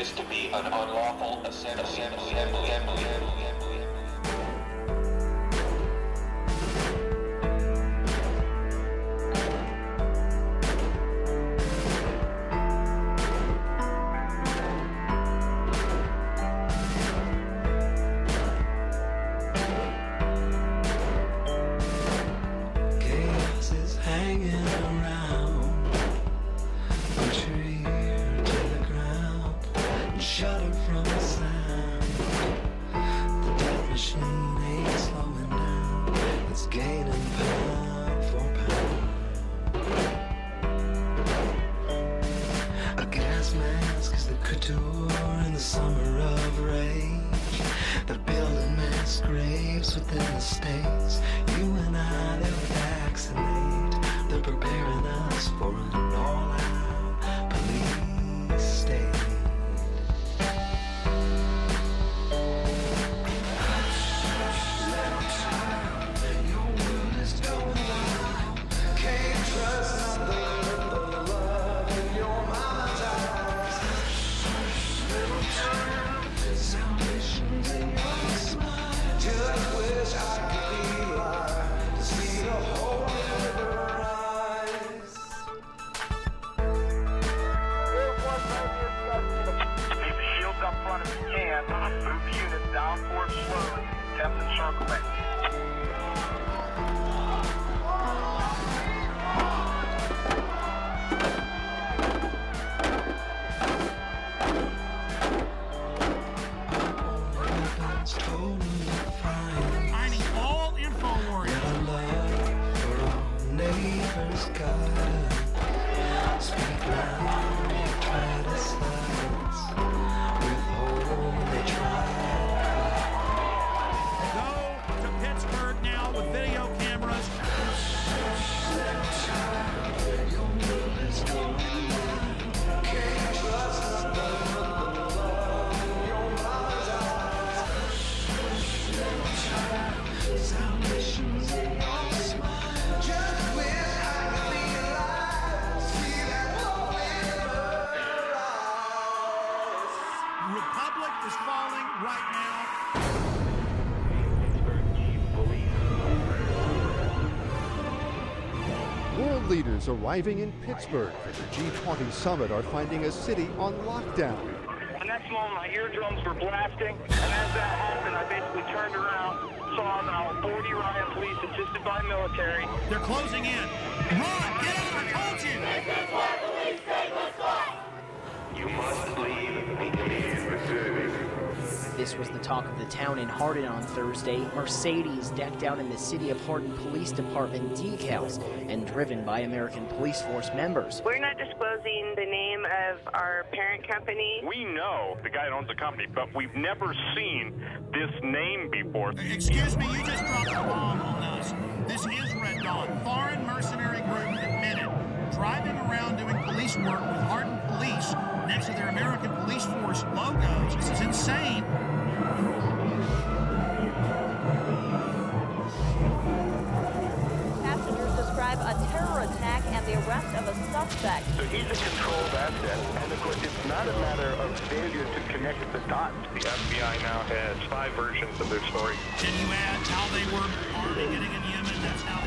this to be an unlawful assembly. Leaders arriving in Pittsburgh for the G20 summit are finding a city on lockdown. The next moment, my eardrums were blasting, and as that happened, I basically turned around, saw about 40 riot police assisted by military. They're closing in. Run! Get out! I told you! This is what police say was what? You must leave immediately. This was the talk of the town in Hardin on Thursday. Mercedes decked out in the City of Hardin Police Department decals and driven by American Police Force members. We're not disclosing the name of our parent company. We know the guy that owns the company, but we've never seen this name before. Excuse me, you just dropped a bomb on us. This is Red Dawn. Foreign mercenary group admitted. Driving around doing police work with Hardin Police next to their American Police Force logos. This is insane. Passengers describe a terror attack and the arrest of a suspect. So he's a controlled asset, and of course it's not a matter of failure to connect the dots. The FBI now has 5 versions of their story. Can you add how they were already getting in Yemen? That's how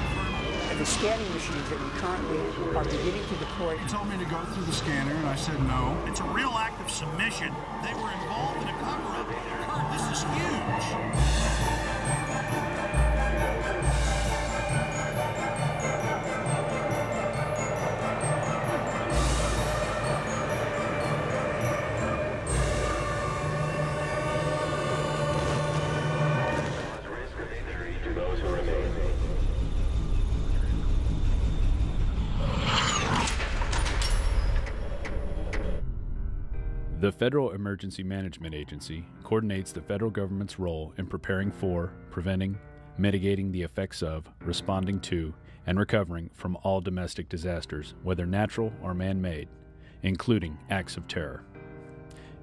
and the scanning machines that we currently are beginning to deploy. He told me to go through the scanner, and I said no. It's a real act of submission. They were involved in a cover-up. Kurt, this is huge. The Federal Emergency Management Agency coordinates the federal government's role in preparing for, preventing, mitigating the effects of, responding to, and recovering from all domestic disasters, whether natural or man-made, including acts of terror.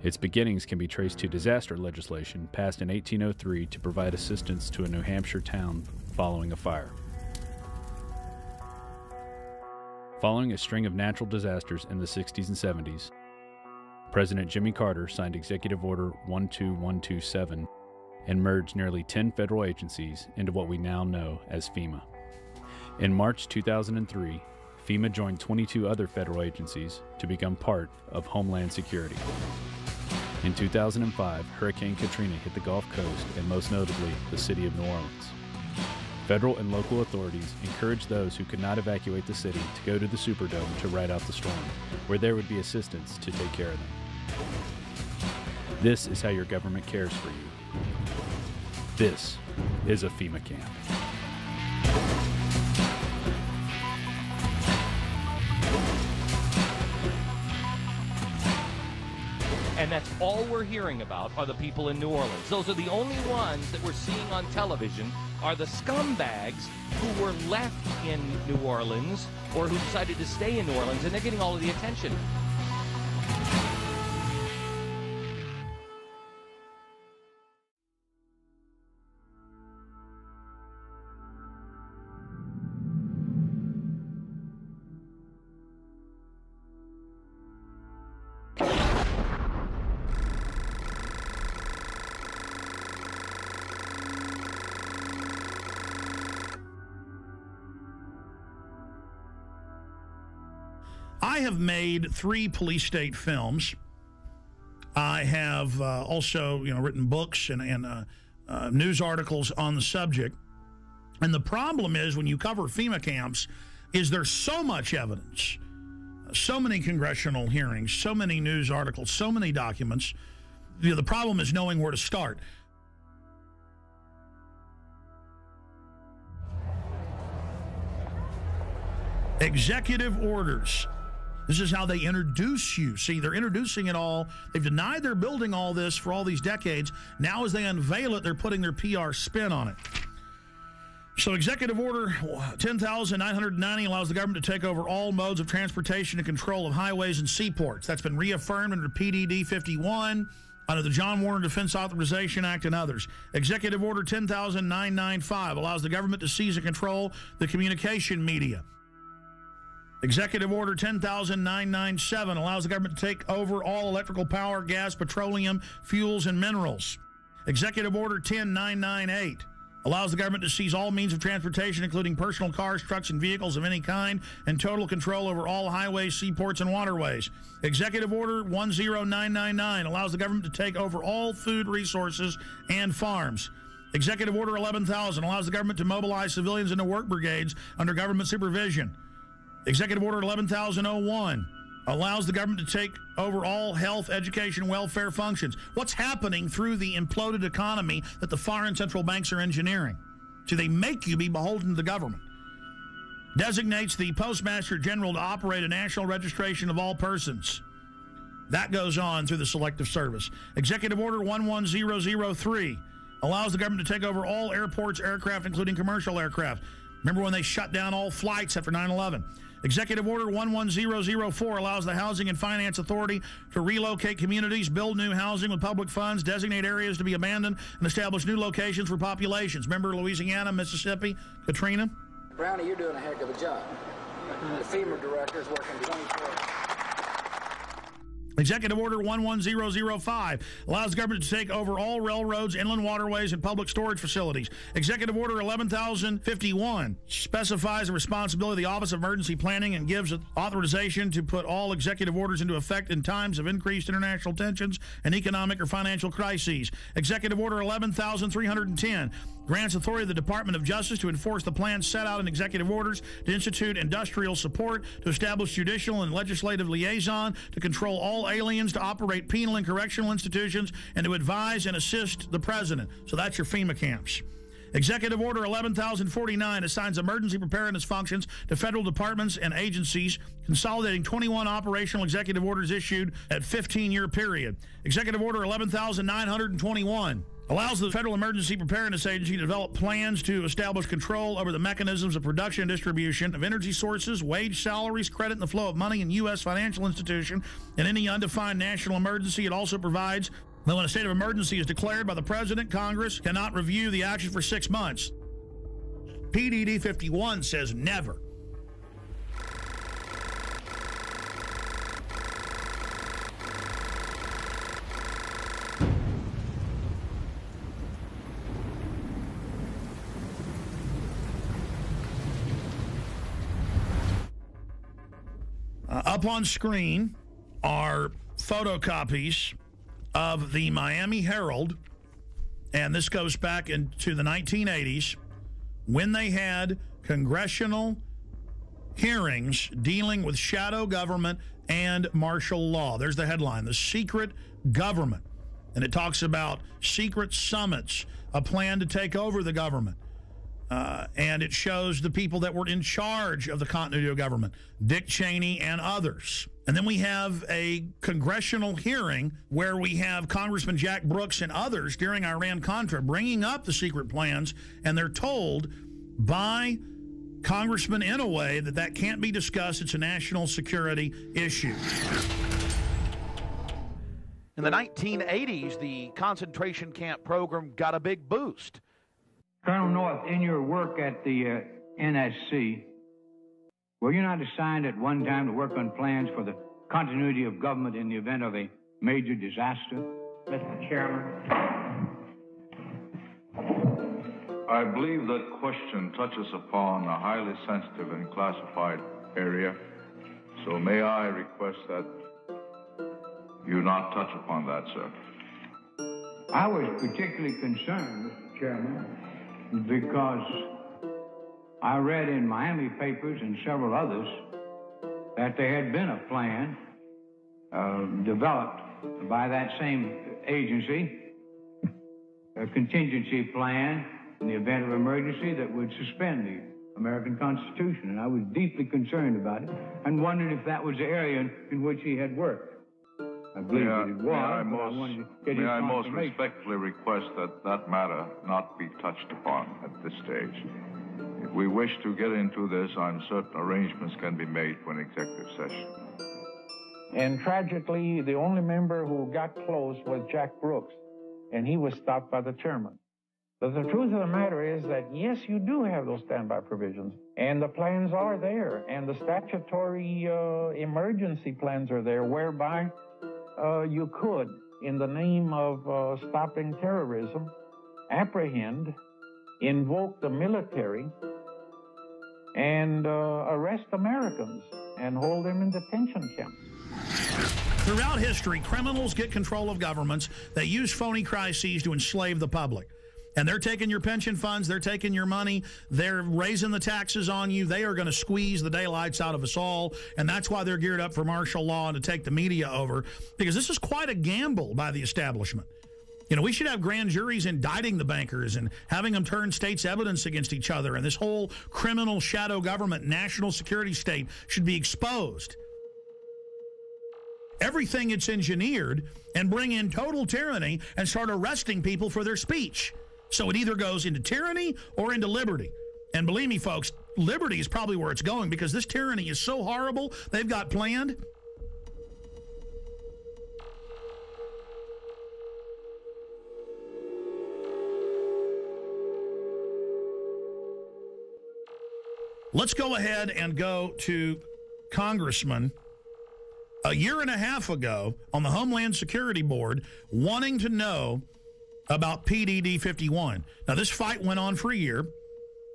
Its beginnings can be traced to disaster legislation passed in 1803 to provide assistance to a New Hampshire town following a fire. Following a string of natural disasters in the 60s and 70s, President Jimmy Carter signed Executive Order 12127 and merged nearly 10 federal agencies into what we now know as FEMA. In March 2003, FEMA joined 22 other federal agencies to become part of Homeland Security. In 2005, Hurricane Katrina hit the Gulf Coast and most notably the city of New Orleans. Federal and local authorities encouraged those who could not evacuate the city to go to the Superdome to ride out the storm, where there would be assistance to take care of them. This is how your government cares for you. This is a FEMA camp. And that's all we're hearing about are the people in New Orleans. Those are the only ones that we're seeing on television are the scumbags who were left in New Orleans or who decided to stay in New Orleans, and they're getting all of the attention. I have made 3 police state films. I have also, written books and news articles on the subject. And the problem is when you cover FEMA camps is there's so much evidence, so many congressional hearings, so many news articles, so many documents. The problem is knowing where to start. Executive orders. This is how they introduce you. See, they're introducing it all. They've denied they're building all this for all these decades. Now as they unveil it, they're putting their PR spin on it. So Executive Order 10,990 allows the government to take over all modes of transportation and control of highways and seaports. That's been reaffirmed under PDD 51, under the John Warner Defense Authorization Act and others. Executive Order 10,995 allows the government to seize and control the communication media. Executive Order 10,997 allows the government to take over all electrical power, gas, petroleum, fuels, and minerals. Executive Order 10,998 allows the government to seize all means of transportation, including personal cars, trucks, and vehicles of any kind, and total control over all highways, seaports, and waterways. Executive Order 10999 allows the government to take over all food resources and farms. Executive Order 11,000 allows the government to mobilize civilians into work brigades under government supervision. Executive Order 11,001 allows the government to take over all health, education, welfare functions. What's happening through the imploded economy that the foreign central banks are engineering? So they make you be beholden to the government. Designates the Postmaster General to operate a national registration of all persons. That goes on through the Selective Service. Executive Order 11003 allows the government to take over all airports, aircraft, including commercial aircraft. Remember when they shut down all flights after 9/11? Executive Order 11004 allows the Housing and Finance Authority to relocate communities, build new housing with public funds, designate areas to be abandoned, and establish new locations for populations. Remember Louisiana, Mississippi, Katrina? Brownie, you're doing a heck of a job. The FEMA director is working 24 hours. Executive Order 11005 allows the government to take over all railroads, inland waterways, and public storage facilities. Executive Order 11,051 specifies the responsibility of the Office of Emergency Planning and gives authorization to put all executive orders into effect in times of increased international tensions and economic or financial crises. Executive Order 11,310 grants authority to the Department of Justice to enforce the plans set out in executive orders, to institute industrial support, to establish judicial and legislative liaison, to control all aliens, to operate penal and correctional institutions, and to advise and assist the president. So that's your FEMA camps. Executive Order 11,049 assigns emergency preparedness functions to federal departments and agencies, consolidating 21 operational executive orders issued at 15-year period. Executive Order 11,921 allows the Federal Emergency Preparedness Agency to develop plans to establish control over the mechanisms of production and distribution of energy sources, wage salaries, credit, and the flow of money in U.S. financial institution. In any undefined national emergency, it also provides that when a state of emergency is declared by the President, Congress cannot review the action for 6 months. PDD 51 says never. Up on screen are photocopies of the Miami Herald, and this goes back into the 1980s when they had congressional hearings dealing with shadow government and martial law. There's the headline, The Secret Government. And it talks about secret summits, a plan to take over the government. And it shows the people that were in charge of the continuity of government, Dick Cheney and others. And then we have a congressional hearing where we have Congressman Jack Brooks and others during Iran-Contra bringing up the secret plans, and they're told by Congressman in a way that that can't be discussed. It's a national security issue. In the 1980s, the concentration camp program got a big boost. Colonel North, in your work at the NSC, were you not assigned at one time to work on plans for the continuity of government in the event of a major disaster? Mr. Chairman. I believe that question touches upon a highly sensitive and classified area, so may I request that you not touch upon that, sir. I was particularly concerned, Mr. Chairman, because I read in Miami papers and several others that there had been a plan developed by that same agency, a contingency plan in the event of emergency that would suspend the American Constitution. And I was deeply concerned about it and wondered if that was the area in which he had worked. I believe that it was. May I most respectfully request that that matter not be touched upon at this stage. If we wish to get into this, I'm certain arrangements can be made for an executive session. And tragically, the only member who got close was Jack Brooks, and he was stopped by the chairman. But the truth of the matter is that, yes, you do have those standby provisions, and the plans are there, and the statutory emergency plans are there, whereby you could, in the name of stopping terrorism, apprehend, invoke the military, and arrest Americans and hold them in detention camps. Throughout history, criminals get control of governments. They use phony crises to enslave the public. And they're taking your pension funds, they're taking your money, they're raising the taxes on you, they are going to squeeze the daylights out of us all, and that's why they're geared up for martial law and to take the media over, because this is quite a gamble by the establishment. You know, we should have grand juries indicting the bankers and having them turn states' evidence against each other, and this whole criminal shadow government, national security state should be exposed. Everything it's engineered and bring in total tyranny and start arresting people for their speech. So it either goes into tyranny or into liberty. And believe me, folks, liberty is probably where it's going, because this tyranny is so horrible they've got planned. Let's go ahead and go to Congressman a year and a half ago on the Homeland Security Board wanting to know about PDD 51. Now, this fight went on for a year.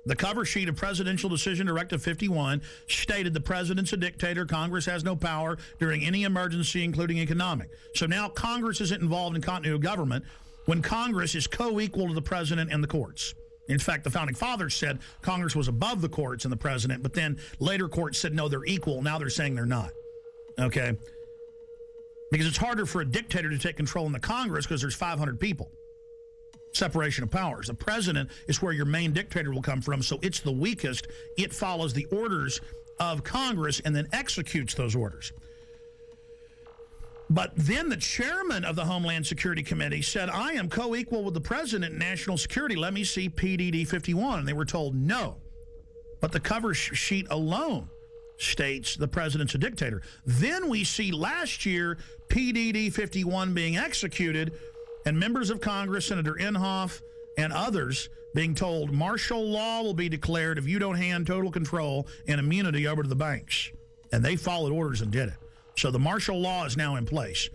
The cover sheet of Presidential Decision Directive 51 stated the president's a dictator. Congress has no power during any emergency, including economic. So now Congress isn't involved in continuity of government when Congress is co-equal to the president and the courts. In fact, the Founding Fathers said Congress was above the courts and the president, but then later courts said, no, they're equal. Now they're saying they're not. Okay? Because it's harder for a dictator to take control in the Congress because there's 500 people. Separation of powers. The president is where your main dictator will come from, so it's the weakest. It follows the orders of Congress and then executes those orders. But then the chairman of the Homeland Security Committee said, I am co-equal with the president in national security. Let me see PDD 51. And they were told no. But the cover sheet alone states the president's a dictator. Then we see last year PDD 51 being executed, and members of Congress, Senator Inhofe and others, being told martial law will be declared if you don't hand total control and immunity over to the banks. And they followed orders and did it. So the martial law is now in place.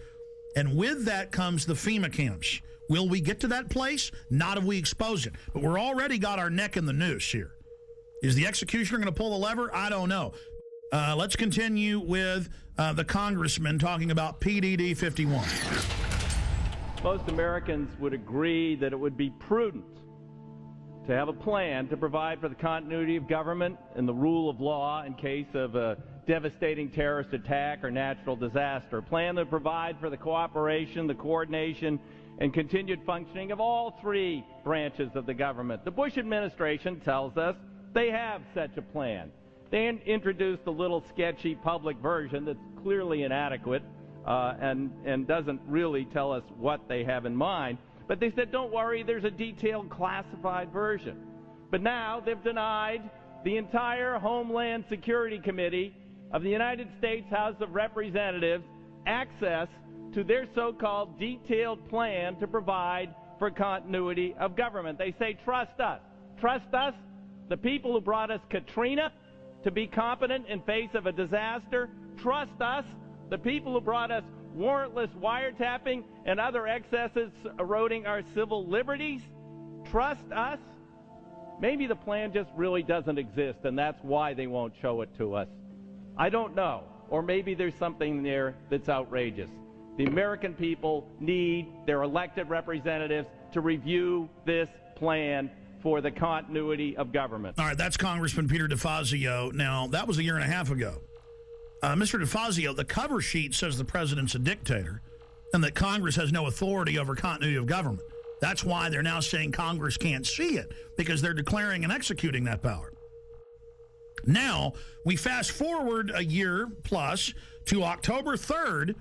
And with that comes the FEMA camps. Will we get to that place? Not if we expose it. But we're already got our neck in the noose here. Is the executioner going to pull the lever? I don't know. Let's continue with the congressman talking about PDD 51. Most Americans would agree that it would be prudent to have a plan to provide for the continuity of government and the rule of law in case of a devastating terrorist attack or natural disaster. A plan to provide for the cooperation, the coordination, and continued functioning of all three branches of the government. The Bush administration tells us they have such a plan. They introduced a little sketchy public version that's clearly inadequate and doesn't really tell us what they have in mind. But they said, don't worry, there's a detailed classified version. But now they've denied the entire Homeland Security Committee of the United States House of Representatives access to their so-called detailed plan to provide for continuity of government. They say, trust us. Trust us, the people who brought us Katrina, to be competent in face of a disaster. Trust us, the people who brought us warrantless wiretapping and other excesses eroding our civil liberties. Trust us. Maybe the plan just really doesn't exist, and that's why they won't show it to us. I don't know. Or maybe there's something there that's outrageous. The American people need their elected representatives to review this plan for the continuity of government. All right, that's Congressman Peter DeFazio. Now, that was a year and a half ago. Mr. DeFazio, the cover sheet says the president's a dictator and that Congress has no authority over continuity of government. That's why they're now saying Congress can't see it, because they're declaring and executing that power. Now, we fast forward a year plus to October 3rd,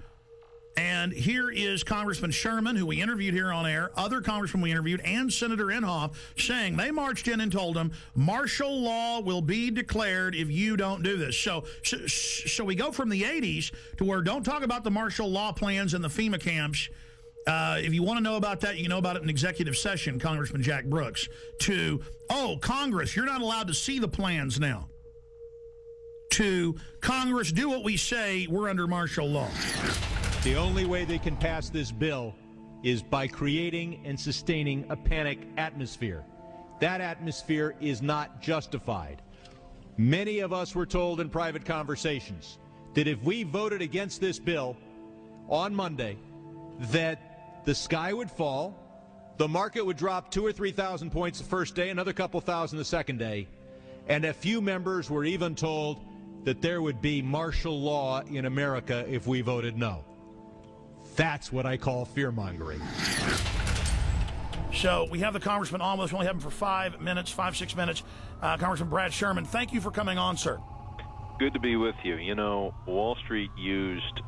and here is Congressman Sherman, who we interviewed here on air, other congressmen we interviewed, and Senator Inhofe, saying they marched in and told them martial law will be declared if you don't do this. So we go from the 80s to where don't talk about the martial law plans and the FEMA camps. If you want to know about that, you can know about it in executive session, Congressman Jack Brooks, to, oh, Congress, you're not allowed to see the plans now. To Congress, do what we say, we're under martial law. The only way they can pass this bill is by creating and sustaining a panic atmosphere. That atmosphere is not justified. Many of us were told in private conversations that if we voted against this bill on Monday, that the sky would fall, the market would drop 2,000 or 3,000 points the first day, another couple thousand the second day, and a few members were even told that there would be martial law in America if we voted no. That's what I call fear-mongering. So we have the congressman on with us. We only have him for 5 minutes, 6 minutes. Congressman Brad Sherman, thank you for coming on, sir. Good to be with you. You know, Wall Street used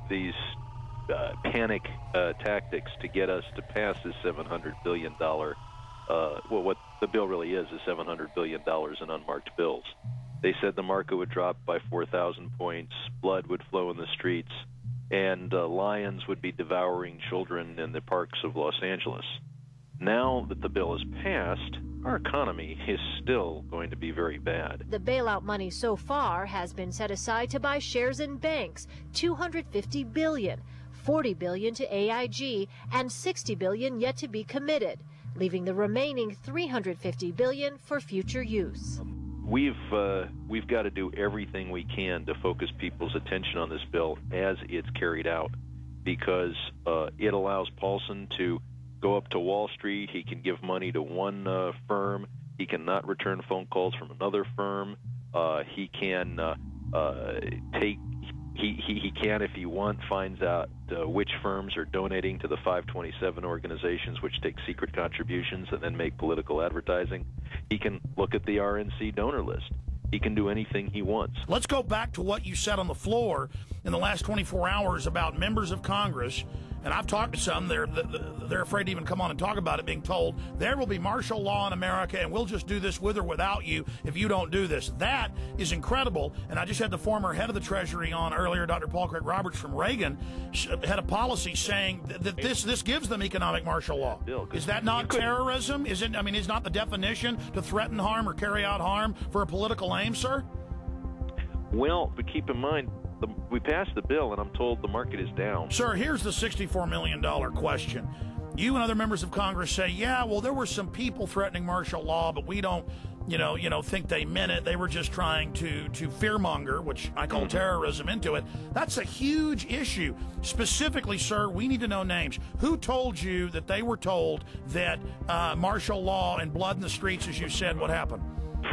these panic tactics to get us to pass this $700 billion, well, what the bill really is $700 billion in unmarked bills. They said the market would drop by 4,000 points, blood would flow in the streets, and lions would be devouring children in the parks of Los Angeles. Now that the bill is passed, our economy is still going to be very bad. The bailout money so far has been set aside to buy shares in banks, $250 billion, $40 billion to AIG, and $60 billion yet to be committed, leaving the remaining $350 billion for future use. We've got to do everything we can to focus people's attention on this bill as it's carried out, because it allows Paulson to go up to Wall Street. He can give money to one firm. He cannot return phone calls from another firm. He can he can, if he wants, finds out which firms are donating to the 527 organizations, which take secret contributions and then make political advertising. He can look at the RNC donor list. He can do anything he wants. Let's go back to what you said on the floor in the last 24 hours about members of Congress. And I've talked to some, they're afraid to even come on and talk about it, being told there will be martial law in America and we'll just do this with or without you if you don't do this. That is incredible. And I just had the former head of the Treasury on earlier, Dr. Paul Craig Roberts from Reagan, had a policy saying that this gives them economic martial law. Is that not terrorism? Is not the definition to threaten harm or carry out harm for a political aim, sir? Well, but keep in mind, we passed the bill, and I'm told the market is down. Sir, here's the $64 million question. You and other members of Congress say, yeah, well, there were some people threatening martial law, but we don't think they meant it. They were just trying to fearmonger, which I call terrorism, into it. That's a huge issue. Specifically, sir, we need to know names. Who told you that they were told that martial law and blood in the streets, as you said, would happen?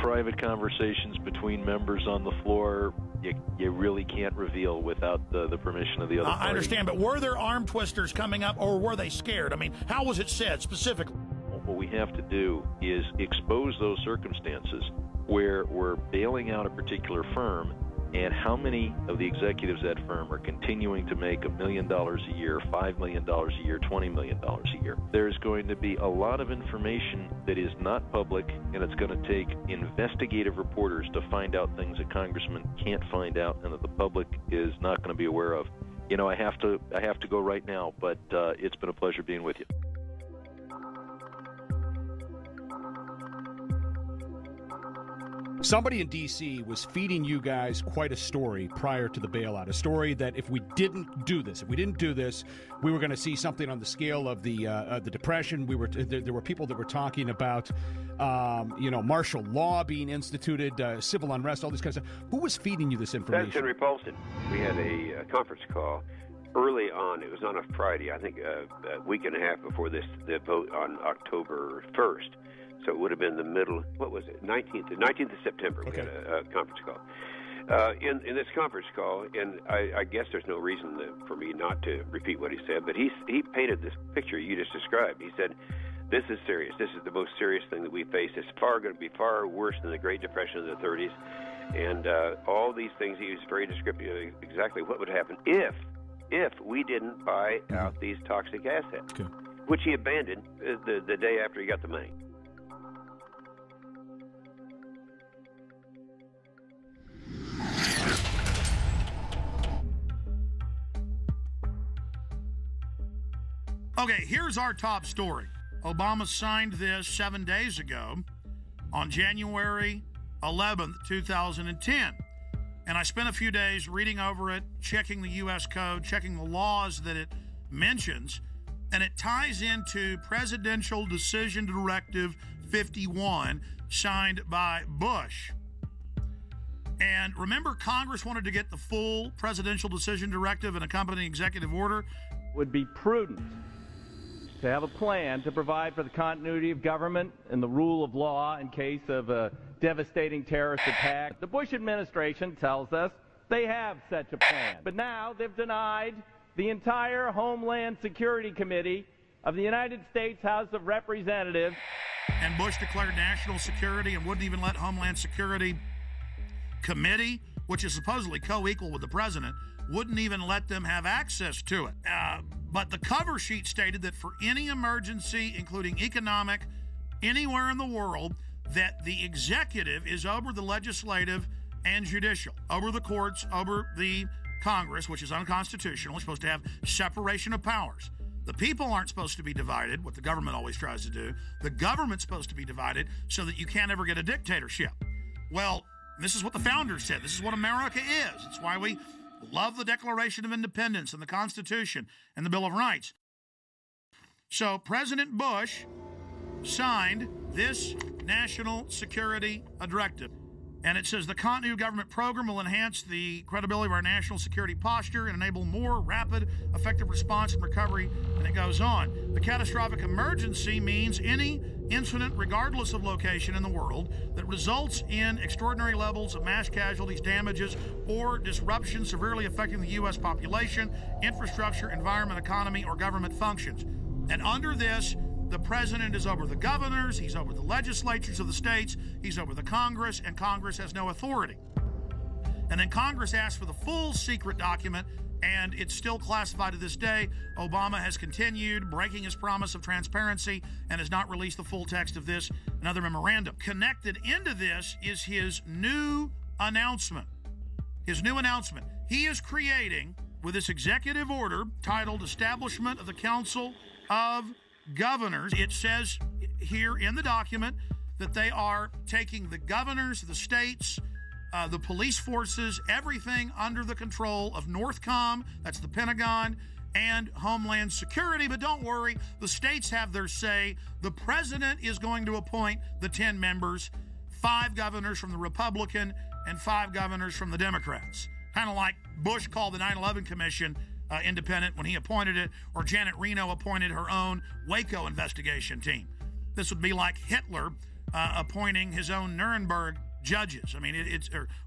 Private conversations between members on the floor, you really can't reveal without the permission of the other party. I understand, but were there arm twisters coming up, or were they scared? I mean, how was it said specifically? What we have to do is expose those circumstances where we're bailing out a particular firm, and how many of the executives at that firm are continuing to make $1 million a year, $5 million a year, $20 million a year. There's going to be a lot of information that is not public, and it's going to take investigative reporters to find out things that congressmen can't find out and that the public is not going to be aware of. I have to go right now, but it's been a pleasure being with you. Somebody in D.C. was feeding you guys quite a story prior to the bailout, a story that if we didn't do this, we were going to see something on the scale of the Depression. There were people that were talking about, martial law being instituted, civil unrest, all this kind of stuff. Who was feeding you this information? That's Henry Paulson. We had a conference call early on. It was on a Friday, I think a week and a half before the vote on October 1st. So it would have been the middle, 19th of September, we had a conference call. In this conference call, and I guess there's no reason for me not to repeat what he said, but he painted this picture you just described. He said, this is serious. This is the most serious thing that we face. It's going to be far worse than the Great Depression of the 30s. And all these things, he was very descriptive of exactly what would happen if we didn't buy out these toxic assets, which he abandoned the day after he got the money. Okay, here's our top story. Obama signed this 7 days ago on January 11th, 2010. And I spent a few days reading over it, checking the U.S. code, checking the laws that it mentions, and it ties into Presidential Decision Directive 51, signed by Bush. And remember, Congress wanted to get the full Presidential Decision Directive and accompanying executive order. Would be prudent to have a plan to provide for the continuity of government and the rule of law in case of a devastating terrorist attack. The Bush administration tells us they have such a plan. But now they've denied the entire Homeland Security Committee of the United States House of Representatives. And Bush declared national security and wouldn't even let Homeland Security Committee, which is supposedly co-equal with the president, wouldn't even let them have access to it. But the cover sheet stated that for any emergency, including economic, anywhere in the world, that the executive is over the legislative and judicial, over the courts, over the Congress, which is unconstitutional. It's supposed to have separation of powers. The people aren't supposed to be divided, what the government always tries to do. The government's supposed to be divided so that you can't ever get a dictatorship. Well, this is what the founders said. This is what America is. It's why we love the Declaration of Independence and the Constitution and the Bill of Rights. So President Bush signed this national security directive. And it says the continuity of government program will enhance the credibility of our national security posture and enable more rapid, effective response and recovery. And it goes on. The catastrophic emergency means any incident, regardless of location in the world, that results in extraordinary levels of mass casualties, damages, or disruption severely affecting the U.S. population, infrastructure, environment, economy, or government functions. And under this, the president is over the governors, he's over the legislatures of the states, he's over the Congress, and Congress has no authority. And then Congress asked for the full secret document, and it's still classified to this day. Obama has continued breaking his promise of transparency and has not released the full text of this, another memorandum. Connected into this is his new announcement. His new announcement. He is creating, with this executive order titled Establishment of the Council of Governors, it says here in the document that they are taking the governors, the states, the police forces, everything under the control of NORTHCOM, that's the Pentagon, and Homeland Security. But don't worry, the states have their say. The president is going to appoint the 10 members. 5 governors from the Republican and 5 governors from the Democrats. Kind of like Bush called the 9/11 Commission independent when he appointed it, or Janet Reno appointed her own Waco investigation team. This would be like Hitler appointing his own Nuremberg judges. I mean,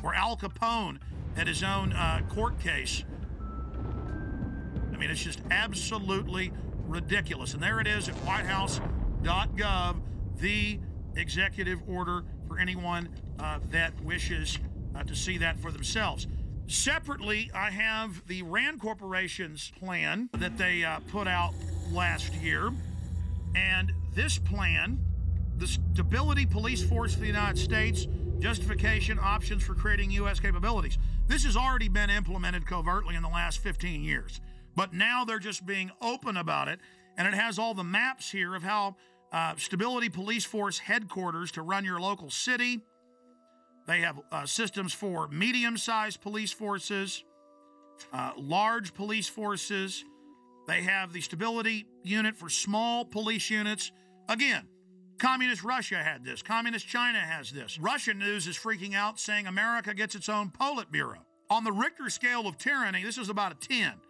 or Al Capone at his own court case. I mean, it's just absolutely ridiculous. And there it is at whitehouse.gov, the executive order for anyone that wishes to see that for themselves. Separately, I have the Rand Corporation's plan that they put out last year. And this plan, the Stability Police Force of the United States, justification, options for creating U.S. capabilities. This has already been implemented covertly in the last 15 years. But now they're just being open about it. And it has all the maps here of how Stability Police Force headquarters to run your local city. They have systems for medium-sized police forces, large police forces. They have the stability unit for small police units. Again, Communist Russia had this. Communist China has this. Russian news is freaking out, saying America gets its own Politburo. On the Richter scale of tyranny, this is about a 10.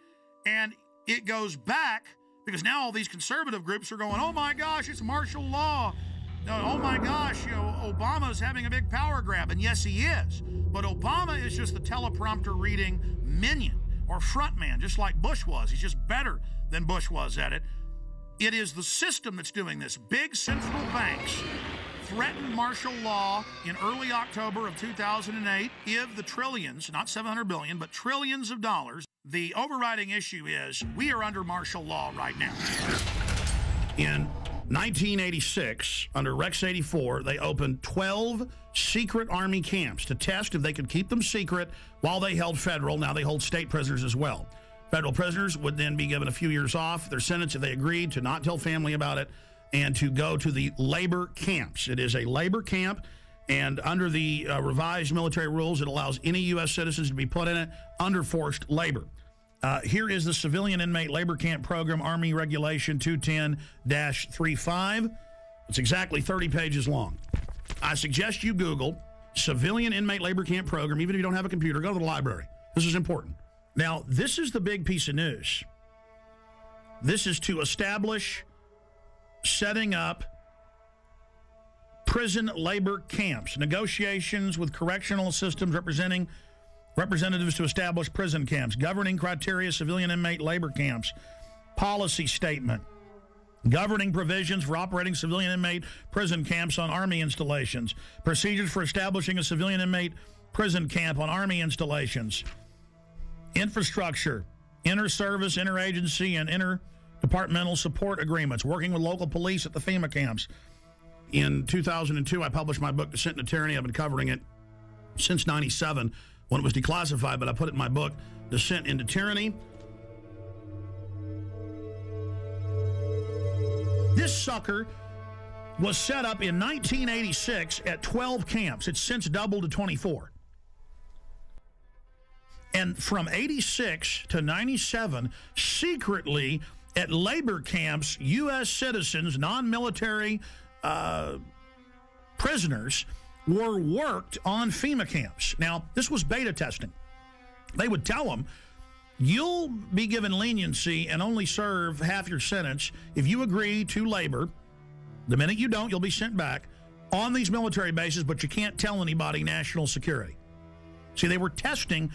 And it goes back, because now all these conservative groups are going, oh my gosh, it's martial law. Oh my gosh, Obama's having a big power grab. And yes, he is. But Obama is just the teleprompter reading minion or frontman, just like Bush was. He's just better than Bush was at it. It is the system that's doing this. Big central banks threatened martial law in early October of 2008. If the trillions, not 700 billion, but trillions of dollars, the overriding issue is we are under martial law right now. In 1986, under Rex 84, they opened 12 secret Army camps to test if they could keep them secret while they held federal. Now they hold state prisoners as well. Federal prisoners would then be given a few years off their sentence if they agreed to not tell family about it and to go to the labor camps. It is a labor camp, and under the revised military rules, it allows any U.S. citizens to be put in it under forced labor. Here is the Civilian Inmate Labor Camp Program, Army Regulation 210-35. It's exactly 30 pages long. I suggest you Google Civilian Inmate Labor Camp Program. Even if you don't have a computer, go to the library. This is important. Now, this is the big piece of news. This is to establish setting up prison labor camps, negotiations with correctional systems representatives to establish prison camps, governing criteria, civilian inmate labor camps, policy statement, governing provisions for operating civilian inmate prison camps on Army installations, procedures for establishing a civilian inmate prison camp on Army installations, infrastructure, inter-service, interagency, and interdepartmental support agreements, working with local police at the FEMA camps. In 2002, I published my book, Descent into Tyranny. I've been covering it since 97. When it was declassified, but I put it in my book, Descent into Tyranny. This sucker was set up in 1986 at 12 camps. It's since doubled to 24. And from 86 to 97, secretly at labor camps, U.S. citizens, non-military prisoners, were worked on FEMA camps. Now, this was beta testing. They would tell them, you'll be given leniency and only serve half your sentence if you agree to labor. The minute you don't, you'll be sent back on these military bases, but you can't tell anybody national security. See, they were testing,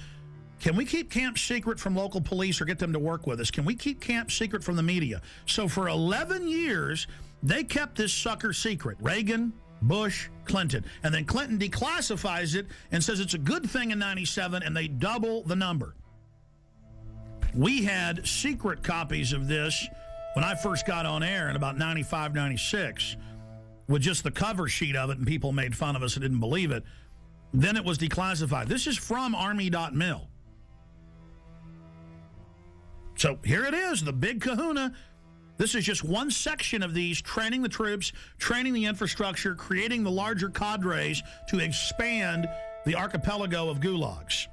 can we keep camps secret from local police or get them to work with us? Can we keep camps secret from the media? So for 11 years, they kept this sucker secret. Reagan, Bush, Clinton. And then Clinton declassifies it and says it's a good thing in 97, and they double the number. We had secret copies of this when I first got on air in about 95, 96, with just the cover sheet of it, and people made fun of us and didn't believe it. Then it was declassified. This is from Army.mil. So here it is, the big kahuna. This is just one section of these, training the troops, training the infrastructure, creating the larger cadres to expand the archipelago of gulags.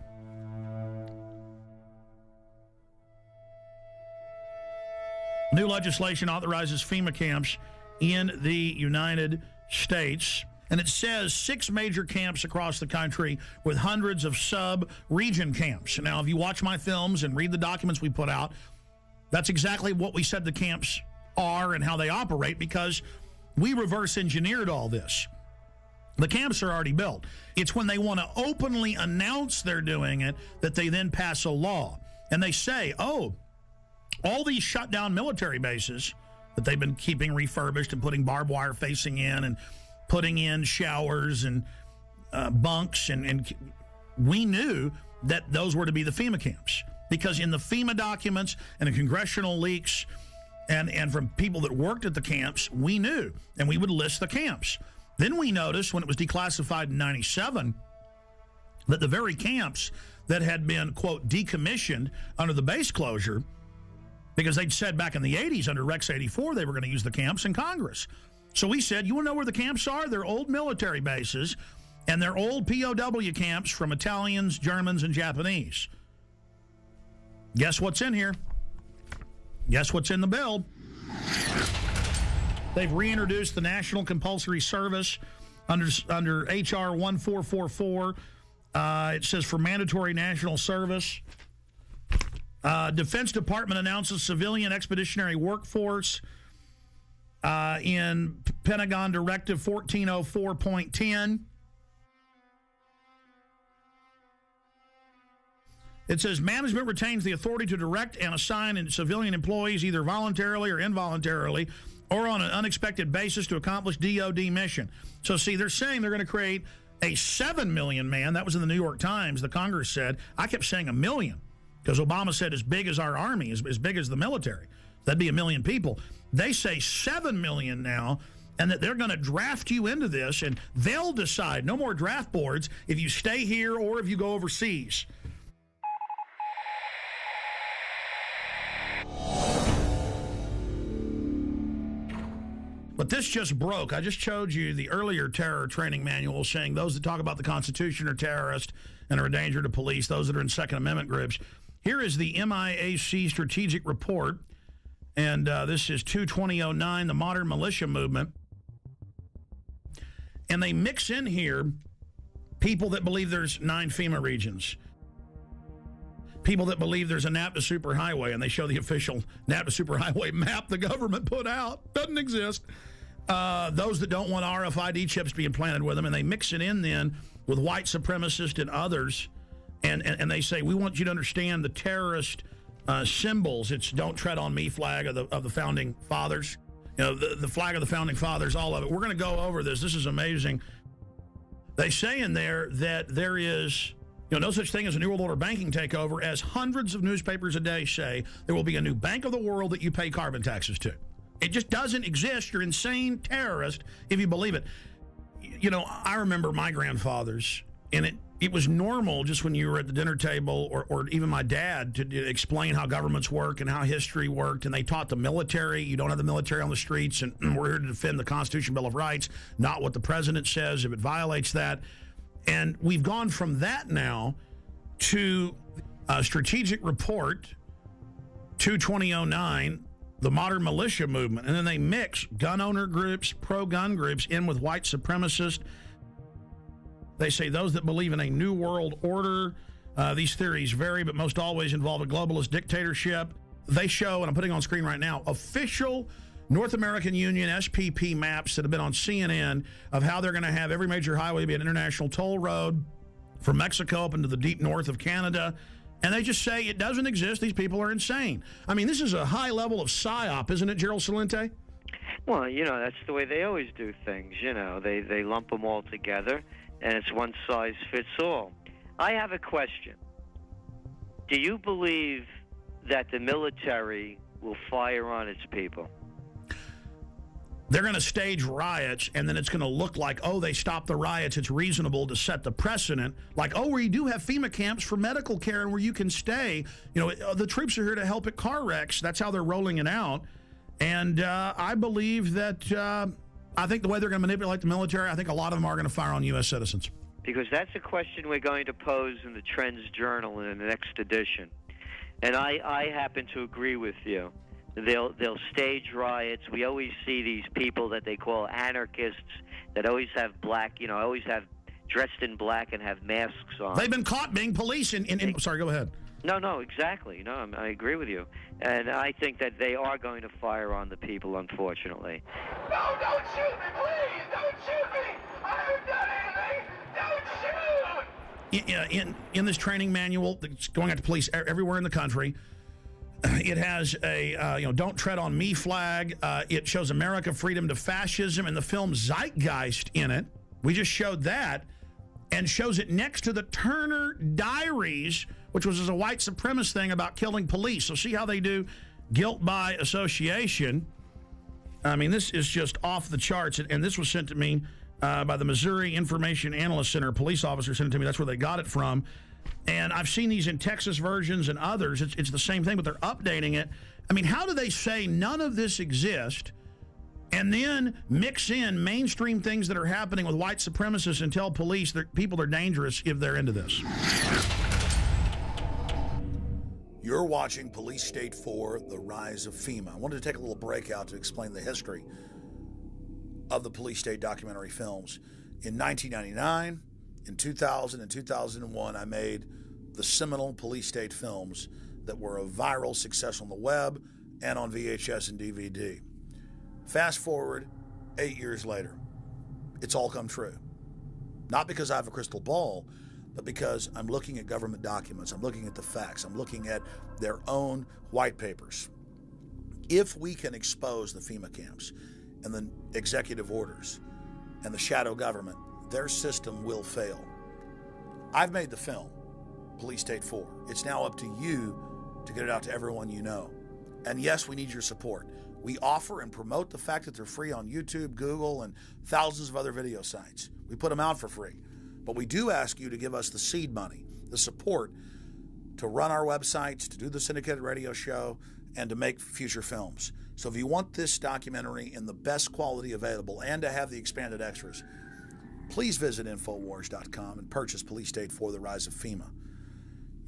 New legislation authorizes FEMA camps in the United States. And it says 6 major camps across the country with hundreds of sub-region camps. Now, if you watch my films and read the documents we put out, that's exactly what we said the camps are and how they operate, because we reverse engineered all this. The camps are already built. It's when they want to openly announce they're doing it that they then pass a law. And they say, oh, all these shut down military bases that they've been keeping refurbished and putting barbed wire facing in and putting in showers and bunks, and we knew that those were to be the FEMA camps, because in the FEMA documents and the congressional leaks and from people that worked at the camps, we knew, and we would list the camps. Then we noticed when it was declassified in 97 that the very camps that had been, quote, decommissioned under the base closure, because they'd said back in the 80s under Rex 84 they were going to use the camps in Congress. So we said, you want to know where the camps are? They're old military bases, and they're old POW camps from Italians, Germans, and Japanese. Guess what's in here? Guess what's in the bill? They've reintroduced the National Compulsory Service under H.R. 1444. It says for mandatory national service. Defense Department announces civilian expeditionary workforce in Pentagon Directive 1404.10. It says management retains the authority to direct and assign civilian employees either voluntarily or involuntarily or on an unexpected basis to accomplish DOD mission. So, see, they're saying they're going to create a 7 million man. That was in the New York Times. The Congress said. I kept saying 1 million because Obama said as big as our army, as big as the military. That'd be 1 million people. They say 7 million now, and that they're going to draft you into this, and they'll decide, no more draft boards, if you stay here or if you go overseas. But this just broke. I just showed you the earlier terror training manual saying those that talk about the Constitution are terrorists and are a danger to police, those that are in Second Amendment groups. Here is the MIAC strategic report, and this is 2/2009, the modern militia movement. And they mix in here people that believe there's 9 FEMA regions, people that believe there's a NAPTA superhighway, and they show the official NAPTA superhighway map the government put out. Doesn't exist. Those that don't want RFID chips being planted with them, and they mix it in then with white supremacists and others, and they say, we want you to understand the terrorist symbols. It's don't tread on me flag of the founding fathers. You know, the flag of the founding fathers, all of it. We're going to go over this. This is amazing. They say in there that there is, no such thing as a New World Order banking takeover, as hundreds of newspapers a day say there will be a new bank of the world that you pay carbon taxes to. It just doesn't exist. You're insane terrorist if you believe it. I remember my grandfathers, and it was normal just when you were at the dinner table, or even my dad, to explain how governments work and how history worked, and they taught the military. You don't have the military on the streets, and we're here to defend the Constitution, Bill of Rights, not what the president says if it violates that. And we've gone from that now to a strategic report, 2/2009, the modern militia movement. And then they mix gun owner groups, pro-gun groups in with white supremacists. They say those that believe in a new world order. These theories vary, but most always involve a globalist dictatorship. They show, and I'm putting on screen right now, official North American Union SPP maps that have been on CNN of how they're going to have every major highway be an international toll road from Mexico up into the deep north of Canada. And they just say it doesn't exist. These people are insane. I mean, this is a high level of psyop, isn't it, Gerald Celente? Well, that's the way they always do things. They lump them all together, and it's one size fits all. I have a question. Do you believe that the military will fire on its people? They're going to stage riots, and then it's going to look like, oh, they stopped the riots. It's reasonable to set the precedent. Like, oh, we do have FEMA camps for medical care and where you can stay. The troops are here to help at car wrecks. That's how they're rolling it out. And I believe that, I think the way they're going to manipulate the military, I think a lot of them are going to fire on U.S. citizens. Because that's a question we're going to pose in the Trends Journal in the next edition. And I happen to agree with you. They'll stage riots. We always see these people that they call anarchists that always have black, always have dressed in black and have masks on. They've been caught being police in sorry, go ahead. No, exactly. No, I agree with you. And I think that they are going to fire on the people, unfortunately. No, don't shoot me, please! Don't shoot me! I haven't done anything! Don't shoot! In this training manual that's going out to police everywhere in the country, it has a "Don't Tread on Me" flag. It shows America, freedom to fascism, and the film Zeitgeist in it. We just showed that, and shows it next to the Turner Diaries, which was a white supremacist thing about killing police. So see how they do guilt by association. I mean, this is just off the charts, and this was sent to me by the Missouri Information Analyst Center. A police officer sent it to me. That's where they got it from. And I've seen these in Texas versions and others. It's the same thing, but they're updating it. I mean, how do they say none of this exists and then mix in mainstream things that are happening with white supremacists and tell police that people are dangerous if they're into this? You're watching Police State 4, The Rise of FEMA. I wanted to take a little break out to explain the history of the Police State documentary films. In 1999, in 2000 and 2001, I made the seminal Police State films that were a viral success on the web and on VHS and DVD. Fast forward 8 years later, it's all come true. Not because I have a crystal ball, but because I'm looking at government documents, I'm looking at the facts, I'm looking at their own white papers. If we can expose the FEMA camps and the executive orders and the shadow government, their system will fail. I've made the film, Police State 4. It's now up to you to get it out to everyone you know. And yes, we need your support. We offer and promote the fact that they're free on YouTube, Google, and thousands of other video sites. We put them out for free. But we do ask you to give us the seed money, the support to run our websites, to do the syndicated radio show, and to make future films. So if you want this documentary in the best quality available and to have the expanded extras, please visit Infowars.com and purchase Police State 4, The Rise of FEMA.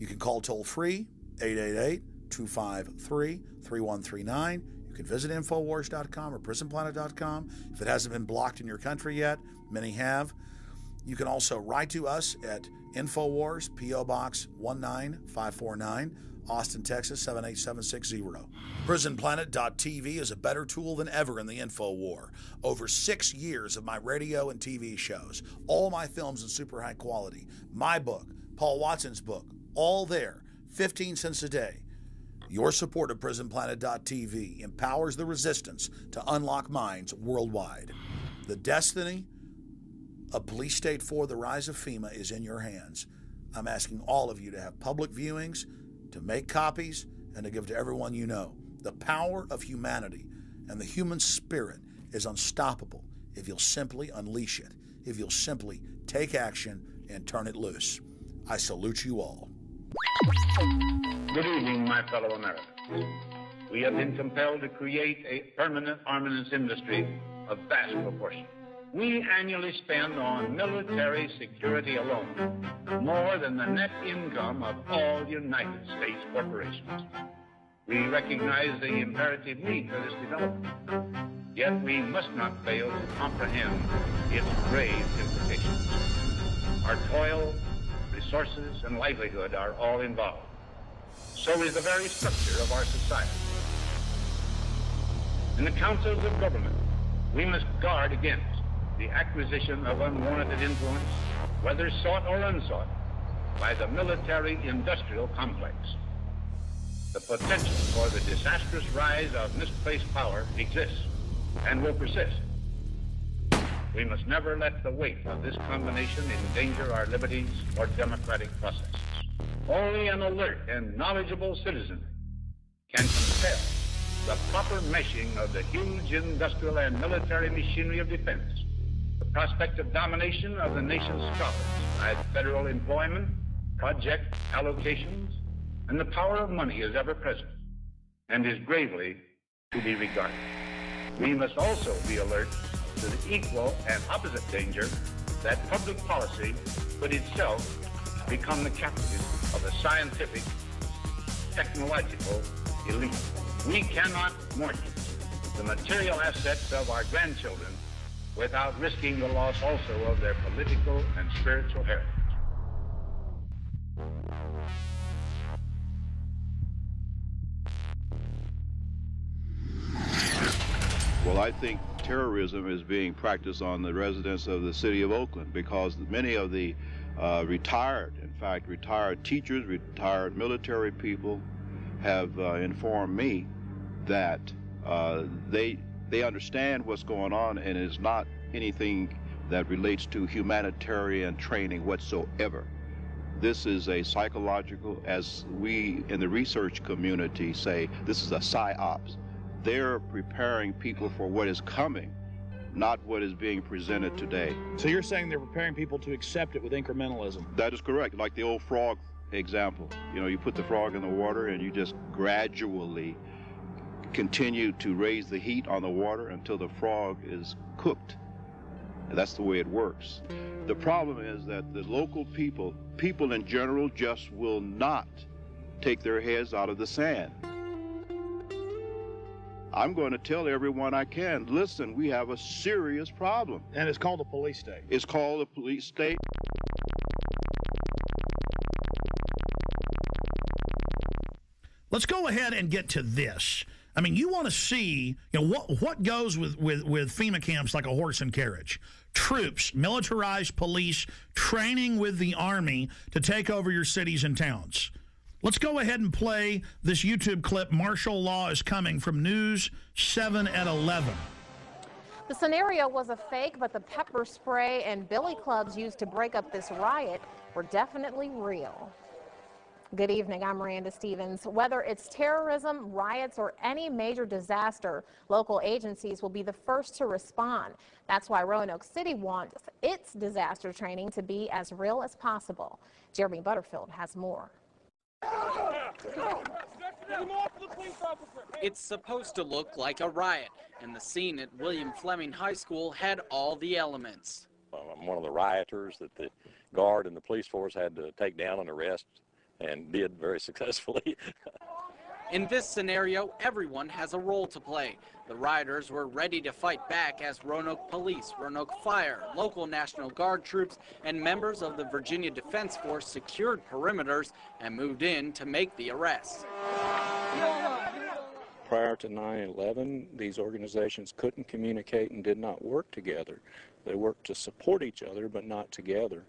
You can call toll-free, 888-253-3139. You can visit Infowars.com or PrisonPlanet.com. If it hasn't been blocked in your country yet, many have. You can also write to us at Infowars, P.O. Box 19549, Austin, Texas 78760. PrisonPlanet.tv is a better tool than ever in the info war. Over 6 years of my radio and TV shows, all my films in super high quality, my book, Paul Watson's book, all there, 15 cents a day. Your support of PrisonPlanet.tv empowers the resistance to unlock minds worldwide. The destiny of Police State 4, The Rise of FEMA is in your hands. I'm asking all of you to have public viewings, to make copies, and to give to everyone you know. The power of humanity and the human spirit is unstoppable if you'll simply unleash it, if you'll simply take action and turn it loose. I salute you all. Good evening, my fellow Americans. We have been compelled to create a permanent armaments industry of vast proportions. We annually spend on military security alone more than the net income of all United States corporations. We recognize the imperative need for this development, yet we must not fail to comprehend its grave implications. Our toil, resources, and livelihood are all involved. So is the very structure of our society. In the councils of government, we must guard against the acquisition of unwarranted influence, whether sought or unsought, by the military-industrial complex. The potential for the disastrous rise of misplaced power exists and will persist. We must never let the weight of this combination endanger our liberties or democratic processes. Only an alert and knowledgeable citizenry can compel the proper meshing of the huge industrial and military machinery of defense, the prospect of domination of the nation's scholars by federal employment, project allocations, and the power of money is ever present and is gravely to be regarded. We must also be alert to the equal and opposite danger that public policy could itself become the captive of a scientific, technological elite. We cannot mortgage the material assets of our grandchildren without risking the loss also of their political and spiritual heritage. Well, I think terrorism is being practiced on the residents of the city of Oakland because many of the retired teachers, retired military people have informed me that they understand what's going on, and it's not anything that relates to humanitarian training whatsoever. This is a psychological, as we in the research community say, this is a psyops. They're preparing people for what is coming, not what is being presented today. So you're saying they're preparing people to accept it with incrementalism? That is correct. Like the old frog example. You know, you put the frog in the water and you just gradually continue to raise the heat on the water until the frog is cooked. And that's the way it works. The problem is that the local people in general, just will not take their heads out of the sand. I'm going to tell everyone I can, listen, we have a serious problem. And it's called a police state. It's called a police state. Let's go ahead and get to this. I mean, you want to see, you know, what goes with FEMA camps like a horse and carriage. Troops, militarized police, training with the Army to take over your cities and towns. Let's go ahead and play this YouTube clip, Martial Law is Coming, from News 7 at 11. The scenario was a fake, but the pepper spray and billy clubs used to break up this riot were definitely real. Good evening, I'm Miranda Stevens. Whether it's terrorism, riots, or any major disaster, local agencies will be the first to respond. That's why Roanoke City wants its disaster training to be as real as possible. Jeremy Butterfield has more. It's supposed to look like a riot, and the scene at William Fleming High School had all the elements. I'm one of the rioters that the guard and the police force had to take down and arrest, and did very successfully. In this scenario, everyone has a role to play. The rioters were ready to fight back as Roanoke Police, Roanoke Fire, local National Guard troops, and members of the Virginia Defense Force secured perimeters and moved in to make the arrests. Prior to 9/11, these organizations couldn't communicate and did not work together. They worked to support each other, but not together.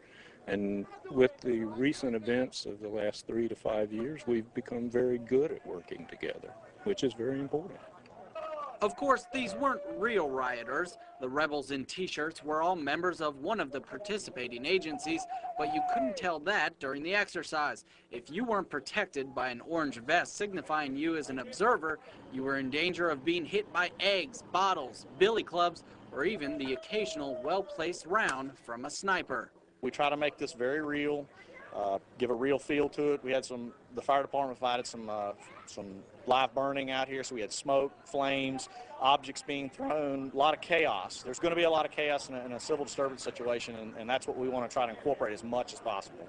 And with the recent events of the last 3 to 5 years, we've become very good at working together, which is very important. Of course, these weren't real rioters. The rebels in T-shirts were all members of one of the participating agencies, but you couldn't tell that during the exercise. If you weren't protected by an orange vest signifying you as an observer, you were in danger of being hit by eggs, bottles, billy clubs, or even the occasional well-placed round from a sniper. We try to make this very real, give a real feel to it. We had the fire department provided some live burning out here, so we had smoke, flames, objects being thrown, a lot of chaos. There's going to be a lot of chaos in a civil disturbance situation, and that's what we want to try to incorporate as much as possible.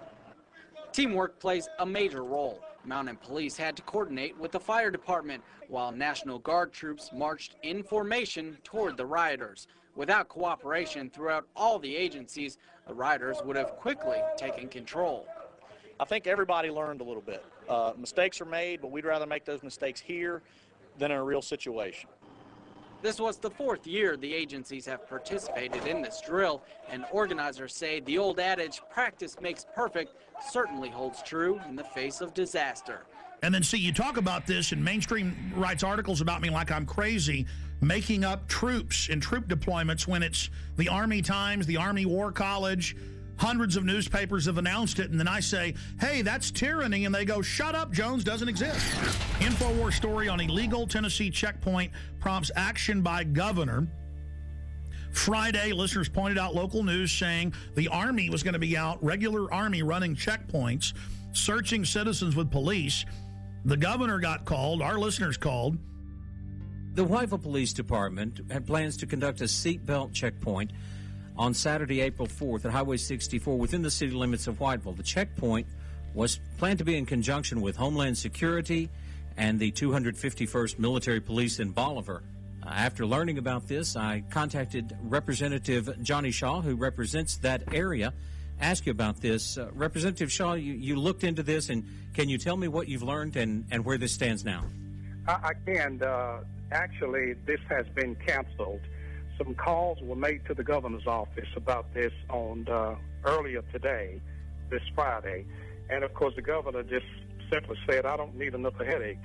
Teamwork plays a major role. Mountain Police had to coordinate with the fire department, while National Guard troops marched in formation toward the rioters. Without cooperation throughout all the agencies, the rioters would have quickly taken control. I think everybody learned a little bit. Mistakes are made, but we'd rather make those mistakes here than in a real situation. This was the 4th year the agencies have participated in this drill, and organizers say the old adage, practice makes perfect, certainly holds true in the face of disaster. And then, see, you talk about this, and mainstream writes articles about me like I'm crazy, making up troops and troop deployments when it's the Army Times, the Army War College, hundreds of newspapers have announced it, and then I say, hey, that's tyranny, and they go, shut up, Jones doesn't exist. InfoWars story on illegal Tennessee checkpoint prompts action by governor. Friday, listeners pointed out local news saying the Army was going to be out, regular Army running checkpoints, searching citizens with police. The governor got called, our listeners called. The Whiteville Police Department had plans to conduct a seatbelt checkpoint on Saturday, April 4th at Highway 64 within the city limits of Whiteville. The checkpoint was planned to be in conjunction with Homeland Security and the 251st Military Police in Bolivar. After learning about this, I contacted Representative Johnny Shaw, who represents that area, ask you about this. Representative Shaw, you looked into this, and can you tell me what you've learned and where this stands now? I can. Actually, this has been canceled. Some calls were made to the governor's office about this on earlier today, this Friday, and of course the governor just simply said, I don't need another headache.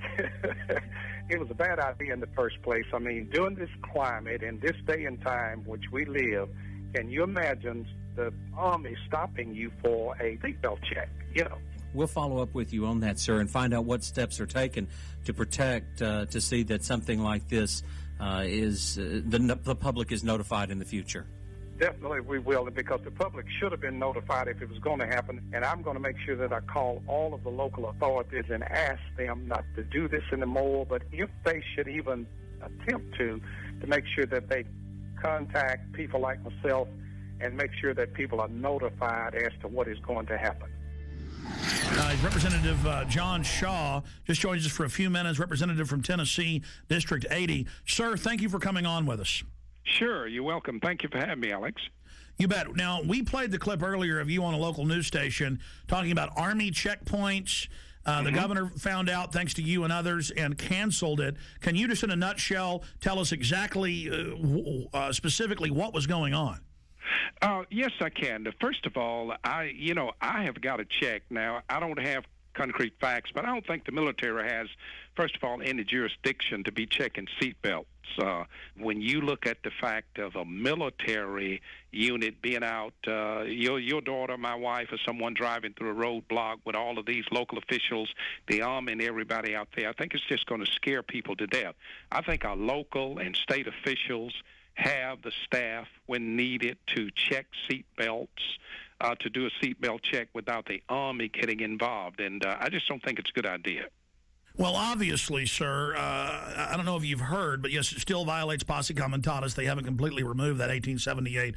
It was a bad idea in the first place. I mean, during this climate, in this day and time which we live, can you imagine the Army stopping you for a seatbelt check? You know. We'll follow up with you on that, sir, and find out what steps are taken to protect, to see that something like this the public is notified in the future. Definitely we will, because the public should have been notified if it was going to happen, and I'm going to make sure that I call all of the local authorities and ask them not to do this anymore, but if they should even attempt to make sure that they contact people like myself and make sure that people are notified as to what is going to happen. Representative John Shaw just joins us for a few minutes, representative from Tennessee, District 80. Sir, thank you for coming on with us. Sure, you're welcome. Thank you for having me, Alex. You bet. Now, we played the clip earlier of you on a local news station talking about Army checkpoints. The governor found out, thanks to you and others, and canceled it. Can you just, in a nutshell, tell us exactly, specifically what was going on? Yes, I can. First of all, I have got to check. Now, I don't have concrete facts, but I don't think the military has, first of all, any jurisdiction to be checking seatbelts. When you look at the fact of a military unit being out, your daughter, my wife, or someone driving through a roadblock with all of these local officials, the Army and everybody out there, I think it's just going to scare people to death. I think our local and state officials have the staff when needed to check seatbelts, to do a seatbelt check without the Army getting involved. And I just don't think it's a good idea. Well, obviously, sir, I don't know if you've heard, but yes, it still violates posse comitatus. They haven't completely removed that 1878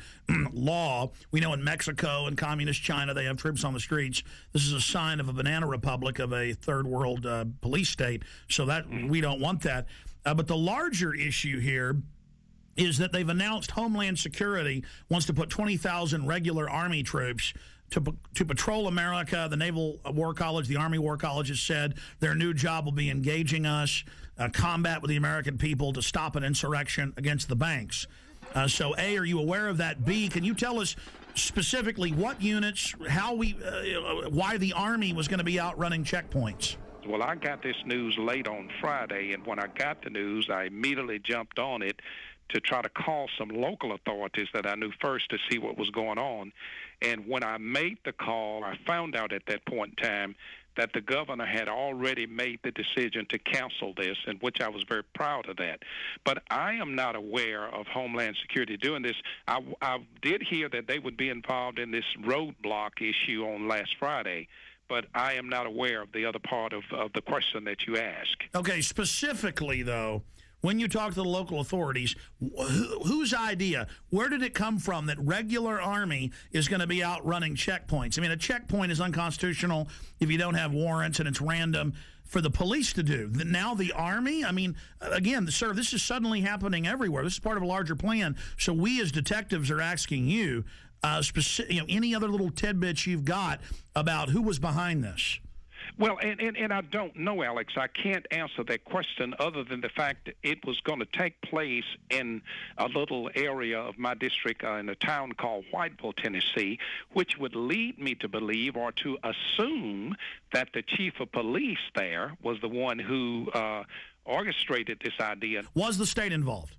law. We know in Mexico and communist China they have troops on the streets. This is a sign of a banana republic, of a third world police state, so that we don't want that. But the larger issue here is that they've announced Homeland Security wants to put 20,000 regular Army troops to patrol America. The Naval War College, the Army War College has said their new job will be engaging us, combat with the American people to stop an insurrection against the banks. So, A, are you aware of that? B, can you tell us specifically what units, why the Army was going to be out running checkpoints? Well, I got this news late on Friday, and when I got the news, I immediately jumped on it to try to call some local authorities that I knew first to see what was going on. And when I made the call, I found out at that point in time that the governor had already made the decision to cancel this, and which I was very proud of that. But I am not aware of Homeland Security doing this. I did hear that they would be involved in this roadblock issue on last Friday, but I am not aware of the other part of the question that you asked. Okay, specifically, though, when you talk to the local authorities, whose idea, where did it come from that regular Army is going to be out running checkpoints? I mean, a checkpoint is unconstitutional if you don't have warrants and it's random for the police to do. Now the Army? I mean, again, sir, this is suddenly happening everywhere. This is part of a larger plan. So we as detectives are asking you, any other little tidbits you've got about who was behind this? Well, and I don't know, Alex. I can't answer that question other than the fact that it was going to take place in a little area of my district in a town called Whiteville, Tennessee, which would lead me to believe or to assume that the chief of police there was the one who orchestrated this idea. Was the state involved?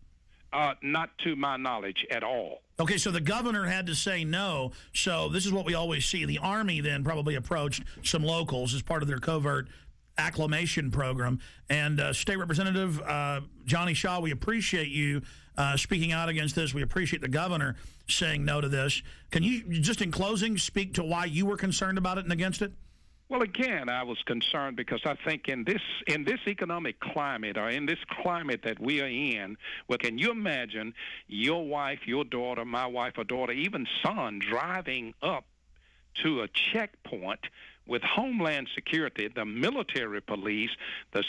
Not to my knowledge at all. Okay, so the governor had to say no. So this is what we always see. The Army then probably approached some locals as part of their covert acclimation program. And State Representative Johnny Shaw, we appreciate you speaking out against this. We appreciate the governor saying no to this. Can you, just in closing, speak to why you were concerned about it and against it? Well, again, I was concerned because I think in this economic climate, or in this climate that we are in, well, can you imagine your wife, your daughter, my wife or daughter, even son driving up to a checkpoint with Homeland Security, the military police, the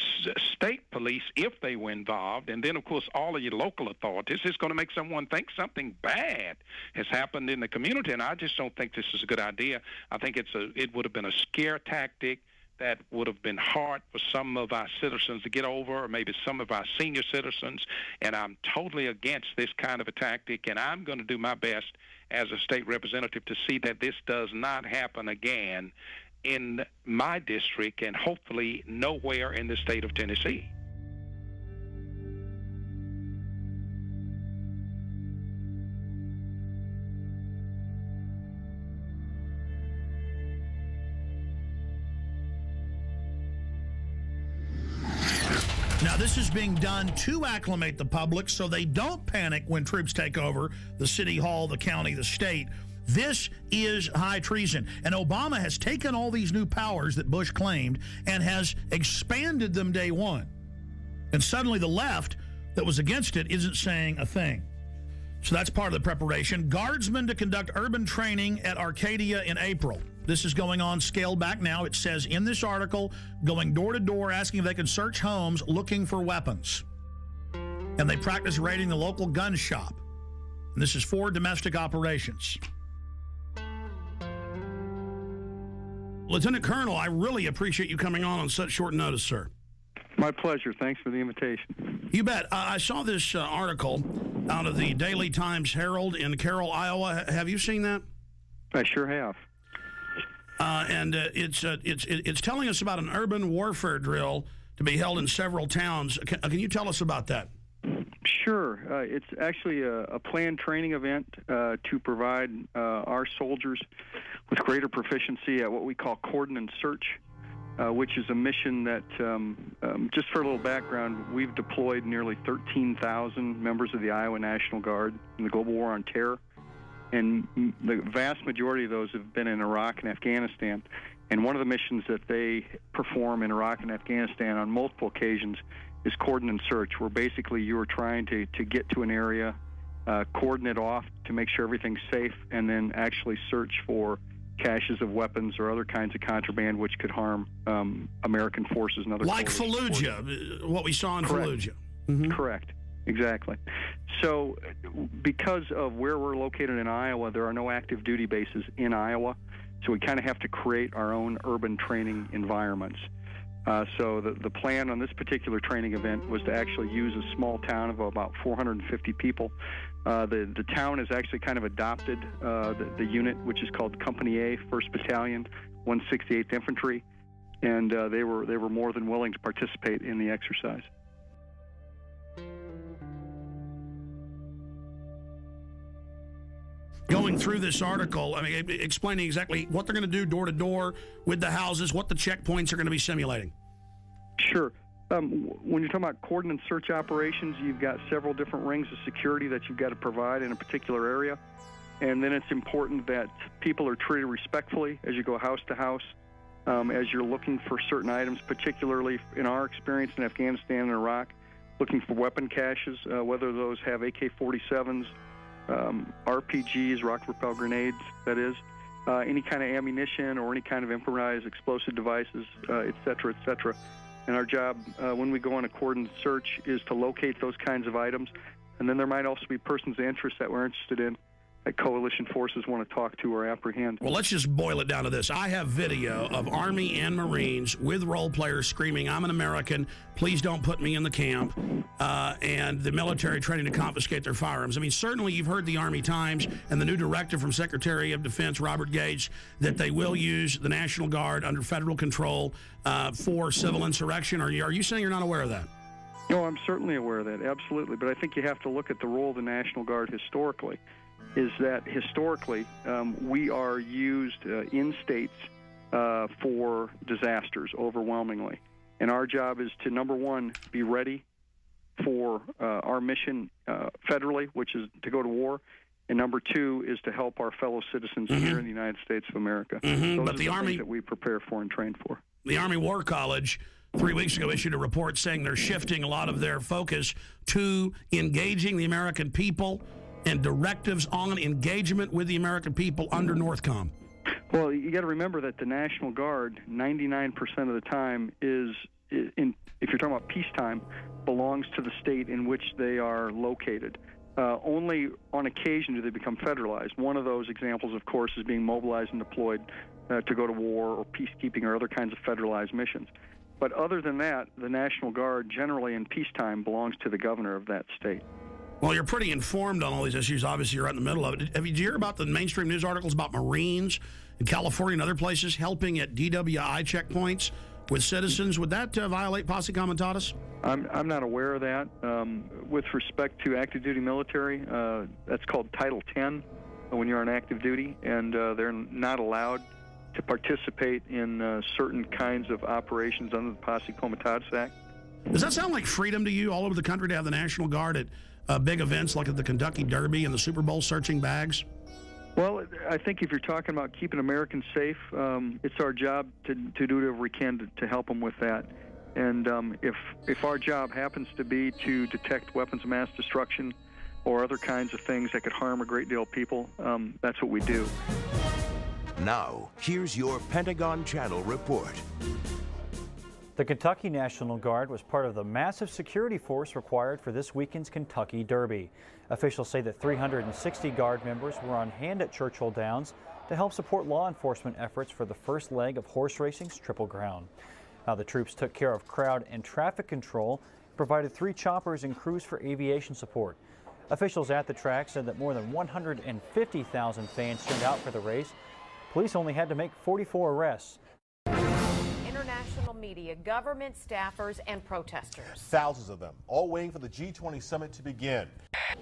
state police, if they were involved, and then, of course, all of your local authorities, it's going to make someone think something bad has happened in the community, and I just don't think this is a good idea. I think it would have been a scare tactic that would have been hard for some of our citizens to get over, or maybe some of our senior citizens, and I'm totally against this kind of a tactic, and I'm going to do my best as a state representative to see that this does not happen again in my district and hopefully nowhere in the state of Tennessee. Now, this is being done to acclimate the public so they don't panic when troops take over the city hall, the county, the state. This is high treason. And Obama has taken all these new powers that Bush claimed and has expanded them day one. And suddenly the left that was against it isn't saying a thing. So that's part of the preparation. Guardsmen to conduct urban training at Arcadia in April. This is going on scaled back now. It says in this article, going door to door, asking if they can search homes looking for weapons. And they practice raiding the local gun shop. And this is for domestic operations. Lieutenant Colonel, I really appreciate you coming on such short notice, sir. My pleasure. Thanks for the invitation. You bet. I saw this article out of the Daily Times Herald in Carroll, Iowa. Have you seen that? I sure have. And it's telling us about an urban warfare drill to be held in several towns. Can you tell us about that? Sure. It's actually a planned training event to provide our soldiers with greater proficiency at what we call cordon and search, which is a mission that, just for a little background, we've deployed nearly 13,000 members of the Iowa National Guard in the global war on terror. And the vast majority of those have been in Iraq and Afghanistan. And one of the missions that they perform in Iraq and Afghanistan on multiple occasions is cordon and search, where basically you are trying to get to an area, cordon it off to make sure everything's safe, and then actually search for caches of weapons or other kinds of contraband which could harm American forces and other like Fallujah, what we saw in Correct. Fallujah. Mm-hmm. Correct. Exactly. So because of where we're located in Iowa, there are no active duty bases in Iowa, so we kind of have to create our own urban training environments. So the plan on this particular training event was to actually use a small town of about 450 people. The town has actually kind of adopted the unit, which is called Company A, 1st Battalion, 168th Infantry, and they were more than willing to participate in the exercise. Going through this article, I mean, explaining exactly what they're going to do door to door with the houses, what the checkpoints are going to be simulating. Sure. When you're talking about cordon and search operations, you've got several different rings of security that you've got to provide in a particular area. And then it's important that people are treated respectfully as you go house to house, as you're looking for certain items, particularly in our experience in Afghanistan and Iraq, looking for weapon caches, whether those have AK-47s, RPGs, rocket-propelled grenades, that is, any kind of ammunition or any kind of improvised explosive devices, et cetera, et cetera. And our job, when we go on a cordon search, is to locate those kinds of items. And then there might also be persons of interest that we're interested in that coalition forces want to talk to or apprehend. Well, let's just boil it down to this. I have video of Army and Marines with role players screaming, "I'm an American, please don't put me in the camp," and the military trying to confiscate their firearms. I mean, certainly you've heard the Army Times and the new directive from Secretary of Defense Robert Gates that they will use the National Guard under federal control for civil insurrection. Are you saying you're not aware of that? No, I'm certainly aware of that, absolutely. But I think you have to look at the role of the National Guard historically. Is that historically we are used in states for disasters overwhelmingly. And our job is to, number one, be ready for our mission federally, which is to go to war. And number two is to help our fellow citizens here in the United States of America. Those But are the Army things that we prepare for and train for. The Army War College 3 weeks ago issued a report saying they're shifting a lot of their focus to engaging the American people and directives on engagement with the American people under NORTHCOM. Well, you got to remember that the National Guard, 99% of the time, if you're talking about peacetime, belongs to the state in which they are located. Only on occasion do they become federalized. One of those examples, of course, is being mobilized and deployed to go to war or peacekeeping or other kinds of federalized missions. But other than that, the National Guard generally in peacetime belongs to the governor of that state. Well, you're pretty informed on all these issues. Obviously, you're right in the middle of it. Did you hear about the mainstream news articles about Marines in California and other places helping at DWI checkpoints with citizens? Would that violate posse comitatus? I'm not aware of that. With respect to active duty military, that's called Title 10 when you're on active duty, and they're not allowed to participate in certain kinds of operations under the Posse Comitatus Act. Does that sound like freedom to you all over the country to have the National Guard at big events like at the Kentucky Derby and the Super Bowl searching bags? Well, I think if you're talking about keeping Americans safe, it's our job to do whatever we can to help them with that. And if our job happens to be to detect weapons of mass destruction or other kinds of things that could harm a great deal of people, that's what we do. Now, here's your Pentagon Channel report. The Kentucky National Guard was part of the massive security force required for this weekend's Kentucky Derby. Officials say that 360 Guard members were on hand at Churchill Downs to help support law enforcement efforts for the first leg of horse racing's Triple Crown. Now, the troops took care of crowd and traffic control, provided 3 choppers and crews for aviation support. Officials at the track said that more than 150,000 fans turned out for the race. Police only had to make 44 arrests. International media, government staffers, and protesters. Thousands of them, all waiting for the G20 summit to begin.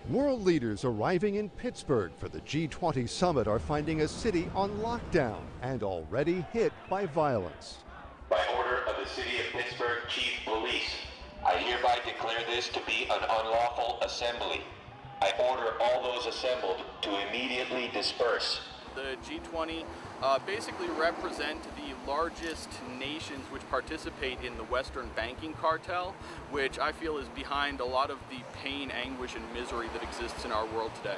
World leaders arriving in Pittsburgh for the G20 summit are finding a city on lockdown and already hit by violence. By order of the City of Pittsburgh Chief Police, I hereby declare this to be an unlawful assembly. I order all those assembled to immediately disperse. The G20 basically represent the largest nations which participate in the Western banking cartel, which I feel is behind a lot of the pain, anguish, and misery that exists in our world today.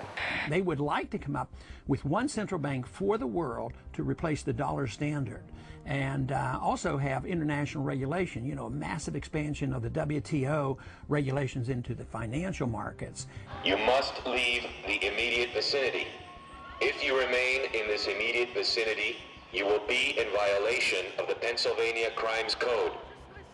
They would like to come up with one central bank for the world to replace the dollar standard, and also have international regulation, a massive expansion of the WTO regulations into the financial markets. You must leave the immediate vicinity. If you remain in this immediate vicinity, you will be in violation of the Pennsylvania Crimes Code,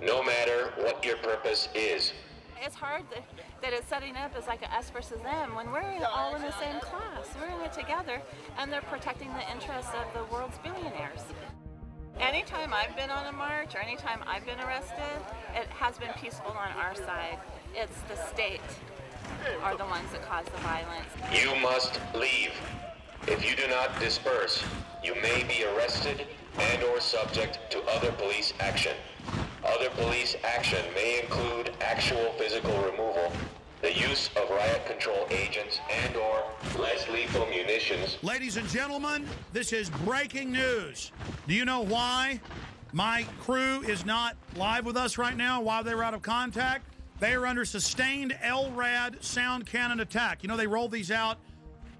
no matter what your purpose is. It's hard that it's setting up as like a us versus them when we're all in the same class. We're in it together, and they're protecting the interests of the world's billionaires. Anytime I've been on a march or anytime I've been arrested, it has been peaceful on our side. It's the state are the ones that cause the violence. You must leave. If you do not disperse, you may be arrested and or subject to other police action. Other police action may include actual physical removal, the use of riot control agents and or less lethal munitions. Ladies and gentlemen, this is breaking news. Do you know why my crew is not live with us right now, why they were out of contact? They are under sustained LRAD sound cannon attack. They rolled these out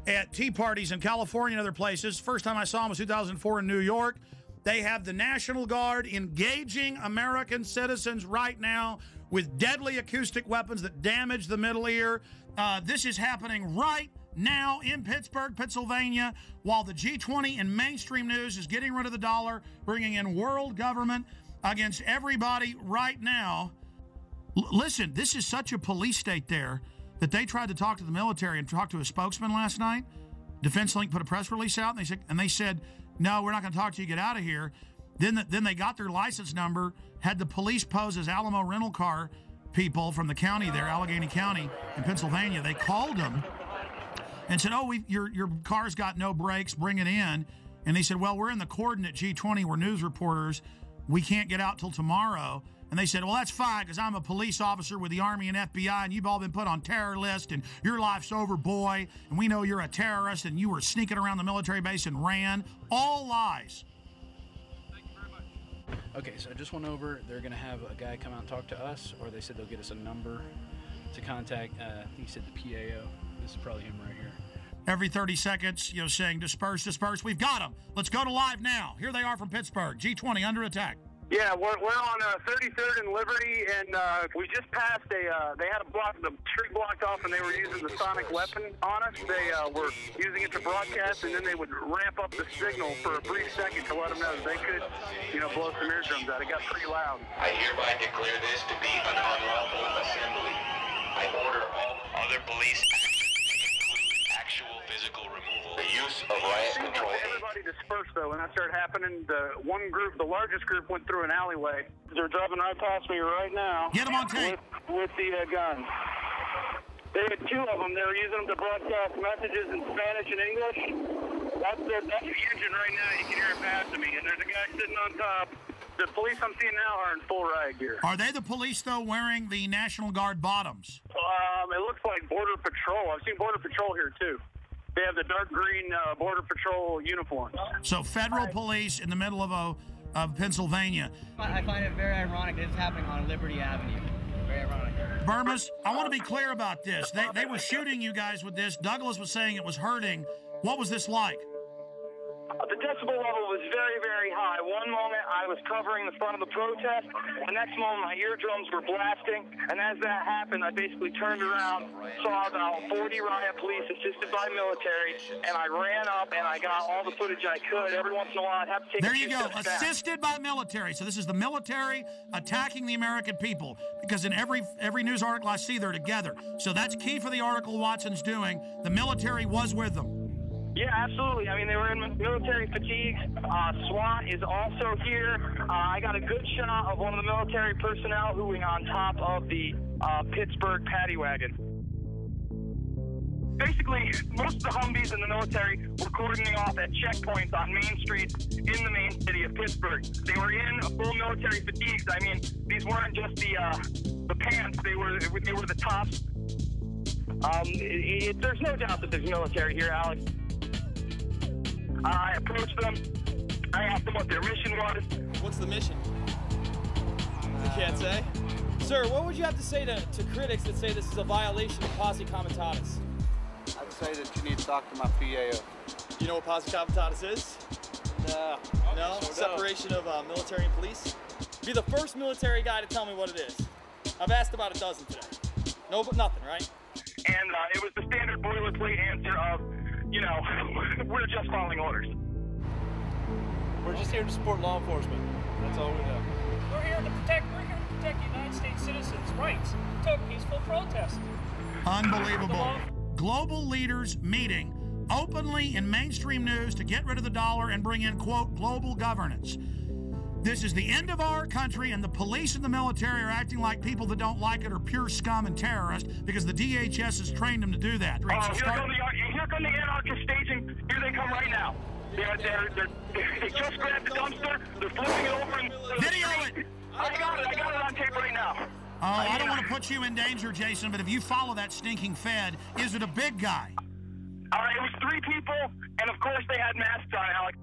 at tea parties in California and other places. First time I saw them was 2004 in New York. They have the National Guard engaging American citizens right now with deadly acoustic weapons that damage the middle ear. This is happening right now in Pittsburgh, Pennsylvania, while the G20 in mainstream news is getting rid of the dollar, bringing in world government against everybody right now. Listen, this is such a police state there that they tried to talk to the military and talk to a spokesman last night. Defense Link put a press release out, and they said, no, we're not going to talk to you, get out of here. Then they got their license number, had the police pose as Alamo rental car people from the county there, Allegheny County in Pennsylvania. They called them and said, your car's got no brakes, bring it in. And they said, well, we're in the coordinate G20, we're news reporters, we can't get out till tomorrow. And they said, well, that's fine, because I'm a police officer with the Army and FBI, and you've all been put on terror list, and your life's over, boy, and we know you're a terrorist, and you were sneaking around the military base and ran. All lies. Thank you very much. Okay, so I just went over. They're going to have a guy come out and talk to us, or they said they'll get us a number to contact. I think he said the PAO. This is probably him right here. every 30 seconds, saying disperse, disperse. We've got them. Let's go to live now. Here they are from Pittsburgh. G20 under attack. Yeah, we're on 33rd and Liberty, and we just passed they had the street blocked off, and they were using the sonic weapon on us. They were using it to broadcast, and then they would ramp up the signal for a brief second to let them know that they could, blow some eardrums out. It got pretty loud. I hereby declare this to be an unlawful assembly. I order all other police actual physical removal, the use of riot control. Everybody dispersed, though. When that started happening, the largest group, went through an alleyway. They're driving right past me right now. Get them on tape. With the gun. They had two of them. They were using them to broadcast messages in Spanish and English. That's the engine right now. You can hear it passing me. And there's a guy sitting on top. The police I'm seeing now are in full riot gear. Are they the police, though, wearing the National Guard bottoms? It looks like Border Patrol. I've seen Border Patrol here, too. They have the dark green Border Patrol uniforms. So federal police in the middle of Pennsylvania. I find it very ironic that it's happening on Liberty Avenue. Very ironic. Burmis, I want to be clear about this. They were shooting you guys with this. Douglas was saying it was hurting. What was this like? The decibel level was very, very high. One moment I was covering the front of the protest. The next moment my eardrums were blasting. And as that happened, I basically turned around, saw about 40 riot police assisted by military, and I ran up and I got all the footage I could. Every once in a while I'd have to take There a you few go, steps back. assisted by military. So this is the military attacking the American people, because in every news article I see, they're together. So that's key for the article Watson's doing. The military was with them. Yeah, absolutely. I mean, they were in military fatigues. SWAT is also here. I got a good shot of one of the military personnel whoing on top of the Pittsburgh paddy wagon. Basically, most of the Humvees in the military were cordoning off at checkpoints on main streets in the main city of Pittsburgh. They were in full military fatigues. I mean, these weren't just the pants; they were the tops. There's no doubt that there's military here, Alex. I approached them. I asked them what their mission was. What's the mission? You can't say? Sir, what would you have to say to critics that say this is a violation of posse comitatus? I'd say that you need to talk to my PAO. You know what posse comitatus is? No. No? Separation of military and police? Be the first military guy to tell me what it is. I've asked about a dozen today. No, but nothing, right? And it was the standard boilerplate answer of, we're just following orders. We're just here to support law enforcement. That's all we know. We're here to protect United States citizens' rights to a peaceful protest. Unbelievable. Global leaders meeting openly in mainstream news to get rid of the dollar and bring in, quote, global governance. This is the end of our country, and the police and the military are acting like people that don't like it are pure scum and terrorists because the DHS has trained them to do that. Here come the anarchist staging. Here they come right now. They just grabbed the dumpster. They're flipping it over. Video it. I got it on tape right now. Oh, I don't want to put you in danger, Jason, but if you follow that stinking Fed, is it a big guy? It was 3 people, and of course they had masks on, Alex.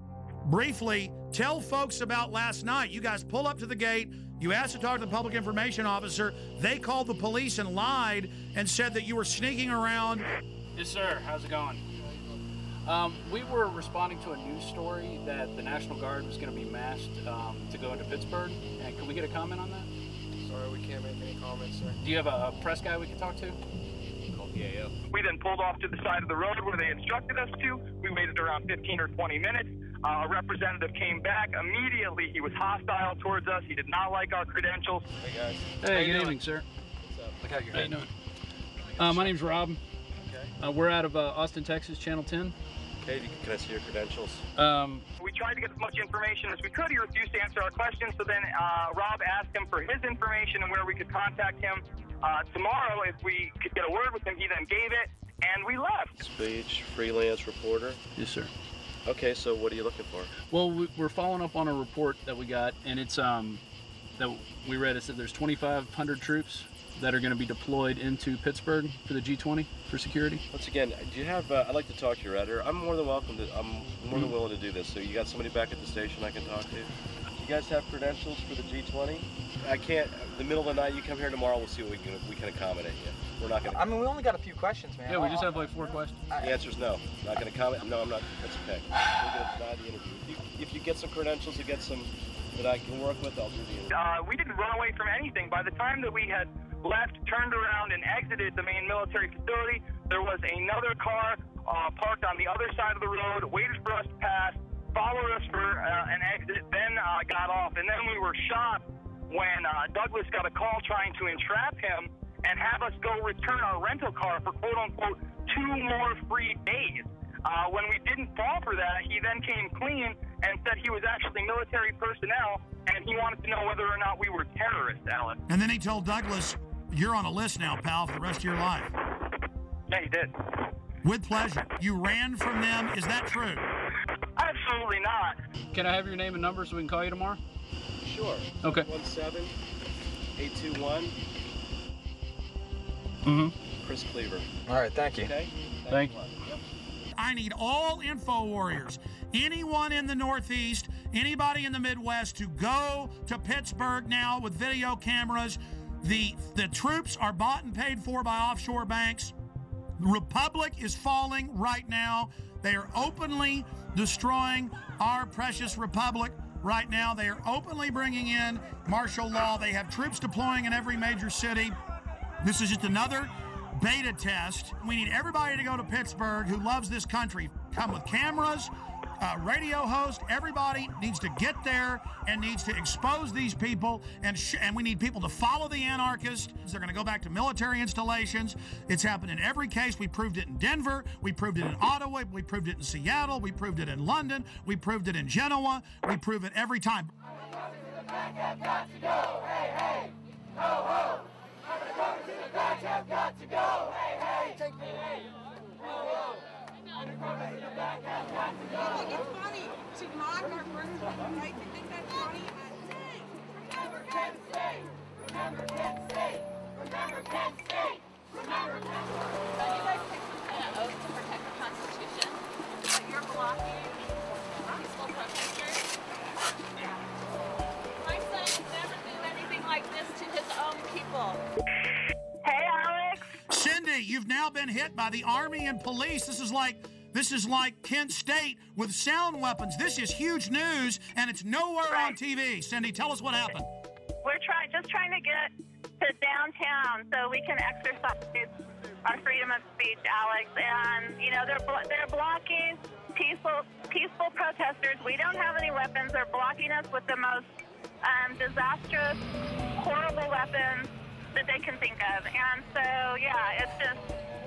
Briefly, tell folks about last night. You guys pull up to the gate. You asked to talk to the public information officer. They called the police and lied and said that you were sneaking around. Yes, sir. How's it going? We were responding to a news story that the National Guard was going to be massed to go into Pittsburgh. And can we get a comment on that? Sorry, we can't make any comments, sir. Do you have a press guy we can talk to? Call PAO. We then pulled off to the side of the road where they instructed us to. We waited around 15 or 20 minutes. A representative came back. Immediately, he was hostile towards us. He did not like our credentials. Hey, guys. Hey, good evening, sir. What's up? Look how you're How you doing? My name's Rob. Okay. We're out of Austin, Texas, Channel 10. Okay, can I see your credentials? We tried to get as much information as we could. He refused to answer our questions. So then Rob asked him for his information and where we could contact him tomorrow if we could get a word with him. He then gave it, and we left. Speech, freelance reporter. Yes, sir. Okay, so what are you looking for? Well, we're following up on a report that we got, and it's that we read. It said there's 2,500 troops that are going to be deployed into Pittsburgh for the G20 for security. Once again, do you have? I'd like to talk to your editor. I'm more than welcome to. I'm more than willing to do this. So you got somebody back at the station I can talk to? You guys have credentials for the G20? I can't. the middle of the night, you come here tomorrow, we'll see what we can accommodate you. We're not going to... I mean, we only got a few questions, man. Yeah, we just have like 4 questions. The answer is no. I'm not going to comment. No, I'm not. That's okay. We're going to deny the interview. If you get some credentials, you get some that I can work with, I'll do the interview. We didn't run away from anything. By the time that we had left, turned around, and exited the main military facility, there was another car parked on the other side of the road, waited for us to pass, followed us for an exit, then got off. And then we were shocked when Douglas got a call trying to entrap him and have us go return our rental car for quote-unquote 2 more free days. When we didn't fall for that, he then came clean and said he was actually military personnel, and he wanted to know whether or not we were terrorists, Alex. And then he told Douglas, you're on a list now, pal, for the rest of your life. Yeah, he did. With pleasure. You ran from them. Is that true? Absolutely not. Can I have your name and number so we can call you tomorrow? Sure. Okay. 17821. Chris Cleaver. All right, thank you. Okay? Thank you. I need all info warriors, anyone in the Northeast, anybody in the Midwest, to go to Pittsburgh now with video cameras. The troops are bought and paid for by offshore banks. The Republic is falling right now. They are openly destroying our precious Republic right now. They are openly bringing in martial law. They have troops deploying in every major city. This is just another beta test. We need everybody to go to Pittsburgh who loves this country. Come with cameras, radio host. Everybody needs to get there and needs to expose these people. And we need people to follow the anarchists. They're going to go back to military installations. It's happened in every case. We proved it in Denver. We proved it in Ottawa. We proved it in Seattle. We proved it in London. We proved it in Genoa. We prove it every time. Hey, Alex. Cindy, you've now been hit by the Army and police. This is like Kent State with sound weapons. This is huge news, and it's nowhere on TV. Cindy, tell us what happened. We're just trying to get to downtown so we can exercise our freedom of speech, Alex. And they're blocking peaceful protesters. We don't have any weapons. They're blocking us with the most disastrous, horrible weapons that they can think of. And so, yeah,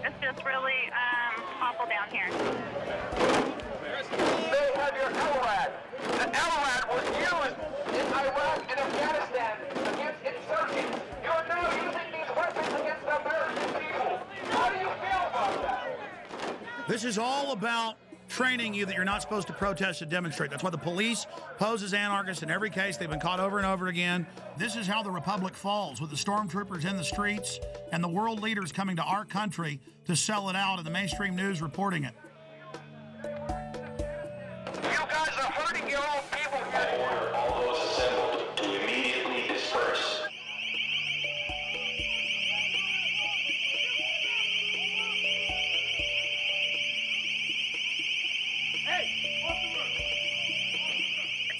it's just really awful down here. They have your LRAD. The LRAD was used in Iraq and Afghanistan against insurgents. You're now using these weapons against the American people. How do you feel about that? This is all about training you that you're not supposed to protest and demonstrate. That's why the police pose as anarchists in every case. They've been caught over and over again. This is how the Republic falls, with the stormtroopers in the streets and the world leaders coming to our country to sell it out and the mainstream news reporting it. You guys are hurting your own people. I order all those assembled to immediately disperse.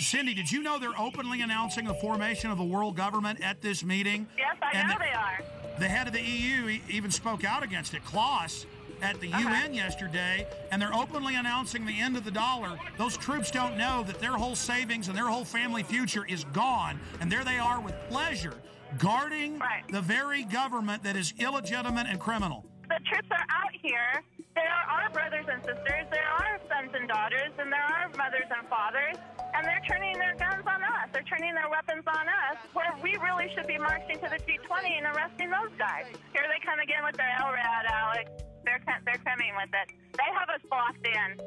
Cindy, did you know they're openly announcing the formation of a world government at this meeting? Yes, I know they are. The head of the EU even spoke out against it, Klaus, at the UN yesterday, and they're openly announcing the end of the dollar. Those troops don't know that their whole savings and their whole family future is gone, and there they are with pleasure, guarding the very government that is illegitimate and criminal. The troops are out here. There are our brothers and sisters. There are sons and daughters, and there are mothers and fathers, and they're turning their guns on us. They're turning their weapons on us, where we really should be marching to the G20 and arresting those guys. Here they come again with their LRAD, Alex. They're coming with it. They have us blocked in.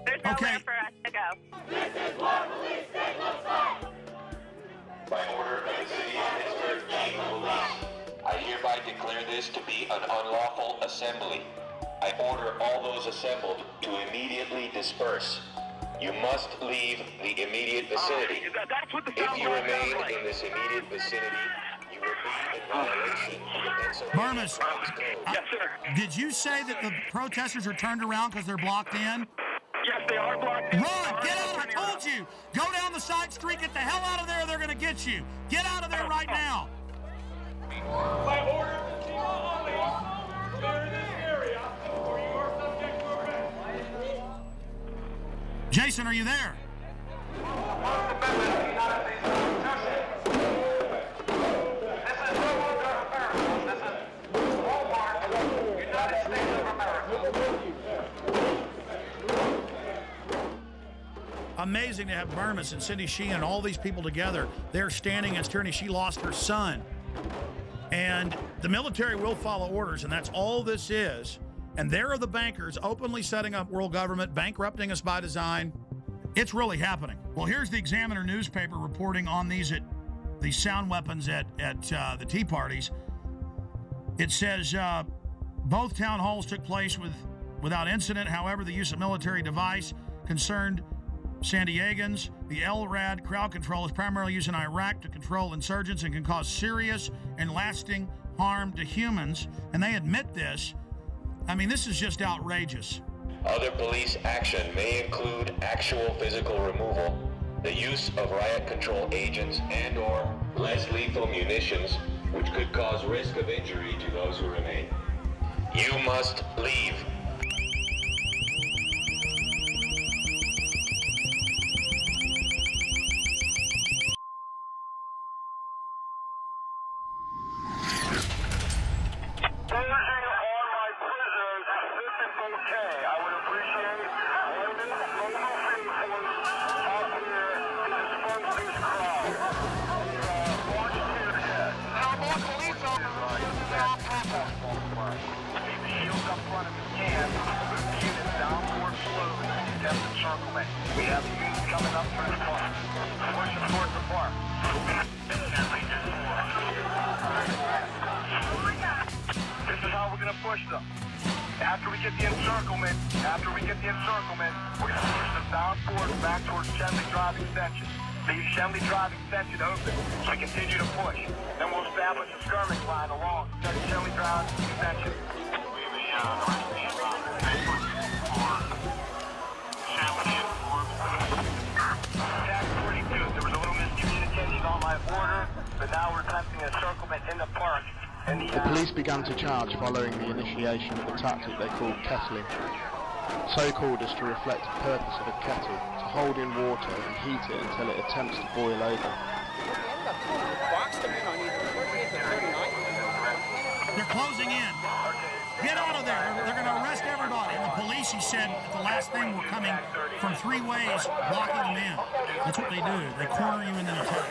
There's nowhere for us to go. This is what police state looks like. By order of the City of Pittsburgh Chief of Police, I hereby declare this to be an unlawful assembly. I order all those assembled to immediately disperse. You must leave the immediate vicinity. If you remain in this immediate vicinity, you will Burmis. Yes, sir. Did you say that the protesters are turned around because they're blocked in? Yes, they are blocked in. Run! Get out! I told you! Go down the side street, get the hell out of there, they're going to get you. Get out of there right now. By order of the FEMA only, clear this area, or you are subject to arrest. Jason, are you there? Amazing to have Burmis and Cindy Sheehan and all these people together. They're standing against tyranny. She lost her son. And the military will follow orders, and that's all this is. And there are the bankers openly setting up world government, bankrupting us by design. It's really happening. Well, here's the Examiner newspaper reporting on these sound weapons at the Tea Parties. It says both town halls took place without incident. However, the use of military device concerned San Diegans. The LRAD crowd control is primarily used in Iraq to control insurgents and can cause serious and lasting harm to humans. And they admit this. I mean, this is just outrageous. Other police action may include actual physical removal, the use of riot control agents and/or less lethal munitions, which could cause risk of injury to those who remain. You must leave. We have units coming up through the park. Push them towards the park. This is how we're going to push them. After we get the encirclement, we're going to push them down forward back towards Chemley Drive Extension. Leave Chemley Drive Extension open so we continue to push. Then we'll establish a skirmish line along Chemley Drive Extension. But now we're attempting a encirclement in the park. The police began to charge following the initiation of a tactic they called kettling. So called as to reflect the purpose of a kettle, to hold in water and heat it until it attempts to boil over. They're closing in. Get out of there. They're going to arrest everybody. And the police, he said, at the last thing, were coming from 3 ways, blocking them in. That's what they do. They corner you and then attack.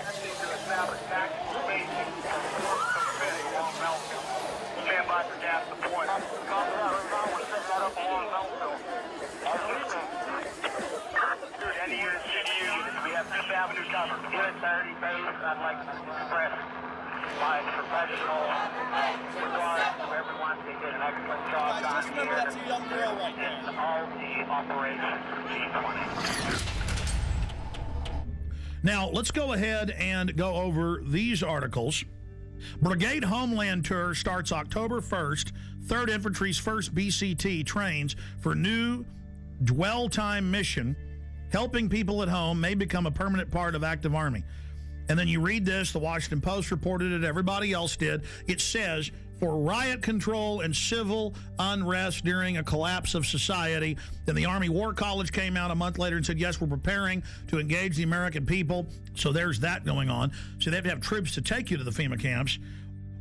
Stand by for gas deployment. Any units, we have 5th Avenue covered. Unit 30, I'd like to express my professional regard to everyone. They did an excellent job down here. That's a young girl right there. In all the operations G20. Now, let's go ahead and go over these articles. Brigade Homeland Tour starts October 1st. 3rd Infantry's 1st BCT trains for new dwell time mission. Helping people at home may become a permanent part of active Army. And then you read this, the Washington Post reported it, everybody else did. It says, for riot control and civil unrest during a collapse of society. Then the Army War College came out a month later and said, yes, we're preparing to engage the American people. So there's that going on. So they have to have troops to take you to the FEMA camps.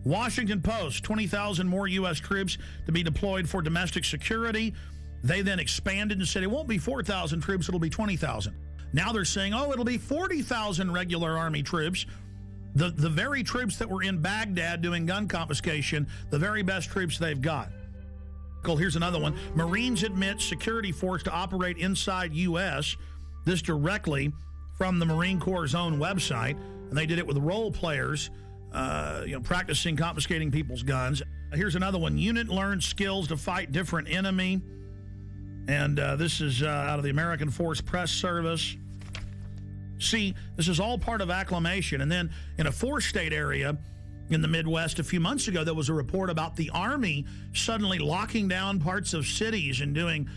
Washington Post, 20,000 more U.S. troops to be deployed for domestic security. They then expanded and said it won't be 4,000 troops, it'll be 20,000. Now they're saying, oh, it'll be 40,000 regular Army troops. The very troops that were in Baghdad doing gun confiscation, the very best troops they've got. Here's another one. Marines admit security force to operate inside U.S. This directly from the Marine Corps' own website. And they did it with role players, practicing confiscating people's guns. Here's another one. Unit learns skills to fight different enemy. And this is out of the American Force Press Service. See, this is all part of acclimation. And then in a 4-state area, in the Midwest a few months ago, there was a report about the Army suddenly locking down parts of cities and doing,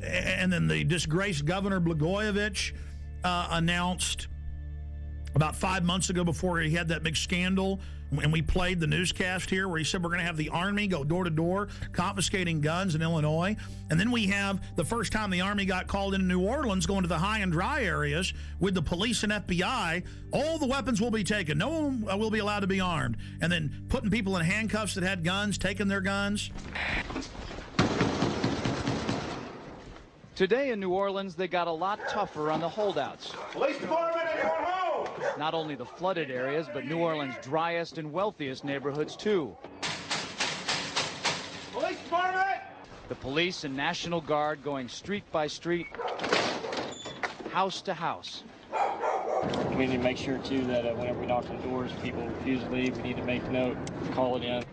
and then the disgraced Governor Blagojevich announced about 5 months ago, before he had that big scandal, and we played the newscast here where he said we're going to have the Army go door to door confiscating guns in Illinois. And then we have the first time the Army got called into New Orleans, going to the high and dry areas with the police and FBI. All the weapons will be taken. No one will be allowed to be armed. And then putting people in handcuffs that had guns, taking their guns. Today in New Orleans, they got a lot tougher on the holdouts. Police department, anyone home? Not only the flooded areas, but New Orleans' driest and wealthiest neighborhoods, too. Police department! The police and National Guard going street by street, house to house. We need to make sure, too, that whenever we knock on doors, people refuse to leave. We need to make note, call it in.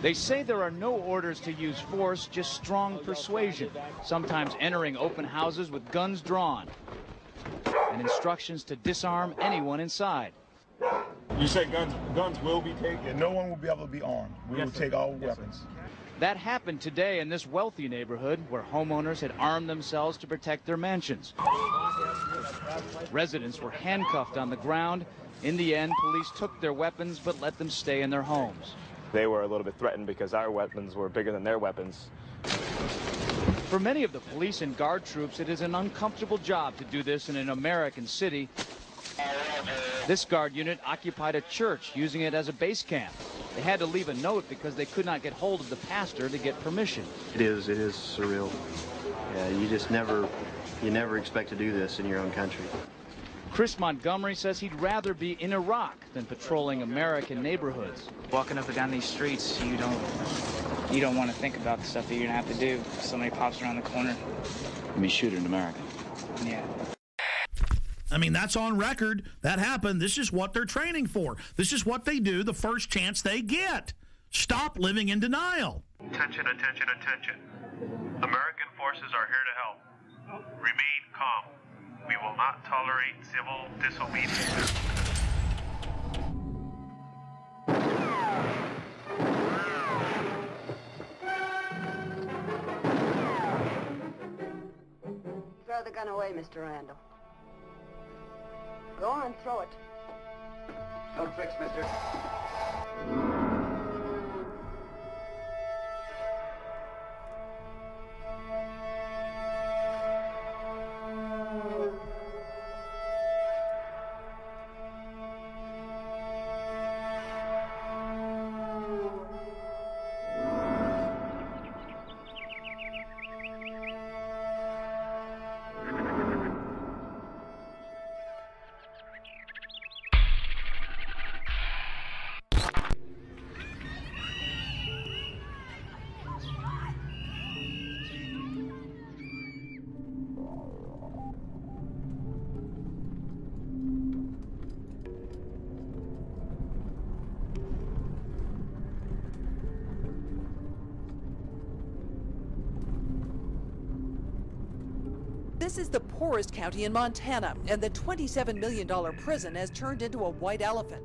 They say there are no orders to use force, just strong persuasion, sometimes entering open houses with guns drawn, and instructions to disarm anyone inside. You say guns will be taken? No one will be able to be armed. We will take all weapons. That happened today in this wealthy neighborhood where homeowners had armed themselves to protect their mansions. Residents were handcuffed on the ground. In the end, police took their weapons but let them stay in their homes. They were a little bit threatened because our weapons were bigger than their weapons. For many of the police and guard troops, it is an uncomfortable job to do this in an American city. This guard unit occupied a church, using it as a base camp. They had to leave a note because they could not get hold of the pastor to get permission. It is surreal. Yeah, you never expect to do this in your own country. Chris Montgomery says he'd rather be in Iraq than patrolling American neighborhoods. Walking up and down these streets, you don't want to think about the stuff that you're gonna have to do if somebody pops around the corner. And be shooting an American. Yeah. I mean, that's on record. That happened. This is what they're training for. This is what they do the first chance they get. Stop living in denial. Attention, attention, attention. American forces are here to help. Remain calm. We will not tolerate civil disobedience. Throw the gun away, Mr. Randall. Go on, throw it. No tricks, mister. This is the poorest county in Montana, and the $27 million prison has turned into a white elephant.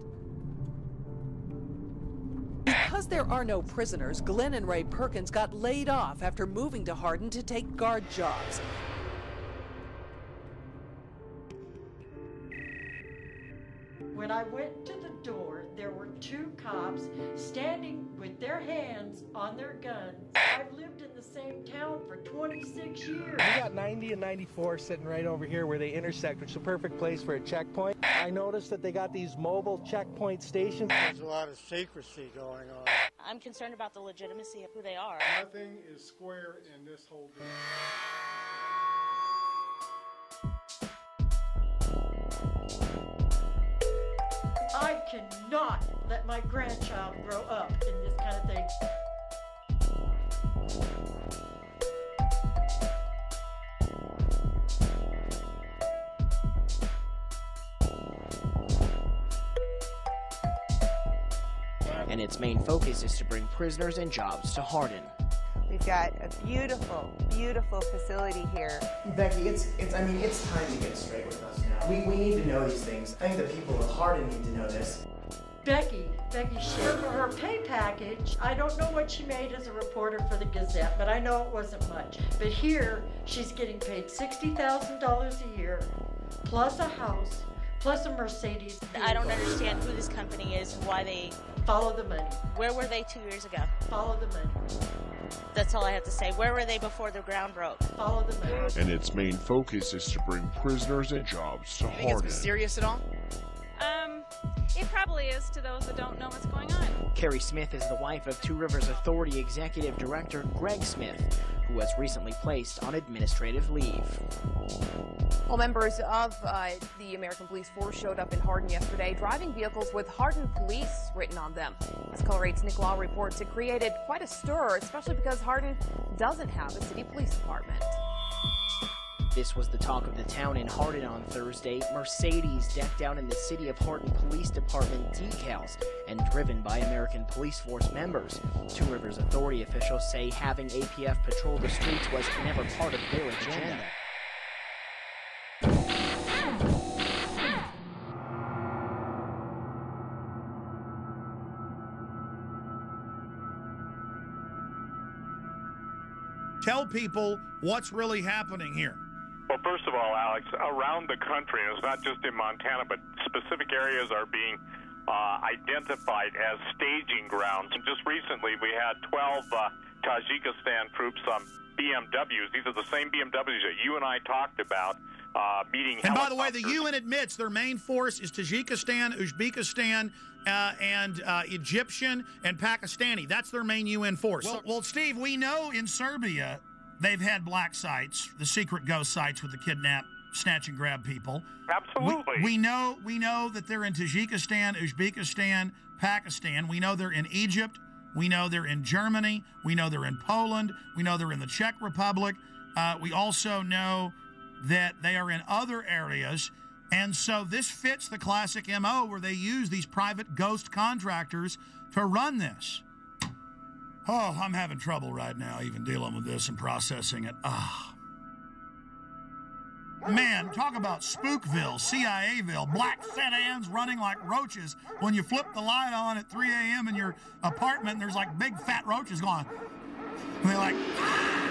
Because there are no prisoners, Glenn and Ray Perkins got laid off after moving to Hardin to take guard jobs. When I went to the door, there were two cops standing with their hands on their guns. I've lived in the same town for 26 years. We got 90 and 94 sitting right over here where they intersect, which is a perfect place for a checkpoint. I noticed that they got these mobile checkpoint stations. There's a lot of secrecy going on. I'm concerned about the legitimacy of who they are. Nothing is square in this whole deal. I cannot let my grandchild grow up in this kind of thing. And its main focus is to bring prisoners and jobs to Hardin. We've got a beautiful, beautiful facility here. Becky, it's time to get straight with us now. We need to know these things. I think the people of Hardin need to know this. Becky, Becky Schiff. For her pay package, I don't know what she made as a reporter for the Gazette, but I know it wasn't much. But here, she's getting paid $60,000 a year, plus a house, plus a Mercedes. I don't understand who this company is and why they... Follow the money. Where were they 2 years ago? Follow the money. That's all I have to say. Where were they before the ground broke? Follow the money. And its main focus is to bring prisoners and jobs to Think it's Hardin. mysterious at all? It probably is to those that don't know what's going on. Carrie Smith is the wife of Two Rivers Authority Executive Director Greg Smith, who was recently placed on administrative leave. Well, members of the American Police Force showed up in Hardin yesterday, driving vehicles with Hardin Police written on them. As Color 8's Nick Law reports, it created quite a stir, especially because Hardin doesn't have a city police department. This was the talk of the town in Hardin on Thursday. Mercedes decked out in the City of Hardin Police Department decals and driven by American Police Force members. Two Rivers Authority officials say having APF patrol the streets was never part of their agenda. Tell people what's really happening here. Well, first of all, Alex, around the country, and it's not just in Montana, but specific areas are being identified as staging grounds. And just recently, we had 12 Tajikistan troops on BMWs. These are the same BMWs that you and I talked about meeting And by the way, the UN admits their main force is Tajikistan, Uzbekistan, and Egyptian and Pakistani. That's their main UN force. Well, Steve, we know in Serbia they've had black sites, the secret ghost sites with the kidnap, snatch and grab people. Absolutely. We know that they're in Tajikistan, Uzbekistan, Pakistan. We know they're in Egypt. We know they're in Germany. We know they're in Poland. We know they're in the Czech Republic. We also know that they are in other areas. And so this fits the classic MO where they use these private ghost contractors to run this. Oh, I'm having trouble right now even dealing with this and processing it. Man, talk about Spookville, CIAville, black sedans running like roaches when you flip the light on at 3 a.m. in your apartment and there's like big fat roaches going. And they're like, ah!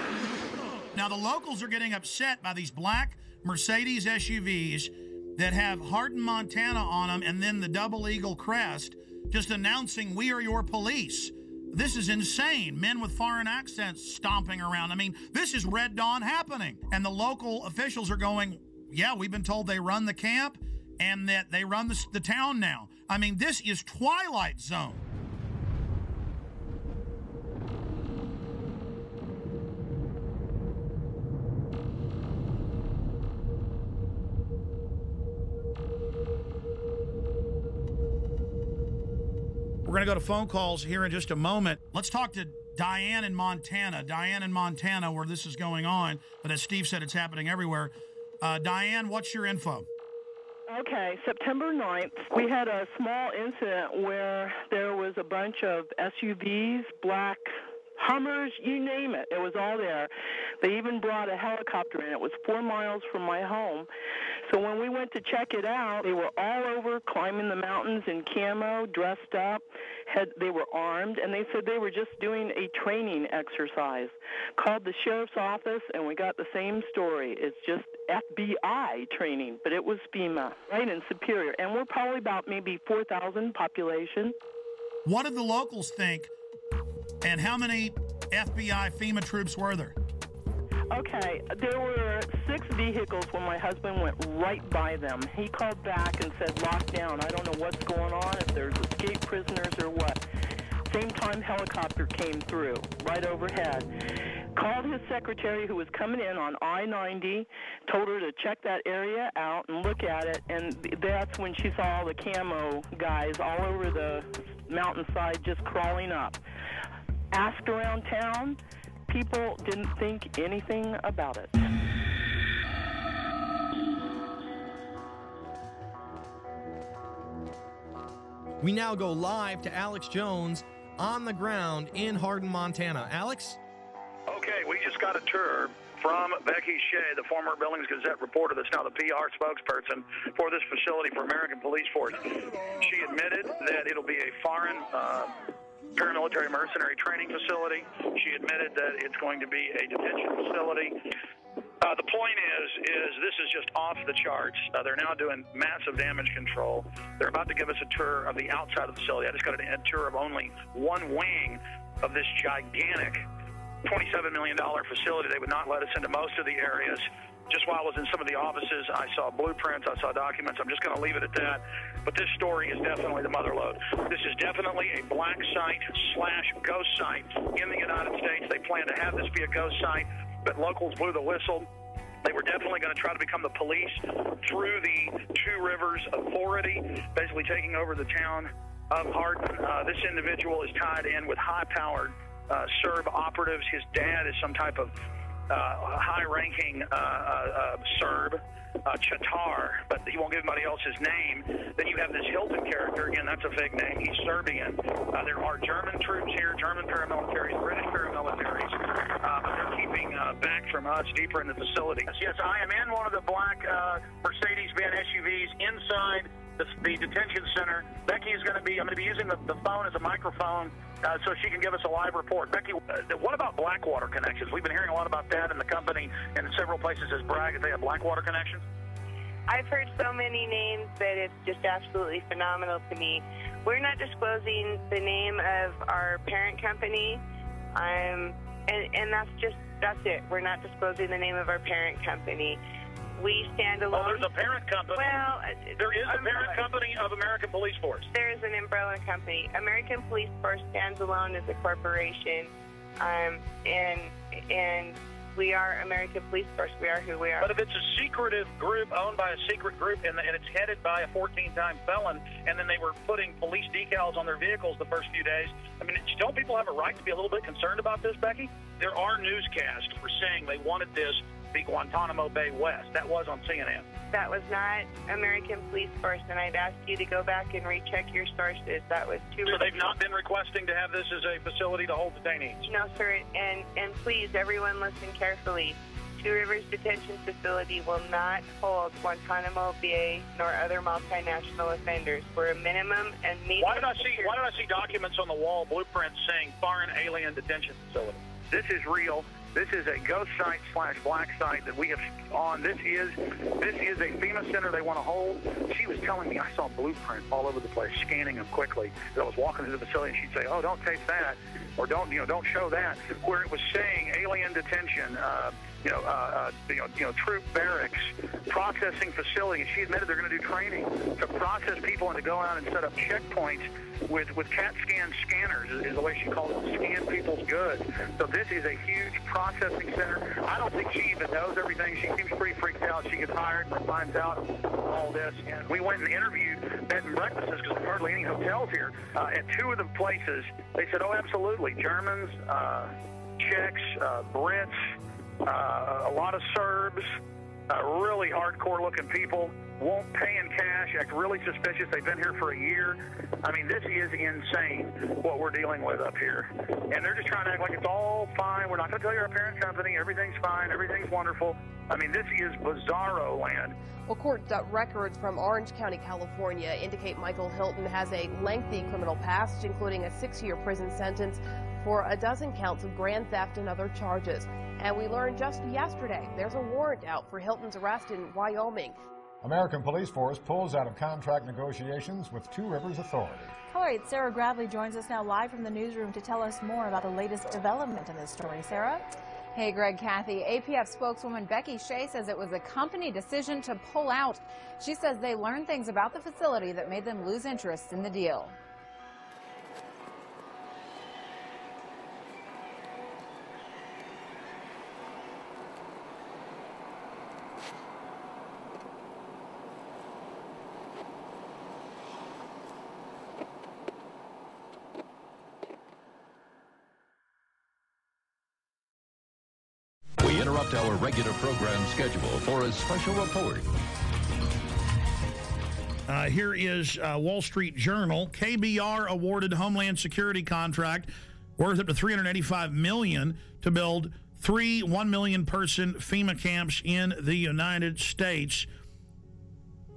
Now the locals are getting upset by these black Mercedes SUVs that have Hardin, Montana on them and then the double eagle crest just announcing we are your police. This is insane. Men with foreign accents stomping around. I mean, this is Red Dawn happening. And the local officials are going, yeah, we've been told they run the camp and that they run the town now. I mean, this is Twilight Zone. We're going to go to phone calls here in just a moment. Let's talk to Diane in Montana. Diane in Montana, where this is going on. But as Steve said, it's happening everywhere. Diane, what's your info? Okay, September 9th, we had a small incident where there was a bunch of SUVs, black Hummers, you name it. It was all there. They even brought a helicopter in. It was 4 miles from my home. So when we went to check it out, they were all over climbing the mountains in camo, dressed up. They were armed, and they said they were just doing a training exercise. Called the sheriff's office, and we got the same story. It's just FBI training, but it was FEMA, right in Superior. And we're probably about maybe 4,000 population. What did the locals think, and how many FBI FEMA troops were there? Okay, there were 6 vehicles when my husband went right by them. He called back and said, lock down. I don't know what's going on, if there's escaped prisoners or what. Same time, helicopter came through, right overhead. Called his secretary who was coming in on I-90, told her to check that area out and look at it, and that's when she saw all the camo guys all over the mountainside just crawling up. Asked around town, people didn't think anything about it. We now go live to Alex Jones on the ground in Hardin, Montana. Alex? Okay, we just got a tour from Becky Shea, the former Billings Gazette reporter that's now the PR spokesperson for this facility for American Police Force. She admitted that it'll be a foreign paramilitary mercenary training facility. She admitted that it's going to be a detention facility. The point is this is just off the charts. They're now doing massive damage control. They're about to give us a tour of the outside of the facility. I just got a tour of only one wing of this gigantic $27 million facility. They would not let us into most of the areas. Just while I was in some of the offices, I saw blueprints, I saw documents. I'm just going to leave it at that. But this story is definitely the mother lode. This is definitely a black site / ghost site in the United States. They plan to have this be a ghost site, but locals blew the whistle. They were definitely going to try to become the police through the Two Rivers Authority, basically taking over the town of Hardin. This individual is tied in with high-powered Serb operatives. His dad is some type of high-ranking Serb, Chatar, but he won't give anybody else his name. Then you have this Hilton character. Again, that's a fake name. He's Serbian. There are German troops here, German paramilitaries, British paramilitaries, but they're keeping back from us deeper in the facility. Yes, I am in one of the black Mercedes-Benz SUVs inside the detention center. Becky is going to be, I'm going to be using the phone as a microphone so she can give us a live report. Becky, what about Blackwater connections? We've been hearing a lot about that, and the company in several places has bragged that they have Blackwater connections. I've heard so many names that it's just absolutely phenomenal to me. We're not disclosing the name of our parent company, and that's it. We're not disclosing the name of our parent company. We stand alone. Well, there's a parent company. Well, there is a parent company of American Police Force. There is an umbrella company. American Police Force stands alone as a corporation, and we are American Police Force. We are who we are. But if it's a secretive group owned by a secret group and it's headed by a 14-time felon, and then they were putting police decals on their vehicles the first few days, I mean, don't people have a right to be a little bit concerned about this, Becky? There are newscasts for saying they wanted this be Guantanamo Bay West. That was on CNN. That was not American Police Force, and I'd ask you to go back and recheck your sources. That was too. So they've not been requesting to have this as a facility to hold detainees? No, sir. And please, everyone, listen carefully. Two Rivers Detention Facility will not hold Guantanamo Bay nor other multinational offenders. We're a minimum and medium. Why did I see documents on the wall, blueprints saying foreign alien detention facility? This is real. This is a ghost site / black site that we have on. This is a FEMA center they want to hold. She was telling me, I saw blueprints all over the place, scanning them quickly. As I was walking through the facility, and she'd say, "Oh, don't tape that," or "Don't show that." Where it was saying alien detention, troop barracks, processing facility. And she admitted they're going to do training to process people and to go out and set up checkpoints with CAT scan scanners, is the way she calls it, to scan people's goods. So this is a huge processing center. I don't think she even knows everything. She seems pretty freaked out. She gets hired and finds out all this. And we went and interviewed bed and breakfasts, because there's hardly any hotels here. At two of the places, they said, "Oh, absolutely. Germans, Czechs, Brits, a lot of Serbs, really hardcore-looking people, won't pay in cash, act really suspicious. They've been here for a year. I mean, this is insane what we're dealing with up here. And they're just trying to act like it's all fine. We're not going to tell you our parent company. Everything's fine. Everything's wonderful. I mean, this is bizarro land. Well, court records from Orange County, California indicate Michael Hilton has a lengthy criminal past, including a 6-year prison sentence for a dozen counts of grand theft and other charges. And we learned just yesterday there's a warrant out for Hilton's arrest in Wyoming. American Police Force pulls out of contract negotiations with Two Rivers Authority. All right, Sarah Gradley joins us now live from the newsroom to tell us more about the latest development in this story. Sarah? Hey, Greg, Kathy. APF spokeswoman Becky Shea says it was a company decision to pull out. She says they learned things about the facility that made them lose interest in the deal. We interrupt our regular program schedule for a special report. Here is Wall Street Journal. KBR awarded Homeland Security contract worth up to $385 million to build 3 1 million person FEMA camps in the United States.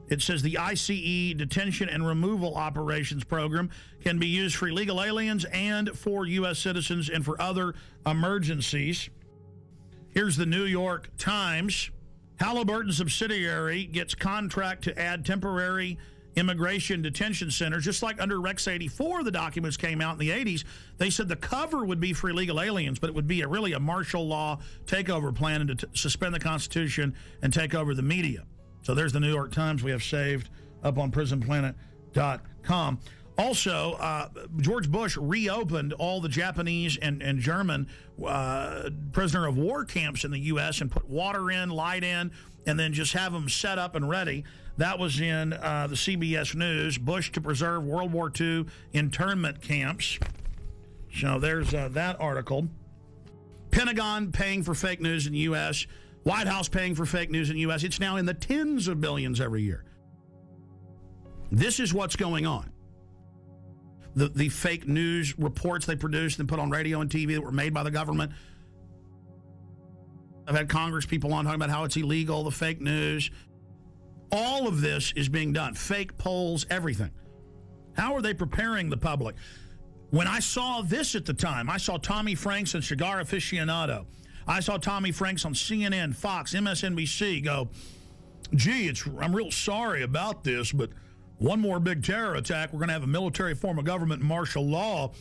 It says the ICE detention and removal operations program can be used for illegal aliens and for U.S. citizens and for other emergencies. Here's the New York Times. Halliburton subsidiary gets contract to add temporary immigration detention centers. Just like under Rex 84, the documents came out in the 80s. They said the cover would be for illegal aliens, but it would be really a martial law takeover plan and to suspend the Constitution and take over the media. So there's the New York Times we have saved up on prisonplanet.com. Also, George Bush reopened all the Japanese and German prisoner of war camps in the U.S. and put water in, light in, and then just have them set up and ready. That was in the CBS News. Bush to preserve World War II internment camps. So there's that article. Pentagon paying for fake news in the U.S., White House paying for fake news in the U.S. It's now in the tens of billions every year. This is what's going on. The fake news reports they produced and put on radio and TV that were made by the government. I've had Congress people on talking about how it's illegal, the fake news. All of this is being done. Fake polls, everything. How are they preparing the public? When I saw this at the time, I saw Tommy Franks and Cigar Aficionado. I saw Tommy Franks on CNN, Fox, MSNBC go, gee, I'm real sorry about this, but one more big terror attack, we're going to have a military form of government and martial law.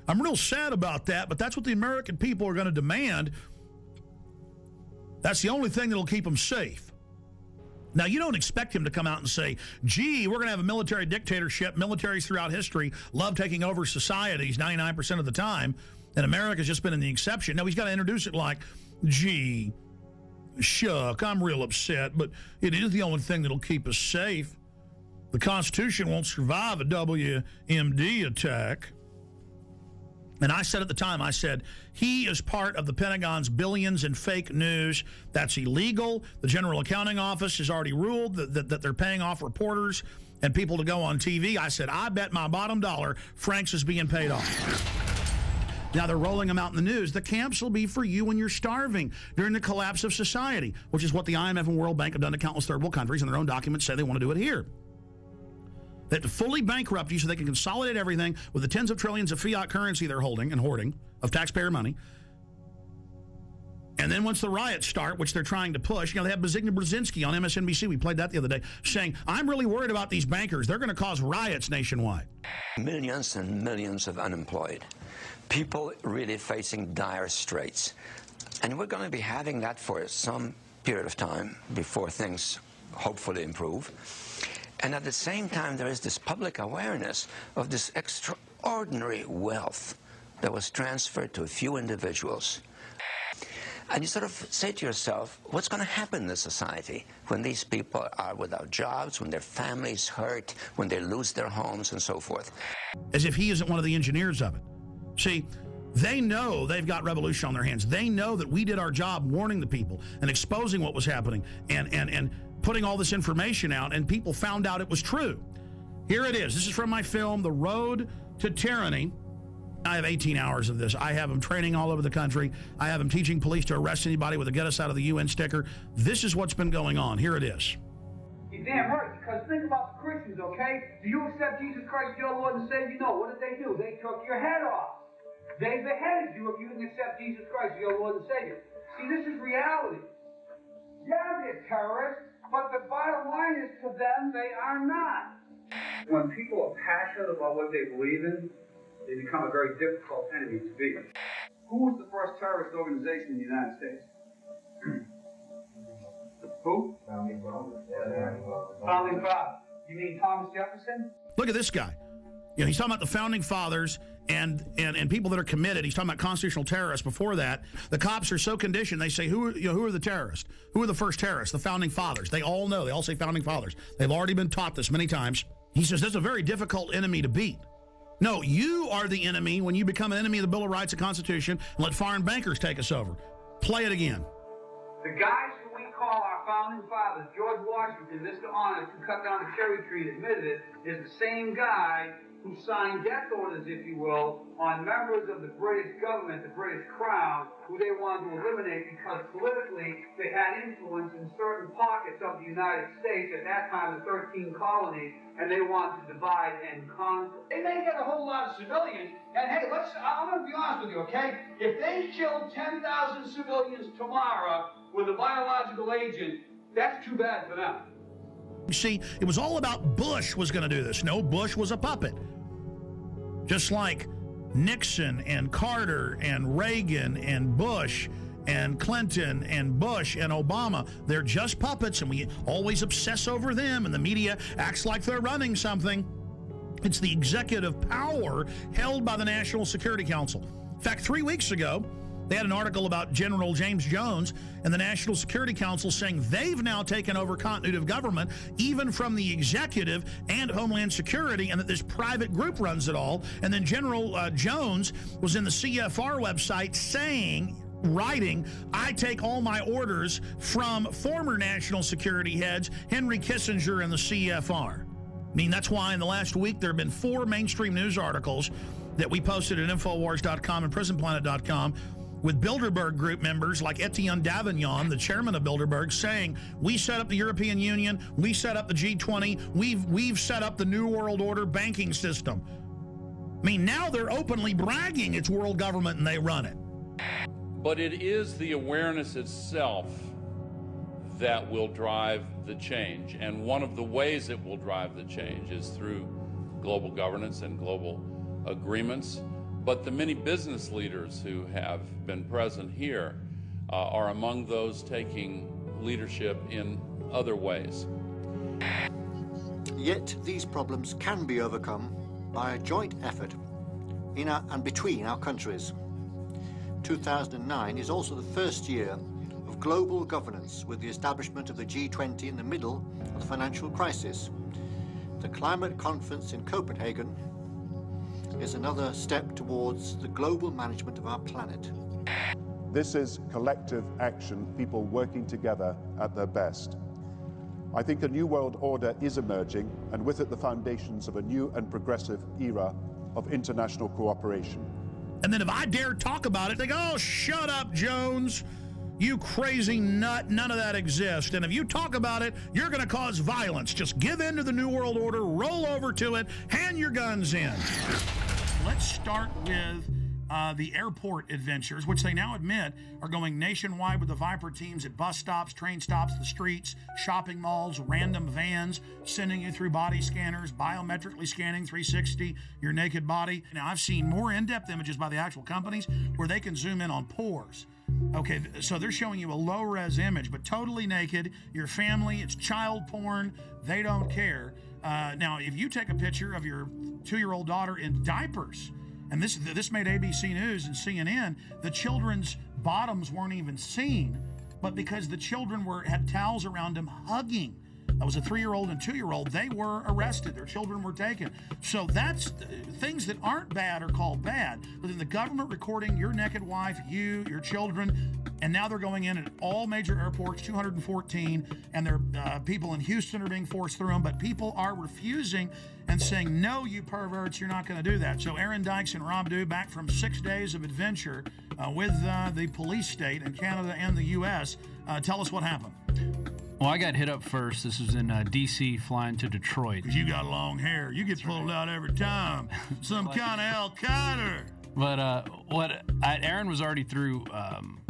I'm real sad about that, but that's what the American people are going to demand. That's the only thing that'll keep them safe. Now, you don't expect him to come out and say, gee, we're going to have a military dictatorship. Militaries throughout history love taking over societies 99% of the time, and America's just been in the exception. No, he's got to introduce it like, gee, shuck, I'm real upset, but it is the only thing that'll keep us safe. The Constitution won't survive a WMD attack. And I said at the time, I said, he is part of the Pentagon's billions in fake news. That's illegal. The General Accounting Office has already ruled that they're paying off reporters and people to go on TV. I said, I bet my bottom dollar Franks is being paid off. Now they're rolling them out in the news. The camps will be for you when you're starving during the collapse of society, which is what the IMF and World Bank have done to countless third world countries, and their own documents say they want to do it here. They have to fully bankrupt you so they can consolidate everything with the tens of trillions of fiat currency they're holding and hoarding of taxpayer money. And then once the riots start, which they're trying to push, they have Zbigniew Brzezinski on MSNBC, we played that the other day, saying, I'm really worried about these bankers. They're going to cause riots nationwide. Millions and millions of unemployed. People really facing dire straits. And we're going to be having that for some period of time before things hopefully improve. And at the same time, there is this public awareness of this extraordinary wealth that was transferred to a few individuals. And you sort of say to yourself, what's going to happen in this society when these people are without jobs, when their families hurt, when they lose their homes and so forth? As if he isn't one of the engineers of it. See, they know they've got revolution on their hands. They know that we did our job warning the people and exposing what was happening and putting all this information out, and people found out it was true. Here it is. This is from my film, The Road to Tyranny. I have 18 hours of this. I have them training all over the country. I have them teaching police to arrest anybody with a get us out of the UN sticker. This is what's been going on. Here it is. You're damn right, because think about the Christians, okay? Do you accept Jesus Christ, your Lord and Savior? No. What did they do? They took your head off. They beheaded you if you didn't accept Jesus Christ, your Lord and Savior. See, this is reality. Yeah, they're terrorists. But the bottom line is, to them, they are not. When people are passionate about what they believe in, they become a very difficult enemy to beat. Who was the first terrorist organization in the United States? Who? Founding Fathers. You mean Thomas Jefferson? Look at this guy. He's talking about the founding fathers and people that are committed. He's talking about constitutional terrorists before that. The cops are so conditioned, they say, who are the terrorists? Who are the first terrorists? The founding fathers. They all know. They all say founding fathers. They've already been taught this many times. He says that's a very difficult enemy to beat. No, you are the enemy when you become an enemy of the Bill of Rights and Constitution and let foreign bankers take us over. Play it again. The guys who we call our founding fathers, George Washington, Mr. Honest, who cut down a cherry tree and admitted it, is the same guy who signed death orders, if you will, on members of the British government, the British Crown, who they wanted to eliminate because politically they had influence in certain pockets of the United States, at that time the 13 colonies, and they wanted to divide and conquer. They may get a whole lot of civilians, and hey, I'm going to be honest with you, okay? If they killed 10,000 civilians tomorrow with a biological agent, that's too bad for them. You see, it was all about Bush was going to do this. No, Bush was a puppet. Just like Nixon and Carter and Reagan and Bush and Clinton and Bush and Obama, they're just puppets, and we always obsess over them, and the media acts like they're running something. It's the executive power held by the National Security Council. In fact, 3 weeks ago, they had an article about General James Jones and the National Security Council saying they've now taken over continuity of government, even from the executive and Homeland Security, and that this private group runs it all. And then General Jones was in the CFR website writing, I take all my orders from former national security heads, Henry Kissinger and the CFR. I mean, that's why in the last week there have been 4 mainstream news articles that we posted at Infowars.com and PrisonPlanet.com with Bilderberg group members like Etienne Davignon, the chairman of Bilderberg, saying, we set up the European Union, we set up the G20, we've set up the New World Order banking system. I mean, now they're openly bragging it's world government and they run it. But it is the awareness itself that will drive the change. And one of the ways it will drive the change is through global governance and global agreements. But the many business leaders who have been present here are among those taking leadership in other ways. Yet these problems can be overcome by a joint effort in and between our countries. 2009 is also the first year of global governance, with the establishment of the G20 in the middle of the financial crisis. The climate conference in Copenhagen is another step towards the global management of our planet. This is collective action, people working together at their best. I think a new world order is emerging, and with it the foundations of a new and progressive era of international cooperation. And then if I dare talk about it, they go, oh, shut up, Jones. You crazy nut, none of that exists. And if you talk about it, you're going to cause violence. Just give in to the New World Order, roll over to it, hand your guns in. Let's start with the airport adventures, which they now admit are going nationwide with the Viper teams at bus stops, train stops, the streets, shopping malls, random vans, sending you through body scanners, biometrically scanning 360 your naked body. Now, I've seen more in-depth images by the actual companies where they can zoom in on pores. Okay, so they're showing you a low-res image, but totally naked, your family, it's child porn, they don't care. Now, if you take a picture of your 2-year-old daughter in diapers, and this made ABC News and CNN, the children's bottoms weren't even seen, but because the children had towels around them hugging. That was a 3-year-old and 2-year-old. They were arrested. Their children were taken. So that's things that aren't bad are called bad. But then the government recording your naked wife, you, your children, and now they're going in at all major airports, 214, and people in Houston are being forced through them, but people are refusing and saying, no, you perverts, you're not going to do that. So Aaron Dykes and Rob Dew, back from 6 days of adventure with the police state in Canada and the U.S., tell us what happened. Well, I got hit up first. This was in D.C. flying to Detroit. Because you got long hair. You get pulled out every time. Some kind of Al Qaeda. But Aaron was already through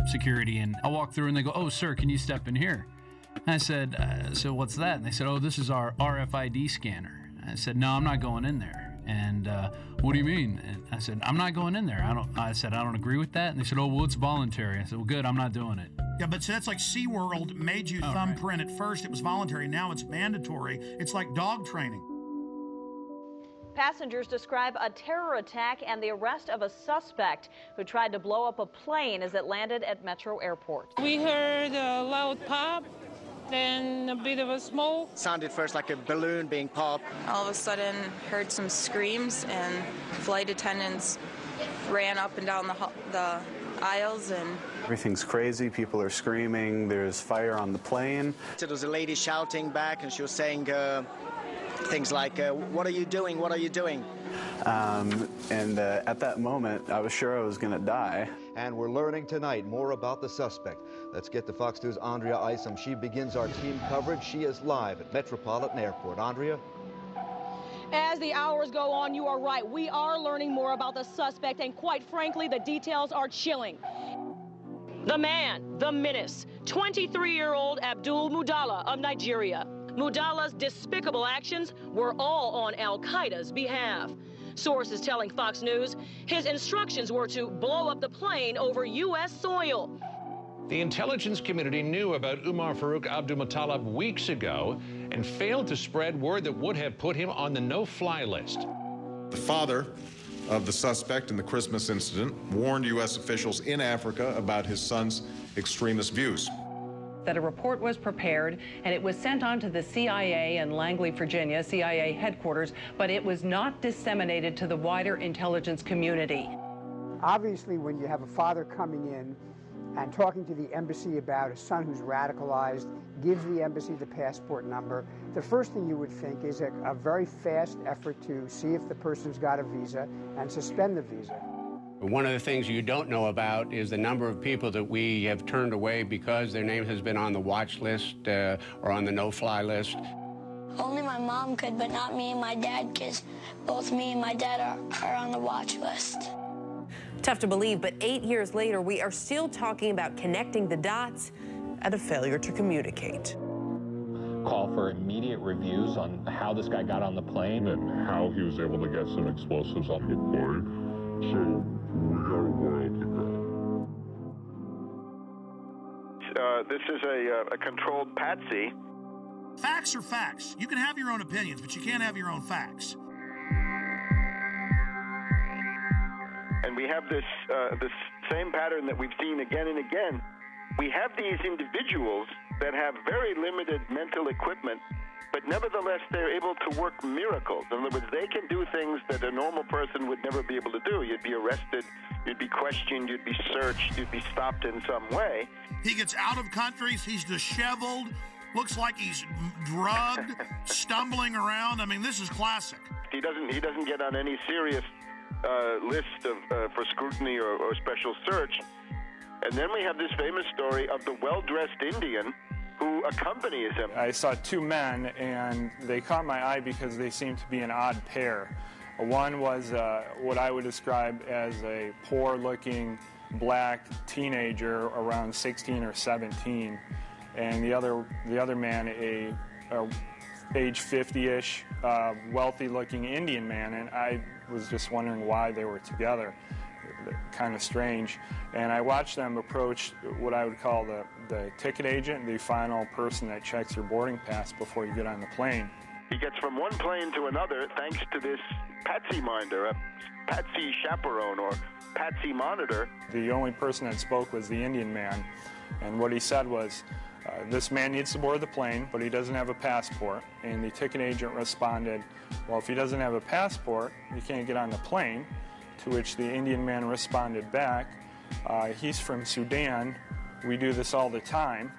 security, and I walked through, and they go, oh, sir, can you step in here? And I said, so what's that? And they said, oh, this is our RFID scanner. And I said, no, I'm not going in there. And what do you mean? And I said, I'm not going in there. I said, I don't agree with that. And they said, oh, well, it's voluntary. I said, well, good, I'm not doing it. Yeah, but so that's like SeaWorld made you thumbprint at first. It was voluntary. Now it's mandatory. It's like dog training. Passengers describe a terror attack and the arrest of a suspect who tried to blow up a plane as it landed at Metro Airport. We heard a loud pop, then a bit of a smoke. Sounded first like a balloon being popped. All of a sudden, heard some screams, and flight attendants ran up and down the aisles, and everything's crazy. People are screaming. There's fire on the plane. So there was a lady shouting back, and she was saying things like, what are you doing? What are you doing? And at that moment, I was sure I was going to die. And we're learning tonight more about the suspect. Let's get to Fox News' Andrea Isom. She begins our team coverage. She is live at Metropolitan Airport. Andrea? As the hours go on, you are right. We are learning more about the suspect, and quite frankly, the details are chilling. The man, the menace, 23-year-old Abdul Mudala of Nigeria. Mudala's despicable actions were all on al-Qaeda's behalf. Sources telling Fox News his instructions were to blow up the plane over U.S. soil. The intelligence community knew about Umar Farouk Abdulmutallab weeks ago and failed to spread word that would have put him on the no-fly list. The father of the suspect in the Christmas incident warned U.S. officials in Africa about his son's extremist views. That a report was prepared and it was sent on to the CIA in Langley, Virginia, CIA headquarters, but it was not disseminated to the wider intelligence community. Obviously, when you have a father coming in and talking to the embassy about a son who's radicalized, gives the embassy the passport number, the first thing you would think is a very fast effort to see if the person's got a visa and suspend the visa. One of the things you don't know about is the number of people that we have turned away because their name has been on the watch list or on the no-fly list. Only my mom could, but not me and my dad, because both me and my dad are on the watch list. Tough to believe, but 8 years later, we are still talking about connecting the dots and a failure to communicate. Call for immediate reviews on how this guy got on the plane and how he was able to get some explosives on the plane. So we got a while to go. This is a controlled patsy. Facts are facts. You can have your own opinions, but you can't have your own facts. And we have this same pattern that we've seen again and again. We have these individuals that have very limited mental equipment, but nevertheless they're able to work miracles. In other words, they can do things that a normal person would never be able to do. You'd be arrested, you'd be questioned, you'd be searched, you'd be stopped in some way. He gets out of countries, he's disheveled, looks like he's drugged, stumbling around. I mean, this is classic. He doesn't get on any serious list for scrutiny or special search. And then we have this famous story of the well-dressed Indian who accompanies him. I saw two men, and they caught my eye because they seemed to be an odd pair. One was what I would describe as a poor-looking black teenager around 16 or 17, and the other man, a age 50-ish, wealthy-looking Indian man, and I was just wondering why they were together. Kind of strange. And I watched them approach what I would call the ticket agent, the final person that checks your boarding pass before you get on the plane. He gets from one plane to another thanks to this patsy minder, a patsy chaperone or patsy monitor. The only person that spoke was the Indian man, and what he said was, this man needs to board the plane, but he doesn't have a passport. And the ticket agent responded, well, if he doesn't have a passport, he can't get on the plane. To which the Indian man responded back, he's from Sudan, we do this all the time.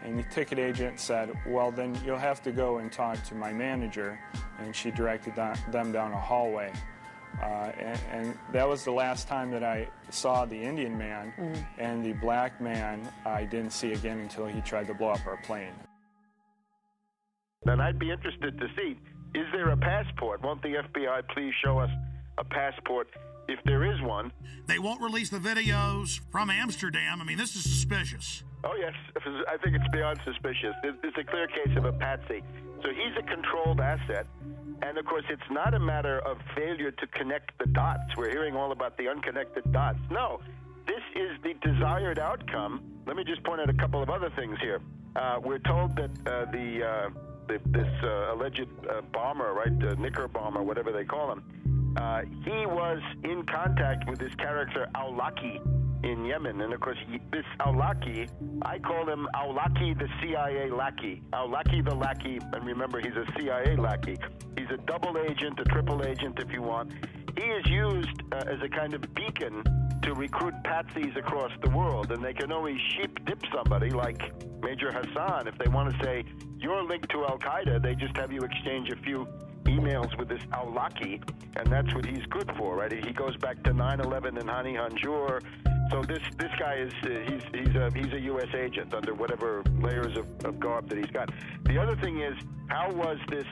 And the ticket agent said, well, then you'll have to go and talk to my manager. And she directed them down a hallway. And that was the last time that I saw the Indian man, and the black man I didn't see again until he tried to blow up our plane. And I'd be interested to see, is there a passport? Won't the FBI please show us a passport if there is one? They won't release the videos from Amsterdam. I mean, this is suspicious. Oh, yes. I think it's beyond suspicious. It's a clear case of a patsy. So he's a controlled asset. And, of course, it's not a matter of failure to connect the dots. We're hearing all about the unconnected dots. No, this is the desired outcome. Let me just point out a couple of other things here. We're told that this alleged bomber, right, Knicker bomber, whatever they call him, he was in contact with this character Awlaki in Yemen. And, of course, this Awlaki, I call him Awlaki the CIA lackey. Awlaki the lackey, and remember, he's a CIA lackey. He's a double agent, a triple agent, if you want. He is used as a kind of beacon to recruit patsies across the world, and they can always sheep-dip somebody like Major Hassan. If they want to say, you're linked to Al-Qaeda, they just have you exchange a few emails with this Awlaki, and that's what he's good for, right? He goes back to 9/11 and Hani Hanjour. So this guy is he's a U.S. agent under whatever layers of garb that he's got. The other thing is, how was this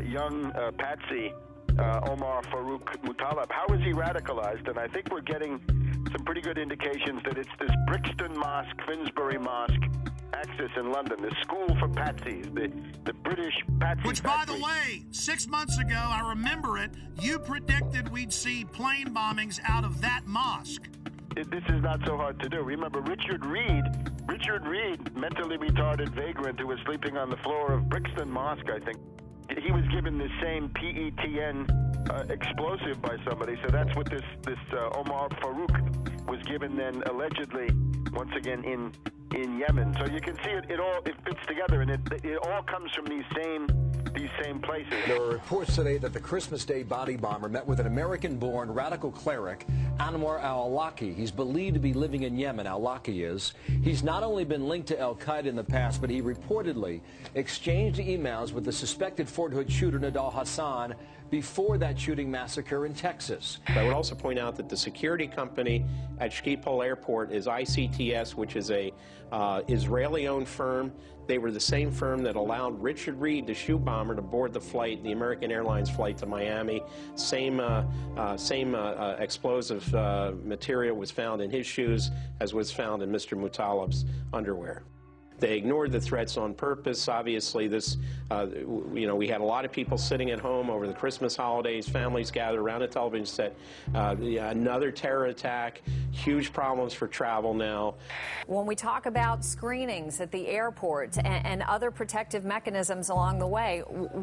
young patsy Omar Farouk Muttalib? How is he radicalized? And I think we're getting some pretty good indications that it's this Brixton Mosque, Finsbury Mosque axis in London, the school for patsies, the British patsy. Which, by the way, 6 months ago, I remember it, you predicted we'd see plane bombings out of that mosque. This is not so hard to do. Remember Richard Reed, mentally retarded vagrant who was sleeping on the floor of Brixton Mosque, I think. He was given the same PETN explosive by somebody, so that's what this Omar Farouk was given then, allegedly, once again in Yemen. So you can see it fits together, and it all comes from these same places. There are reports today that the Christmas Day body bomber met with an American-born radical cleric, Anwar al-Awlaki. He's believed to be living in Yemen, al-Awlaki is. He's not only been linked to al-Qaeda in the past, but he reportedly exchanged emails with the suspected Fort Hood shooter Nidal Hassan before that shooting massacre in Texas. I would also point out that the security company at Schiphol Airport is ICTS, which is a Israeli-owned firm. They were the same firm that allowed Richard Reed, the shoe bomber, to board the flight, the American Airlines flight to Miami. Same explosive material was found in his shoes as was found in Mr. Muttalib's underwear. They ignored the threats on purpose. Obviously, this, we had a lot of people sitting at home over the Christmas holidays, families gathered around a television set. Another terror attack, huge problems for travel now. When we talk about screenings at the airport and other protective mechanisms along the way,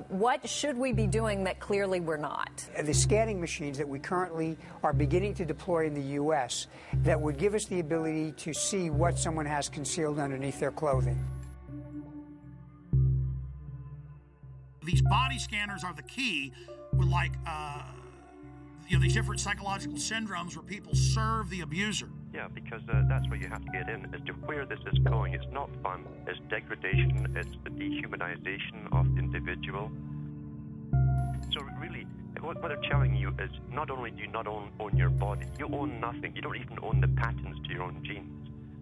what should we be doing that clearly we're not? The scanning machines that we currently are beginning to deploy in the U.S. that would give us the ability to see what someone has concealed underneath their clothing. These body scanners are the key with, like, these different psychological syndromes where people serve the abuser. Yeah, because that's what you have to get in as to where this is going. It's not fun. It's degradation. It's the dehumanization of the individual. So really, what they're telling you is not only do you not own your body, you own nothing. You don't even own the patents to your own genes.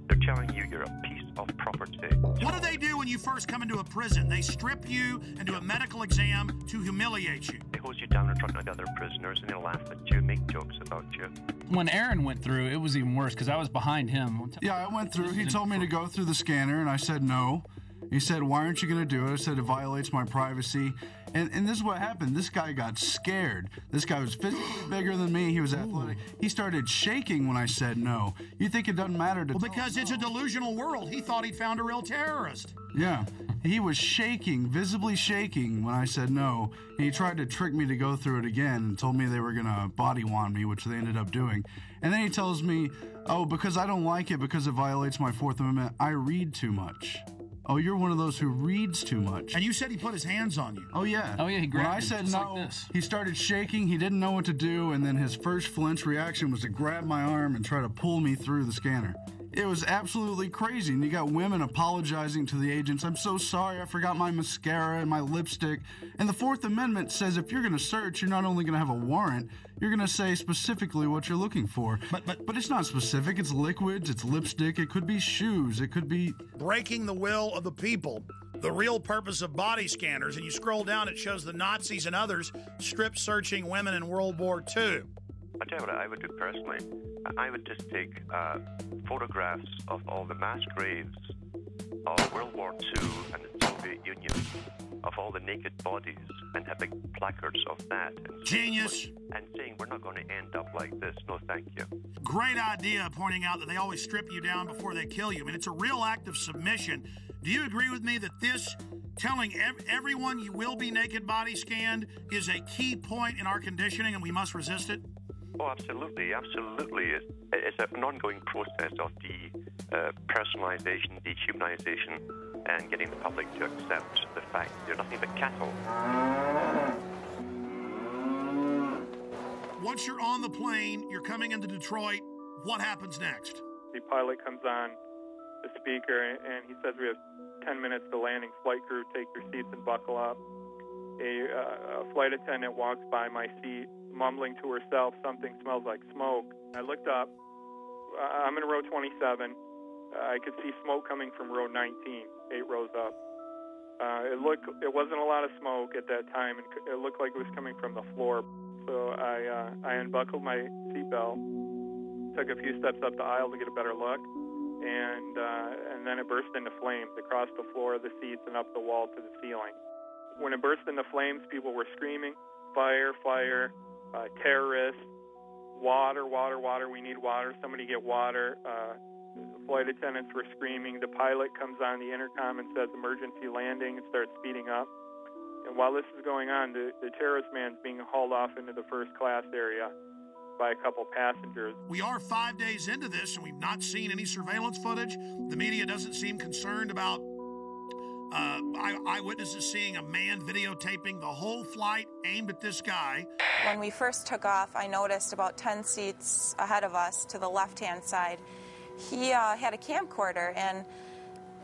They're telling you you're a piece of property. What do they do when you first come into a prison? They strip you and do a medical exam to humiliate you. They hose you down in front of other prisoners and they laugh at you, make jokes about you. When Aaron went through, it was even worse because I was behind him. Yeah, I went through. He told me to go through the scanner, and I said no. He said, "Why aren't you going to do it?" I said, "It violates my privacy." And this is what happened. This guy got scared. This guy was physically bigger than me. He was athletic. He started shaking when I said no. You think it doesn't matter to... Well, because it's a delusional world. He thought he'd found a real terrorist. Yeah. He was shaking, visibly shaking when I said no. And he tried to trick me to go through it again and told me they were going to body wand me, which they ended up doing. And then he tells me, oh, because I don't like it because it violates my Fourth Amendment, I read too much. Oh, you're one of those who reads too much. And you said he put his hands on you. Oh, yeah. Oh, yeah, he grabbed When I said no, like this. He started shaking. He didn't know what to do, and then his first flinch reaction was to grab my arm and try to pull me through the scanner. It was absolutely crazy, and you got women apologizing to the agents. I'm so sorry, I forgot my mascara and my lipstick. And the Fourth Amendment says if you're going to search, you're not only going to have a warrant, you're going to say specifically what you're looking for. But it's not specific. It's liquids, it's lipstick, it could be shoes, it could be... Breaking the will of the people. The real purpose of body scanners, and you scroll down, it shows the Nazis and others strip searching women in World War II. I'll tell you what I would do personally. I would just take photographs of all the mass graves of World War II and the Soviet Union, of all the naked bodies, and have big placards of that. And Genius! And saying, we're not going to end up like this. No, thank you. Great idea, pointing out that they always strip you down before they kill you. I mean, it's a real act of submission. Do you agree with me that this, telling everyone you will be naked body scanned, is a key point in our conditioning and we must resist it? Oh, absolutely, absolutely. It's an ongoing process of personalization, dehumanization, and getting the public to accept the fact that they're nothing but cattle. Once you're on the plane, you're coming into Detroit, what happens next? The pilot comes on the speaker and he says we have 10 minutes to landing. Flight crew, take your seats and buckle up. a flight attendant walks by my seat, mumbling to herself, "Something smells like smoke." I looked up. I'm in row 27. I could see smoke coming from row 19, 8 rows up. It wasn't a lot of smoke at that time, and it looked like it was coming from the floor. So I unbuckled my seatbelt, took a few steps up the aisle to get a better look, and then it burst into flames across the floor of the seats and up the wall to the ceiling. When it burst into flames, people were screaming, "Fire, fire, terrorists, water, water, water, we need water, somebody get water." Flight attendants were screaming. The pilot comes on the intercom and says emergency landing and starts speeding up. And while this is going on, the terrorist man's being hauled off into the first class area by a couple passengers. We are 5 days into this, and we've not seen any surveillance footage. The media doesn't seem concerned about eyewitnesses seeing a man videotaping the whole flight aimed at this guy. When we first took off, I noticed about 10 seats ahead of us to the left-hand side, he had a camcorder, and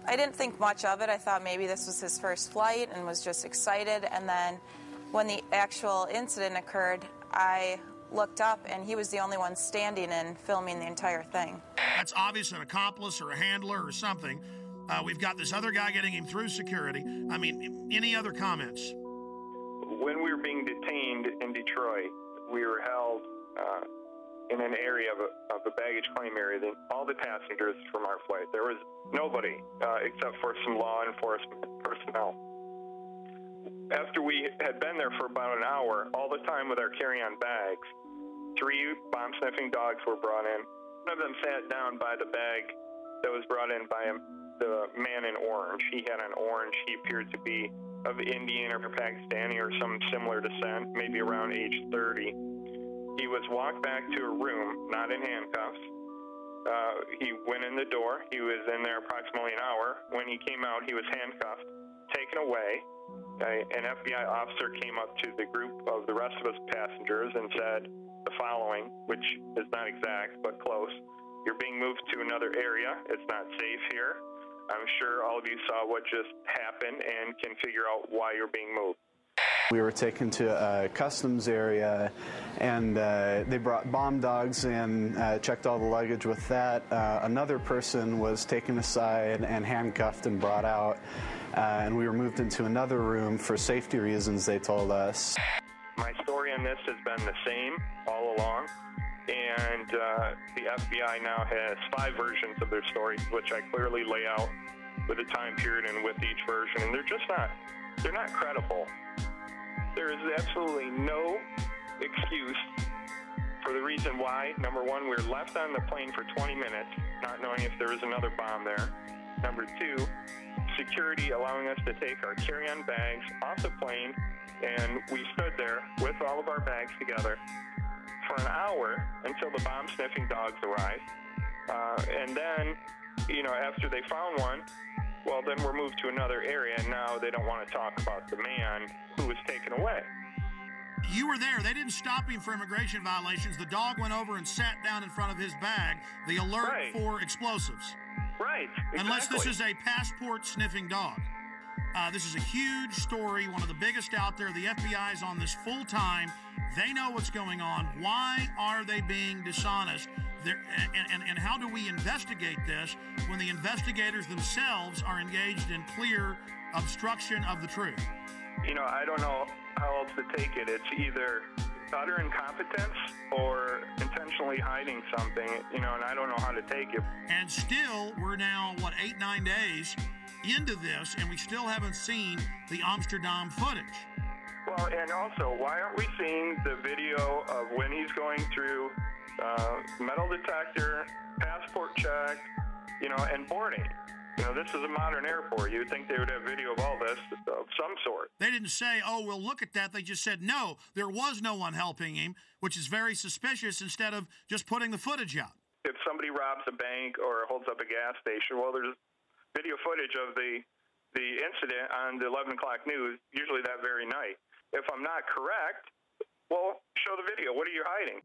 I didn't think much of it. I thought maybe this was his first flight and was just excited. And then when the actual incident occurred, I looked up, and he was the only one standing and filming the entire thing. That's obvious, an accomplice or a handler or something. We've got this other guy getting him through security. I mean, any other comments? When we were being detained in Detroit, we were held in an area of a baggage claim area. Then all the passengers from our flight, there was nobody except for some law enforcement personnel. After we had been there for about an hour, all the time with our carry-on bags, 3 bomb-sniffing dogs were brought in. One of them sat down by the bag that was brought in by the man in orange. He had an orange. He appeared to be of Indian or Pakistani or some similar descent, maybe around age 30. He was walked back to a room, not in handcuffs. He went in the door. He was in there approximately an hour. When he came out, he was handcuffed, taken away. An FBI officer came up to the group of the rest of us passengers and said the following, which is not exact, but close. "You're being moved to another area. It's not safe here. I'm sure all of you saw what just happened and can figure out why you're being moved." We were taken to a customs area, and they brought bomb dogs in, checked all the luggage with that. Another person was taken aside and handcuffed and brought out, and we were moved into another room for safety reasons, they told us. My story on this has been the same all along, and the FBI now has 5 versions of their story, which I clearly lay out with a time period and with each version, and they're not credible. There is absolutely no excuse for the reason why. Number one, we were left on the plane for 20 minutes, not knowing if there was another bomb there. Number 2, security allowing us to take our carry-on bags off the plane, and we stood there with all of our bags together for an hour until the bomb-sniffing dogs arrived. And then, after they found one, well, then we're moved to another area, and now they don't want to talk about the man who was taken away. You were there. They didn't stop him for immigration violations. The dog went over and sat down in front of his bag. The alert for explosives. Right. Exactly. Unless this is a passport-sniffing dog. This is a huge story, one of the biggest out there. The FBI is on this full time. They know what's going on. Why are they being dishonest? And how do we investigate this when the investigators themselves are engaged in clear obstruction of the truth? I don't know how else to take it. It's either utter incompetence or intentionally hiding something, and I don't know how to take it. And still, we're now, 8-9 days into this, and we still haven't seen the Amsterdam footage. Well, and also, why aren't we seeing the video of when he's going through metal detector, passport check, and boarding? This is a modern airport. You'd think they would have video of all this of some sort. They didn't say, "Oh, we'll look at that." They just said, "No, there was no one helping him," which is very suspicious, instead of just putting the footage out. If somebody robs a bank or holds up a gas station, well, there's video footage of the incident on the 11 o'clock news, usually that very night. If I'm not correct, well, show the video. What are you hiding?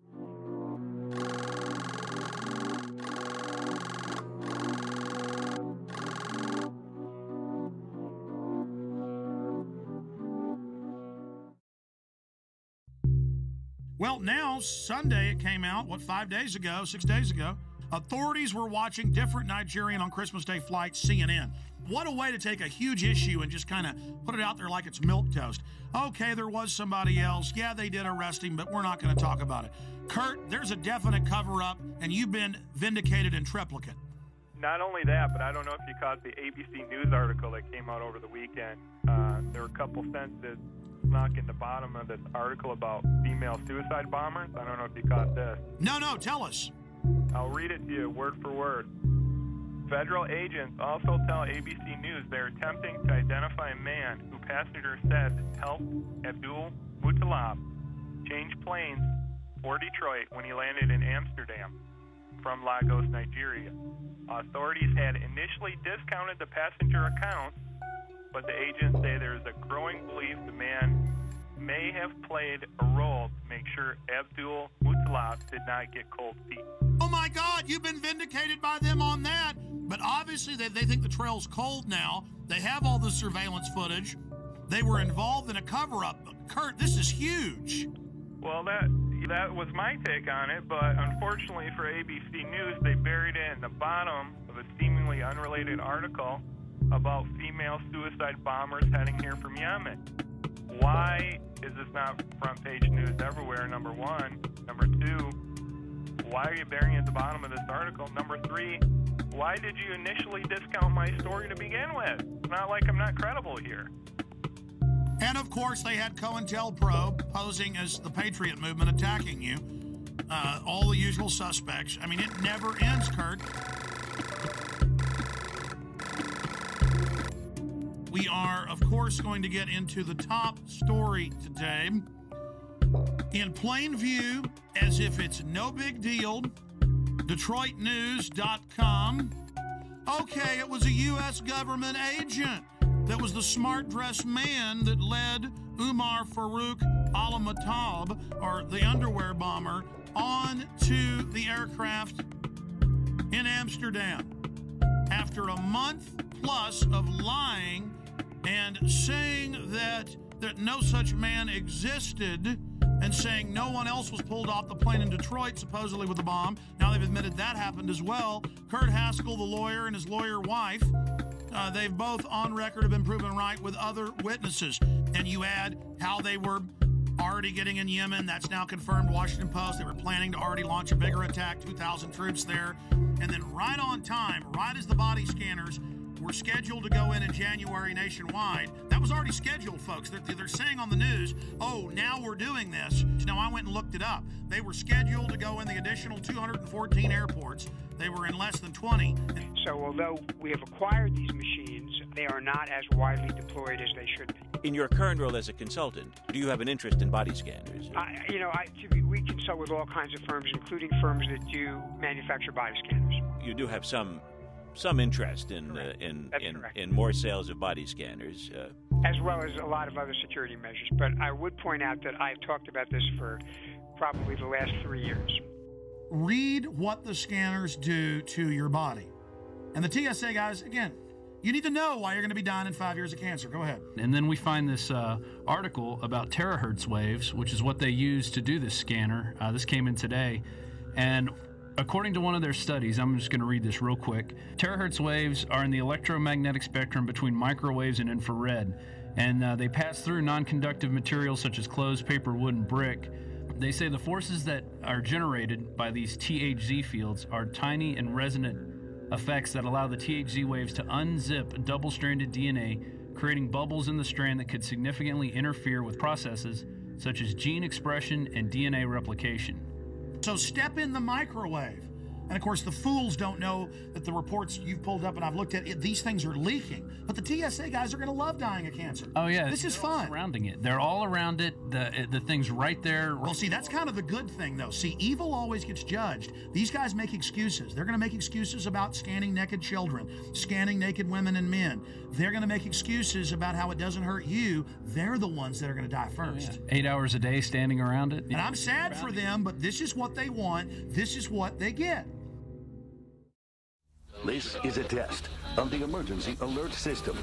Well, now, Sunday it came out, 5 days ago, 6 days ago, authorities were watching different Nigerian on Christmas Day flights, CNN. What a way to take a huge issue and just kind of put it out there like it's milquetoast. Okay, there was somebody else. Yeah, they did arrest him, but we're not going to talk about it. Kurt, there's a definite cover-up, and you've been vindicated in triplicate. Not only that, but I don't know if you caught the ABC News article that came out over the weekend. There were a couple sentences snuck in the bottom of this article about female suicide bombers. I don't know if you caught this. No, tell us. I'll read it to you word for word. Federal agents also tell ABC News they're attempting to identify a man who passengers said helped Abdul Muttalab change planes for Detroit when he landed in Amsterdam from Lagos, Nigeria. Authorities had initially discounted the passenger accounts, but the agents say there is a growing belief the man may have played a role to make sure Abdul Muttalab did not get cold feet. Oh my God, you've been vindicated by them on that. But obviously they think the trail's cold now. They have all the surveillance footage. They were involved in a cover-up. Kurt, this is huge. Well, that was my take on it, but unfortunately for ABC News, they buried it in the bottom of a seemingly unrelated article about female suicide bombers heading here from Yemen. Why is this not front page news everywhere, number one? Number two, why are you burying it at the bottom of this article? Number three, why did you initially discount my story to begin with? It's not like I'm not credible here. And of course, they had COINTELPRO posing as the Patriot movement attacking you. All the usual suspects. I mean, it never ends, Kurt. We are, of course, going to get into the top story today. In plain view, as if it's no big deal, DetroitNews.com. Okay, it was a U.S. government agent that was the smart-dressed man that led Umar Farouk al-Matab, or the underwear bomber, on to the aircraft in Amsterdam. After a month plus of lying and saying that no such man existed, and saying no one else was pulled off the plane in Detroit, supposedly with a bomb. Now they've admitted that happened as well. Kurt Haskell, the lawyer, and his lawyer wife, they've both on record have been proven right with other witnesses. And you add how they were already getting in Yemen. That's now confirmed. Washington Post. They were planning to already launch a bigger attack, 2,000 troops there. And then right on time, right as the body scanners were scheduled to go in January nationwide. That was already scheduled, folks. They're saying on the news, oh, now we're doing this. Now, I went and looked it up. They were scheduled to go in the additional 214 airports. They were in less than 20. So although we have acquired these machines, they are not as widely deployed as they should be. In your current role as a consultant, do you have an interest in body scanners? We consult with all kinds of firms, including firms that do manufacture body scanners. You do have some interest in more sales of body scanners. As well as a lot of other security measures. But I would point out that I've talked about this for probably the last 3 years. Read what the scanners do to your body. And the TSA guys, again, you need to know why you're going to be dying in 5 years of cancer. Go ahead. And then we find this article about terahertz waves, which is what they use to do this scanner. This came in today. And according to one of their studies, I'm just going to read this real quick. Terahertz waves are in the electromagnetic spectrum between microwaves and infrared, and they pass through non-conductive materials such as clothes, paper, wood, and brick. They say the forces that are generated by these THZ fields are tiny and resonant effects that allow the THZ waves to unzip double-stranded DNA, creating bubbles in the strand that could significantly interfere with processes such as gene expression and DNA replication. So step in the microwave. And of course, the fools don't know that the reports you've pulled up and I've looked at, these things are leaking. But the TSA guys are going to love dying of cancer. Oh, yeah. This is fun. Surrounding it. They're all around it. The thing's right there. Well, see, that's kind of the good thing, though. See, evil always gets judged. These guys make excuses. They're going to make excuses about scanning naked children, scanning naked women and men. They're going to make excuses about how it doesn't hurt you. They're the ones that are going to die first. Oh, yeah. 8 hours a day standing around it. And I'm sad for them, but this is what they want. This is what they get. This is a test of the emergency alert system.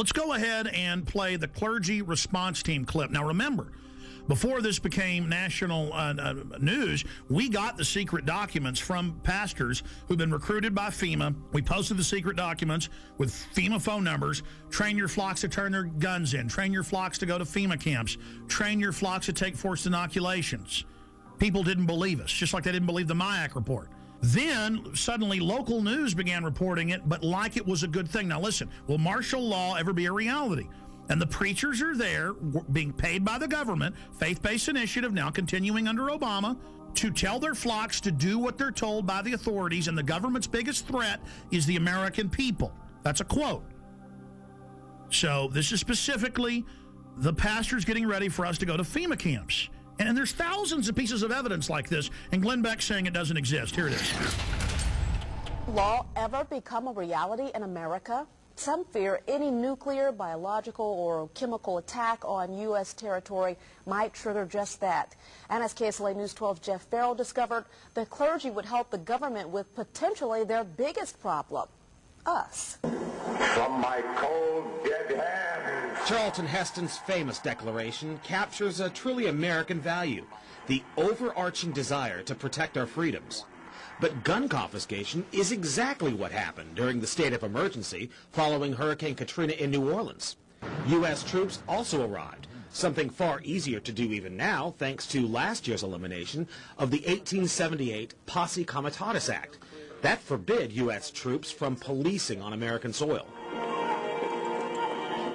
Let's go ahead and play the clergy response team clip. Now, remember, before this became national news, we got the secret documents from pastors who've been recruited by FEMA. We posted the secret documents with FEMA phone numbers. Train your flocks to turn their guns in. Train your flocks to go to FEMA camps. Train your flocks to take forced inoculations. People didn't believe us, just like they didn't believe the MIAC report. Then, suddenly, local news began reporting it, but like it was a good thing. Now, listen, will martial law ever be a reality? And the preachers are there being paid by the government, faith-based initiative now continuing under Obama, to tell their flocks to do what they're told by the authorities, and the government's biggest threat is the American people. That's a quote. So this is specifically the pastors getting ready for us to go to FEMA camps. And there's thousands of pieces of evidence like this, and Glenn Beck's saying it doesn't exist. Here it is. Law ever become a reality in America? Some fear any nuclear, biological, or chemical attack on U.S. territory might trigger just that. And as KSLA News 12's Jeff Farrell discovered, the clergy would help the government with potentially their biggest problem, us. From my cold, dead hands. Charlton Heston's famous declaration captures a truly American value, the overarching desire to protect our freedoms. But gun confiscation is exactly what happened during the state of emergency following Hurricane Katrina in New Orleans. U.S. troops also arrived, something far easier to do even now thanks to last year's elimination of the 1878 Posse Comitatus Act. That forbid U.S. troops from policing on American soil.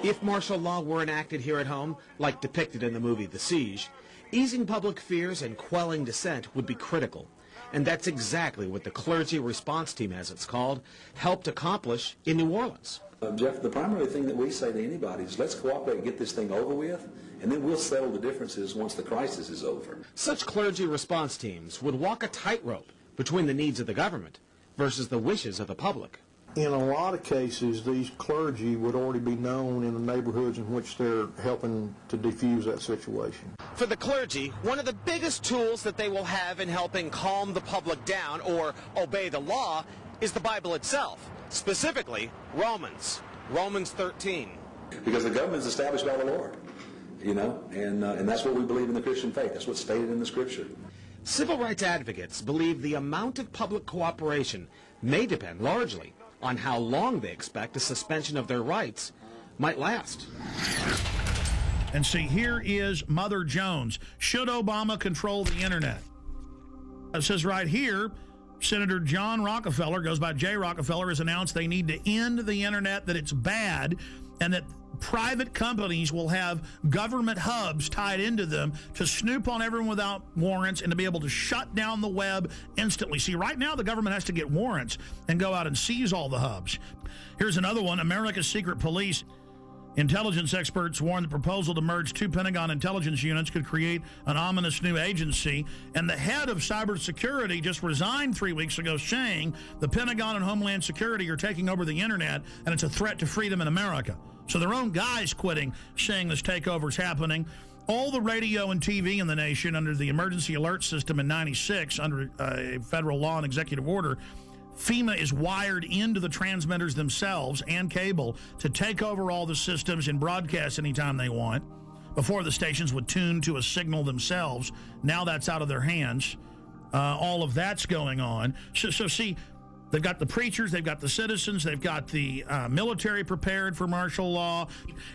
If martial law were enacted here at home, like depicted in the movie The Siege, easing public fears and quelling dissent would be critical. And that's exactly what the clergy response team, as it's called, helped accomplish in New Orleans. Jeff, the primary thing that we say to anybody is let's cooperate and get this thing over with, and then we'll settle the differences once the crisis is over. Such clergy response teams would walk a tightrope between the needs of the government versus the wishes of the public. In a lot of cases, these clergy would already be known in the neighborhoods in which they're helping to defuse that situation. For the clergy, one of the biggest tools that they will have in helping calm the public down or obey the law is the Bible itself, specifically Romans 13. Because the government is established by the Lord, you know, and that's what we believe in the Christian faith. That's what's stated in the Scripture. Civil rights advocates believe the amount of public cooperation may depend largely on how long they expect a suspension of their rights might last. And see, here is Mother Jones. Should Obama control the internet? It says right here, Senator John Rockefeller, goes by J. Rockefeller, has announced they need to end the internet, that it's bad, and that private companies will have government hubs tied into them to snoop on everyone without warrants and to be able to shut down the web instantly. See, right now the government has to get warrants and go out and seize all the hubs. Here's another one. America's secret police. Intelligence experts warn the proposal to merge two Pentagon intelligence units could create an ominous new agency. And the head of cybersecurity just resigned 3 weeks ago, saying the Pentagon and Homeland Security are taking over the internet and it's a threat to freedom in America. So their own guys quitting, saying this takeover is happening. All the radio and TV in the nation under the emergency alert system in '96, under a federal law and executive order, FEMA is wired into the transmitters themselves and cable to take over all the systems and broadcast anytime they want. Before, the stations would tune to a signal themselves. Now that's out of their hands. All of that's going on. So see, they've got the preachers, they've got the citizens, they've got the military prepared for martial law,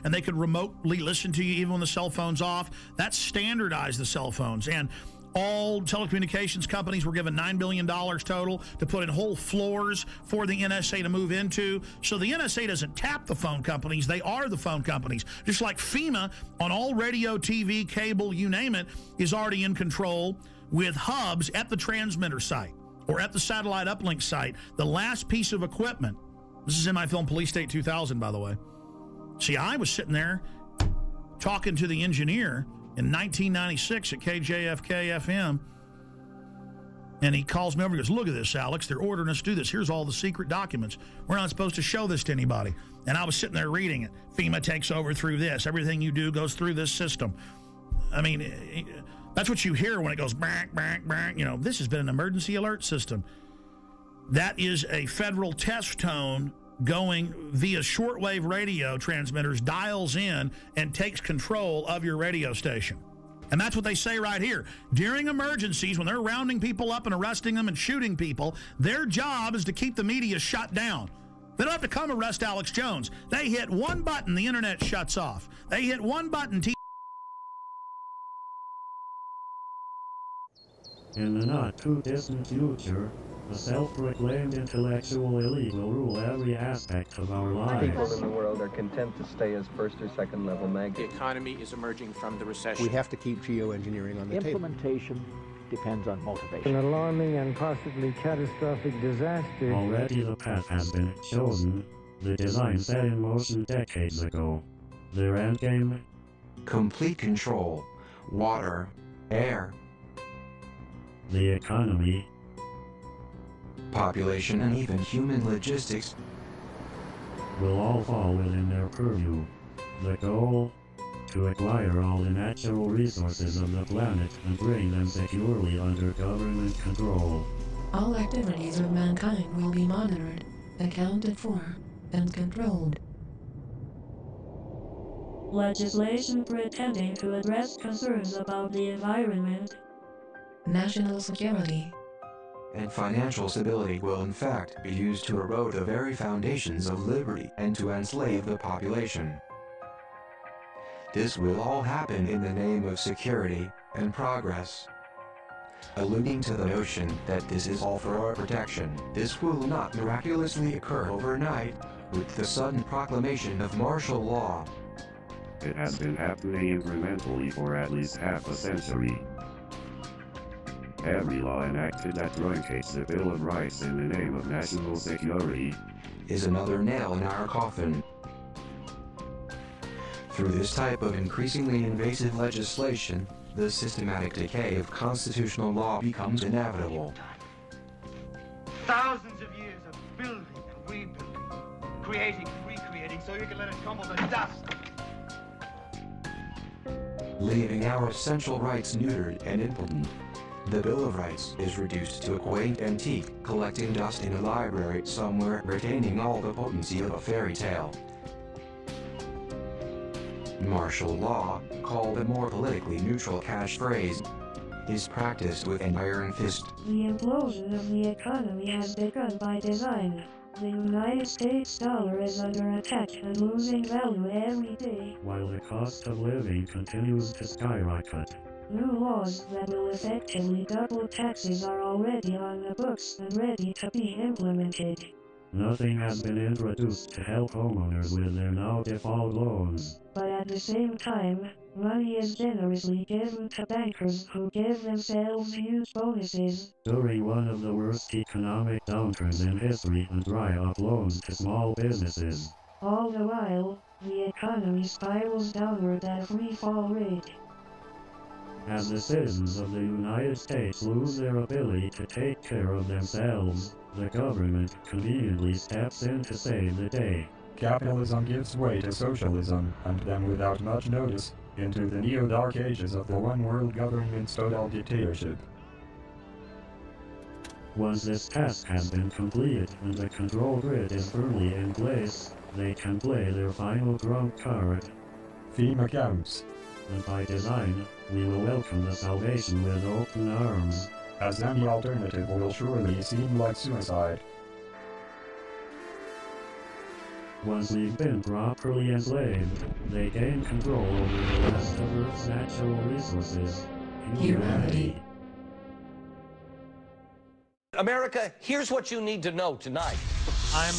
and they could remotely listen to you even when the cell phone's off. That's standardized the cell phones. And all telecommunications companies were given $9 billion total to put in whole floors for the NSA to move into. So the NSA doesn't tap the phone companies. They are the phone companies. Just like FEMA on all radio, TV, cable, you name it, is already in control with hubs at the transmitter site or at the satellite uplink site. The last piece of equipment. This is in my film Police State 2000, by the way. See, I was sitting there talking to the engineer in 1996 at KJFK FM, and he calls me over and goes, look at this, Alex. They're ordering us to do this. Here's all the secret documents. We're not supposed to show this to anybody. And I was sitting there reading it. FEMA takes over through this. Everything you do goes through this system. I mean, that's what you hear when it goes, bang, bang, bang. You know, this has been an emergency alert system. That is a federal test tone going via shortwave radio transmitters, dials in, and takes control of your radio station. And that's what they say right here. During emergencies, when they're rounding people up and arresting them and shooting people, their job is to keep the media shut down. They don't have to come arrest Alex Jones. They hit one button, the internet shuts off. They hit one button, In the not-too-distant future, a self-proclaimed intellectual elite will rule every aspect of our lives. People in the world are content to stay as first or second level maggots. The economy is emerging from the recession. We have to keep geoengineering on the table. Implementation depends on motivation. An alarming and possibly catastrophic disaster. Already the path has been chosen. The design set in motion decades ago. Their endgame? Complete control. Water. Air. The economy. Population and even human logistics will all fall within their purview. The goal? To acquire all the natural resources of the planet and bring them securely under government control. All activities of mankind will be monitored, accounted for, and controlled. Legislation pretending to address concerns about the environment, national security, and financial stability will in fact be used to erode the very foundations of liberty and to enslave the population. This will all happen in the name of security and progress. Alluding to the notion that this is all for our protection, this will not miraculously occur overnight with the sudden proclamation of martial law. It has been happening incrementally for at least half a century. Every law enacted that truncates the Bill of Rights in the name of national security is another nail in our coffin. Through this type of increasingly invasive legislation, the systematic decay of constitutional law becomes inevitable. Thousands of years of building and rebuilding, creating and recreating so you can let it crumble to dust. Leaving our essential rights neutered and impotent. The Bill of Rights is reduced to a quaint antique, collecting dust in a library somewhere, retaining all the potency of a fairy tale. Martial law, called a more politically neutral cash phrase, is practiced with an iron fist. The implosion of the economy has begun by design. The United States dollar is under attack and losing value every day, while the cost of living continues to skyrocket. New laws that will effectively double taxes are already on the books and ready to be implemented. Nothing has been introduced to help homeowners with their now default loans. But at the same time, money is generously given to bankers who give themselves huge bonuses during one of the worst economic downturns in history and dry up loans to small businesses. All the while, the economy spirals downward at a free fall rate. As the citizens of the United States lose their ability to take care of themselves, the government conveniently steps in to save the day. Capitalism gives way to socialism, and then without much notice, into the neo-dark ages of the one-world government-style dictatorship. Once this task has been completed and the control grid is firmly in place, they can play their final trump card. FEMA camps. And by design, we will welcome the salvation with open arms. As any alternative will surely seem like suicide. Once we've been properly enslaved, they gain control over the rest of Earth's natural resources. Humanity. America, here's what you need to know tonight. I'm,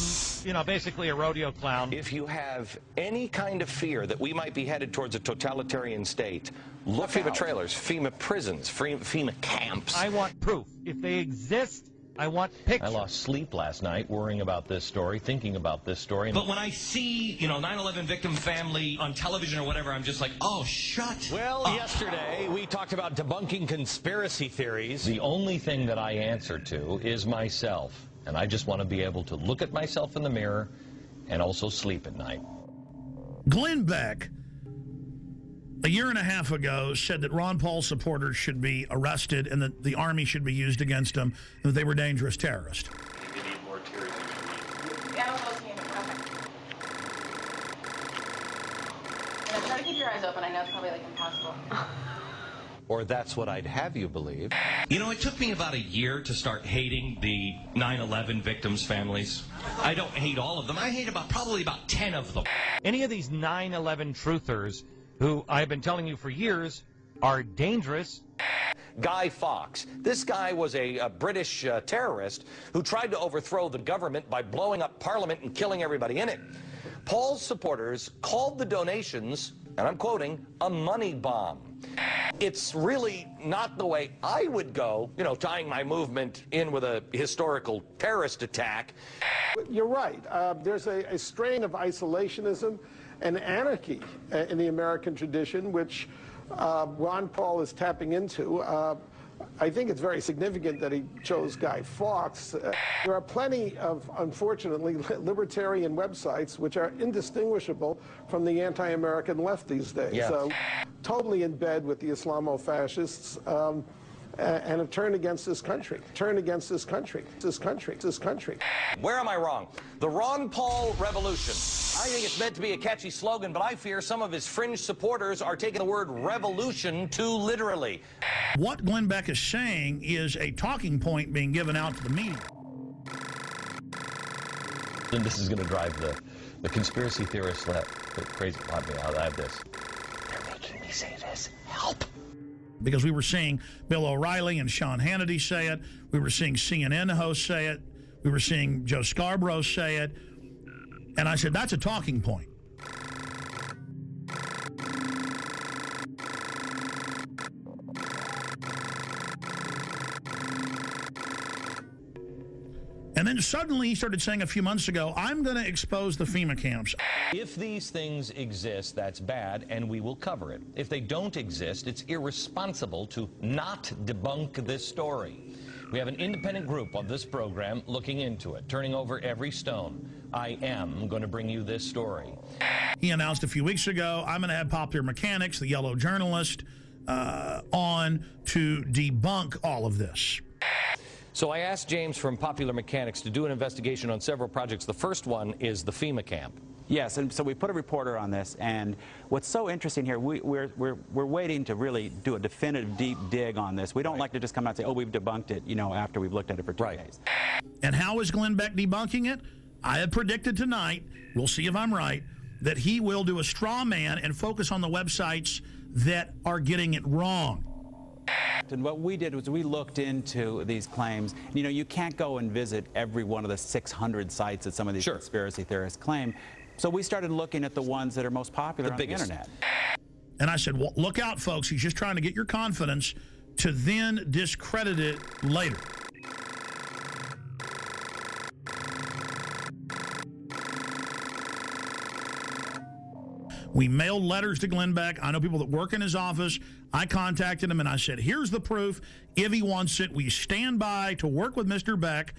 basically a rodeo clown. If you have any kind of fear that we might be headed towards a totalitarian state, look FEMA out. Trailers, FEMA prisons, FEMA camps. I want proof. If they exist, I want pictures. I lost sleep last night worrying about this story, thinking about this story. But when I see, 9/11 victim family on television or whatever, I'm just like, oh, shut Well, up. Yesterday we talked about debunking conspiracy theories. The only thing that I answer to is myself. And I just want to be able to look at myself in the mirror and also sleep at night. Glenn Beck, a year and a half ago, said that Ron Paul supporters should be arrested and that the army should be used against them and that they were dangerous terrorists. keep your eyes open. I know it's probably, like, impossible. Or that's what I'd have you believe. You know, it took me about a year to start hating the 9/11 victims' families. I don't hate all of them. I hate probably about 10 of them. Any of these 9/11 truthers, who I've been telling you for years, are dangerous. Guy Fawkes. This guy was a British terrorist who tried to overthrow the government by blowing up Parliament and killing everybody in it. Paul's supporters called the donations, and I'm quoting, a money bomb. It's really not the way I would go, you know, tying my movement in with a historical terrorist attack. You're right. There's a strain of isolationism and anarchy in the American tradition, which Ron Paul is tapping into. I think it's very significant that he chose Guy Fawkes. There are plenty of, unfortunately, libertarian websites which are indistinguishable from the anti-American left these days. Yeah. So, totally in bed with the Islamo-fascists and a turn against this country. Turn against this country. This country. Where am I wrong? The Ron Paul Revolution. I think it's meant to be a catchy slogan, but I fear some of his fringe supporters are taking the word revolution too literally. What Glenn Beck is saying is a talking point being given out to the media. And this is going to drive the conspiracy theorists crazy. Let me out. I have this. They're making me say this. Help. Because we were seeing Bill O'Reilly and Sean Hannity say it. We were seeing CNN hosts say it. We were seeing Joe Scarborough say it. And I said, that's a talking point. And then suddenly he started saying a few months ago, I'm going to expose the FEMA camps. If these things exist, that's bad, and we will cover it. If they don't exist, it's irresponsible to not debunk this story. We have an independent group on this program looking into it, turning over every stone. I am going to bring you this story. He announced a few weeks ago, I'm going to have Popular Mechanics, the yellow journalist, on to debunk all of this. So I asked James from Popular Mechanics to do an investigation on several projects. The first one is the FEMA camp. Yes, and so we put a reporter on this, and what's so interesting here, we're waiting to really do a definitive deep dig on this. We don't like to just come out and say, oh, we've debunked it, you know, after we've looked at it for 2 days. And how is Glenn Beck debunking it? I have predicted tonight, we'll see if I'm right, that he will do a straw man and focus on the websites that are getting it wrong. And what we did was we looked into these claims. You know, you can't go and visit every one of the 600 sites that some of these conspiracy theorists claim. So we started looking at the ones that are most popular on the internet. And I said, well, look out, folks. He's just trying to get your confidence to then discredit it later. We mailed letters to Glenn Beck. I know people that work in his office. I contacted him and I said, here's the proof. If he wants it, we stand by to work with Mr. Beck.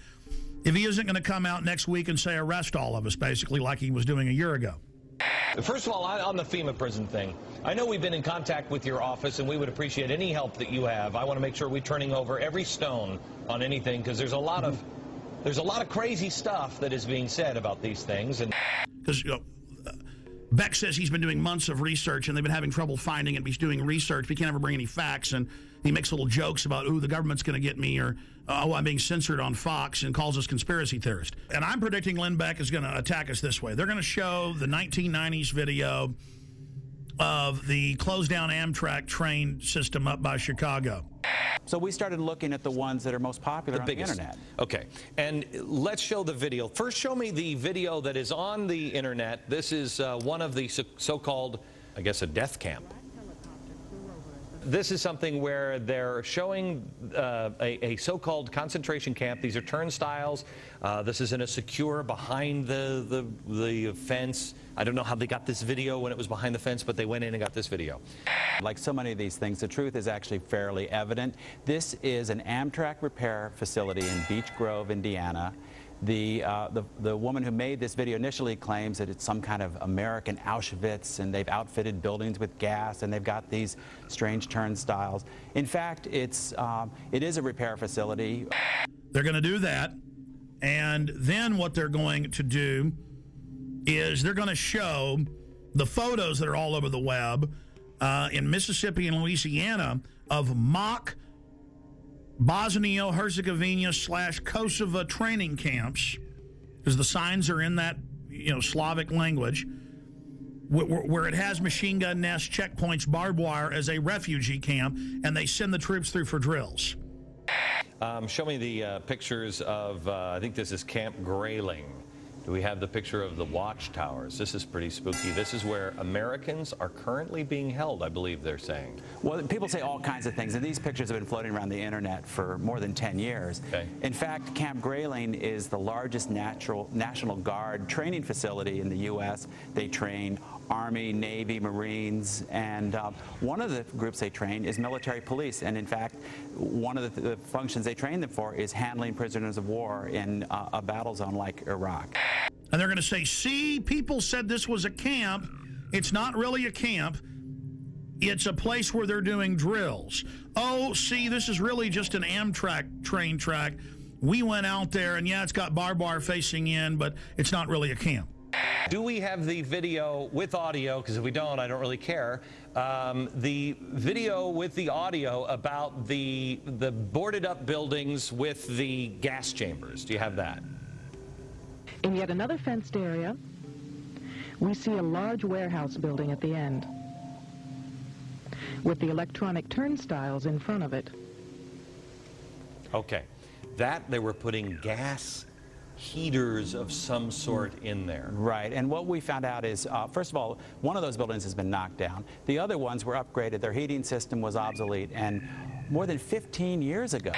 If he isn't going to come out next week and say arrest all of us, basically, like he was doing a year ago. First of all, on the FEMA prison thing, I know we've been in contact with your office, and we would appreciate any help that you have. I want to make sure we're turning over every stone on anything, because there's a lot of crazy stuff that is being said about these things. And because Beck says he's been doing months of research, and they've been having trouble finding it. He's doing research, but he can't ever bring any facts, and he makes little jokes about, ooh, the government's going to get me, or, oh, I'm being censored on Fox, and calls us conspiracy theorists. And I'm predicting Glenn Beck is going to attack us this way. They're going to show the 1990s video of the closed-down Amtrak train system up by Chicago. So we started looking at the ones that are most popular on the internet. Okay, and let's show the video. First, show me the video that is on the internet. This is one of the so-called, I guess, a death camp. This is something where they're showing a so-called concentration camp. These are turnstiles. This is in a secure behind the fence. I don't know how they got this video when it was behind the fence, but they went in and got this video. Like so many of these things, the truth is actually fairly evident. This is an Amtrak repair facility in Beech Grove, Indiana. The woman who made this video initially claims that it's some kind of American Auschwitz, and they've outfitted buildings with gas, and they've got these strange turnstiles. In fact, it is a repair facility. They're going to do that, and then what they're going to do is they're going to show the photos that are all over the web in Mississippi and Louisiana of mock Bosnia-Herzegovina/Kosovo training camps, because the signs are in that, Slavic language, where it has machine gun nests, checkpoints, barbed wire as a refugee camp, and they send the troops through for drills. Show me the pictures of, I think this is Camp Grayling. Do we have the picture of the watchtowers? This is pretty spooky. This is where Americans are currently being held, I believe they're saying. Well, people say all kinds of things, and these pictures have been floating around the internet for more than 10 years. Okay. In fact, Camp Grayling is the largest National Guard training facility in the U.S. They train Army, Navy, Marines, and one of the groups they train is military police. And in fact, one of the functions they train them for is handling prisoners of war in a battle zone like Iraq. And they're going to say, see, people said this was a camp. It's not really a camp. It's a place where they're doing drills. Oh, see, this is really just an Amtrak train track. We went out there, and yeah, it's got barbed wire facing in, but it's not really a camp. Do we have the video with audio? Because if we don't, I don't really care. The video with the audio about the boarded up buildings with the gas chambers. Do you have that? In yet another fenced area, we see a large warehouse building at the end, with the electronic turnstiles in front of it. Okay. That they were putting gas heaters of some sort in there. Right, and what we found out is, first of all, one of those buildings has been knocked down. The other ones were upgraded. Their heating system was obsolete, and more than 15 years ago.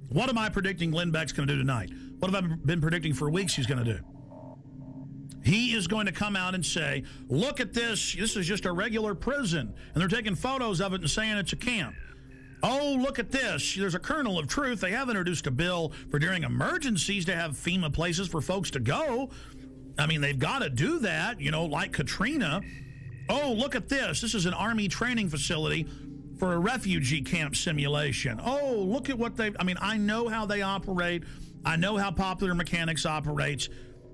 What am I predicting Glenn Beck's going to do tonight? What have I been predicting for weeks he's going to do? He is going to come out and say, look at this. This is just a regular prison, and they're taking photos of it and saying it's a camp. Oh, look at this. There's a kernel of truth. They have introduced a bill for during emergencies to have FEMA places for folks to go. I mean, they've got to do that, like Katrina. Oh, look at this. This is an Army training facility for a refugee camp simulation. Oh, look at what I know how they operate. I know how Popular Mechanics operates.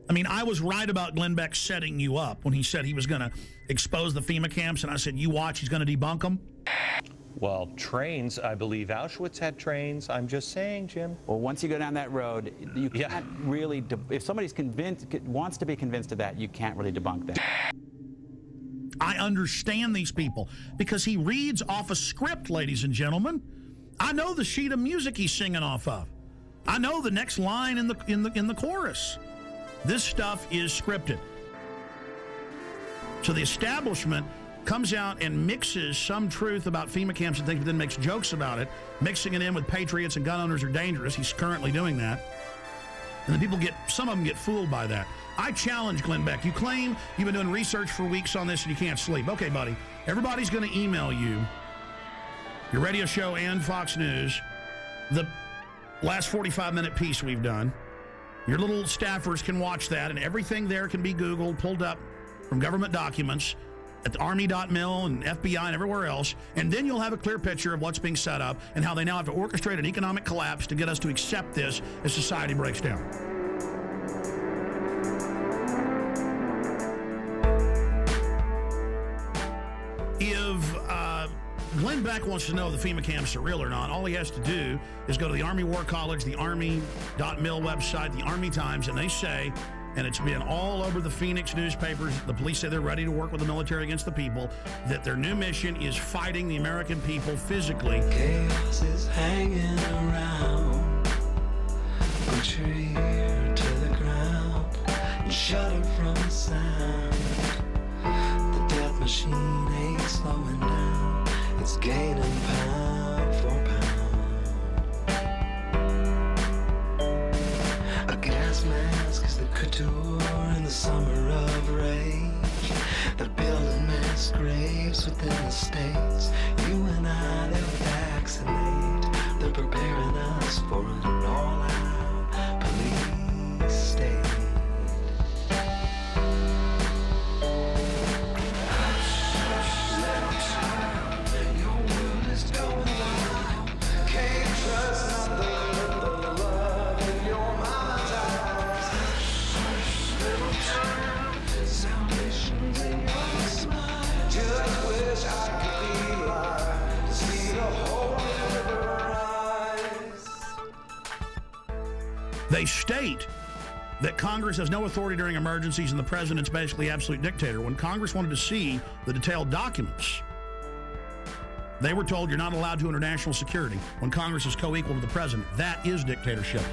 I was right about Glenn Beck setting you up when he said he was going to expose the FEMA camps, and I said, you watch, he's going to debunk them. Well, trains, I believe Auschwitz had trains. I'm just saying, Jim. Well, once you go down that road, you can't really, if somebody's wants to be convinced of that, you can't really debunk that. I understand these people because he reads off a script, ladies and gentlemen. I know the sheet of music he's singing off of. I know the next line in the chorus. This stuff is scripted. So the establishment comes out and mixes some truth about FEMA camps and things, but then makes jokes about it, mixing it in with patriots and gun owners are dangerous. He's currently doing that. And then people some of them get fooled by that. I challenge Glenn Beck. You claim you've been doing research for weeks on this and you can't sleep. Okay, buddy. Everybody's going to email you, your radio show and Fox News, the last 45-minute piece we've done. Your little staffers can watch that, and everything there can be Googled, pulled up from government documents at the Army.mil and FBI and everywhere else, and then you'll have a clear picture of what's being set up and how they now have to orchestrate an economic collapse to get us to accept this as society breaks down. If Glenn Beck wants to know if the FEMA camps are real or not, all he has to do is go to the Army War College, the Army.mil website, the Army Times, and they say, and it's been all over the Phoenix newspapers, the police say they're ready to work with the military against the people, that their new mission is fighting the American people physically. Chaos is hanging around, from tree to the ground, and shudder from the sound. The death machine ain't slowing down, it's gaining pound for pound. A gas mask is the couture in the summer of rage. They're building mass graves within the states. You and I, they'll vaccinate. They're preparing us for an all-out police state. Salvation's in your smile. They state that Congress has no authority during emergencies and the president's basically absolute dictator. When Congress wanted to see the detailed documents, they were told you're not allowed to under national security when Congress is co-equal to the president. That is dictatorship.